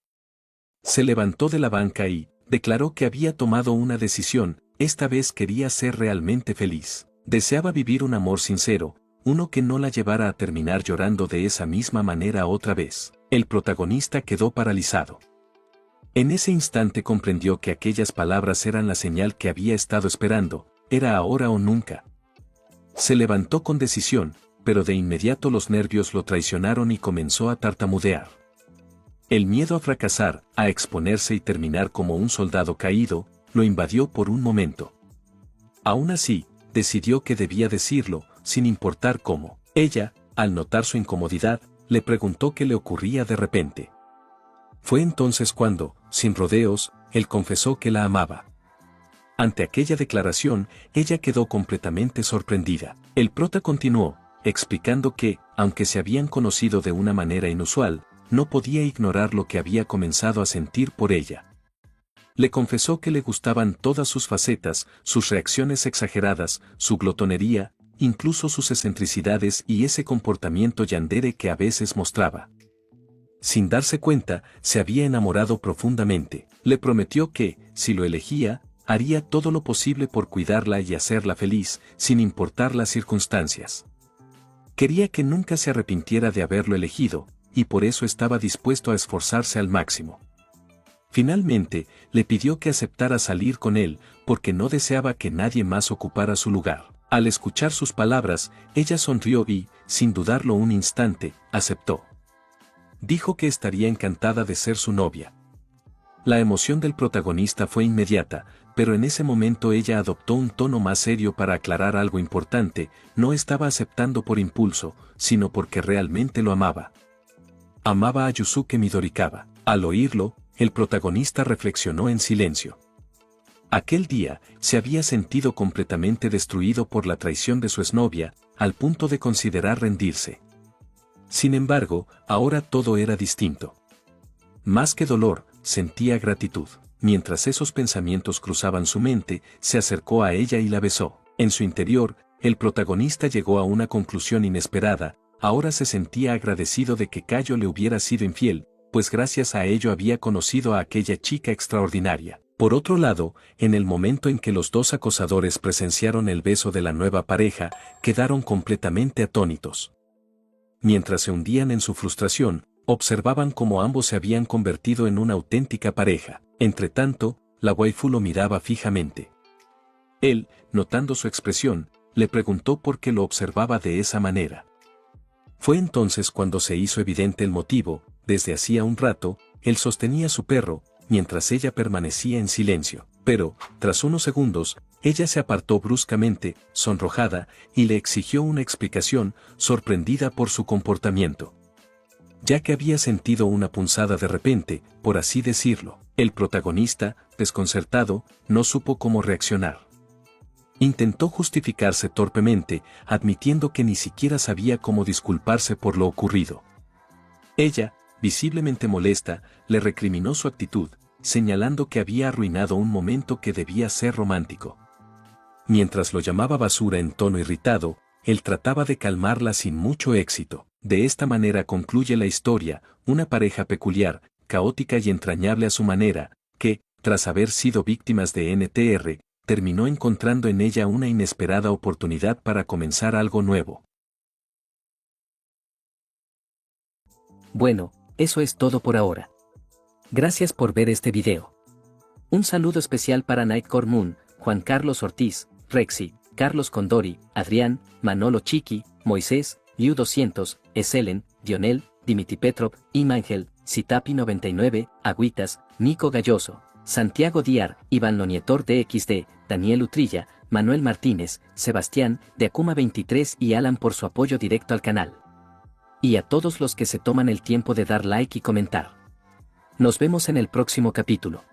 Se levantó de la banca y, declaró que había tomado una decisión, esta vez quería ser realmente feliz. Deseaba vivir un amor sincero, uno que no la llevara a terminar llorando de esa misma manera otra vez. El protagonista quedó paralizado. En ese instante comprendió que aquellas palabras eran la señal que había estado esperando, era ahora o nunca. Se levantó con decisión, pero de inmediato los nervios lo traicionaron y comenzó a tartamudear. El miedo a fracasar, a exponerse y terminar como un soldado caído, lo invadió por un momento. Aún así, decidió que debía decirlo, sin importar cómo. Ella, al notar su incomodidad, le preguntó qué le ocurría de repente. Fue entonces cuando, sin rodeos, él confesó que la amaba. Ante aquella declaración, ella quedó completamente sorprendida. El prota continuó, explicando que, aunque se habían conocido de una manera inusual, no podía ignorar lo que había comenzado a sentir por ella. Le confesó que le gustaban todas sus facetas, sus reacciones exageradas, su glotonería, incluso sus excentricidades y ese comportamiento yandere que a veces mostraba. Sin darse cuenta, se había enamorado profundamente. Le prometió que, si lo elegía, haría todo lo posible por cuidarla y hacerla feliz, sin importar las circunstancias. Quería que nunca se arrepintiera de haberlo elegido, y por eso estaba dispuesto a esforzarse al máximo. Finalmente, le pidió que aceptara salir con él, porque no deseaba que nadie más ocupara su lugar. Al escuchar sus palabras, ella sonrió y, sin dudarlo un instante, aceptó. dijo que estaría encantada de ser su novia. La emoción del protagonista fue inmediata, pero en ese momento ella adoptó un tono más serio para aclarar algo importante: no estaba aceptando por impulso, sino porque realmente lo amaba. Amaba a Yusuke Midorikawa. Al oírlo, el protagonista reflexionó en silencio. Aquel día, se había sentido completamente destruido por la traición de su exnovia, al punto de considerar rendirse. Sin embargo, ahora todo era distinto. Más que dolor, sentía gratitud. Mientras esos pensamientos cruzaban su mente, se acercó a ella y la besó. En su interior, el protagonista llegó a una conclusión inesperada: ahora se sentía agradecido de que Cayo le hubiera sido infiel, pues gracias a ello había conocido a aquella chica extraordinaria. Por otro lado, en el momento en que los dos acosadores presenciaron el beso de la nueva pareja, quedaron completamente atónitos. Mientras se hundían en su frustración, observaban cómo ambos se habían convertido en una auténtica pareja. Entretanto, la waifu lo miraba fijamente. Él, notando su expresión, le preguntó por qué lo observaba de esa manera. Fue entonces cuando se hizo evidente el motivo: desde hacía un rato, él sostenía a su perro, mientras ella permanecía en silencio. Pero, tras unos segundos, ella se apartó bruscamente, sonrojada, y le exigió una explicación, sorprendida por su comportamiento. Ya que había sentido una punzada de repente, por así decirlo. El protagonista, desconcertado, no supo cómo reaccionar. Intentó justificarse torpemente, admitiendo que ni siquiera sabía cómo disculparse por lo ocurrido. Ella, visiblemente molesta, le recriminó su actitud, señalando que había arruinado un momento que debía ser romántico. Mientras lo llamaba basura en tono irritado, él trataba de calmarla sin mucho éxito. De esta manera concluye la historia: una pareja peculiar, caótica y entrañable a su manera, que, tras haber sido víctimas de NTR, terminó encontrando en ella una inesperada oportunidad para comenzar algo nuevo. Bueno, eso es todo por ahora. Gracias por ver este video. Un saludo especial para Nightcore Moon, Juan Carlos Ortiz, Rexy, Carlos Condori, Adrián, Manolo Chiqui, Moisés, Liu200, Eselen, Dionel, Dimiti Petrov, Imangel, Citapi 99, Agüitas, Nico Galloso, Santiago Diar, Iván Lonietor DXD, Daniel Utrilla, Manuel Martínez, Sebastián, de Akuma 23 y Alan por su apoyo directo al canal. Y a todos los que se toman el tiempo de dar like y comentar. Nos vemos en el próximo capítulo.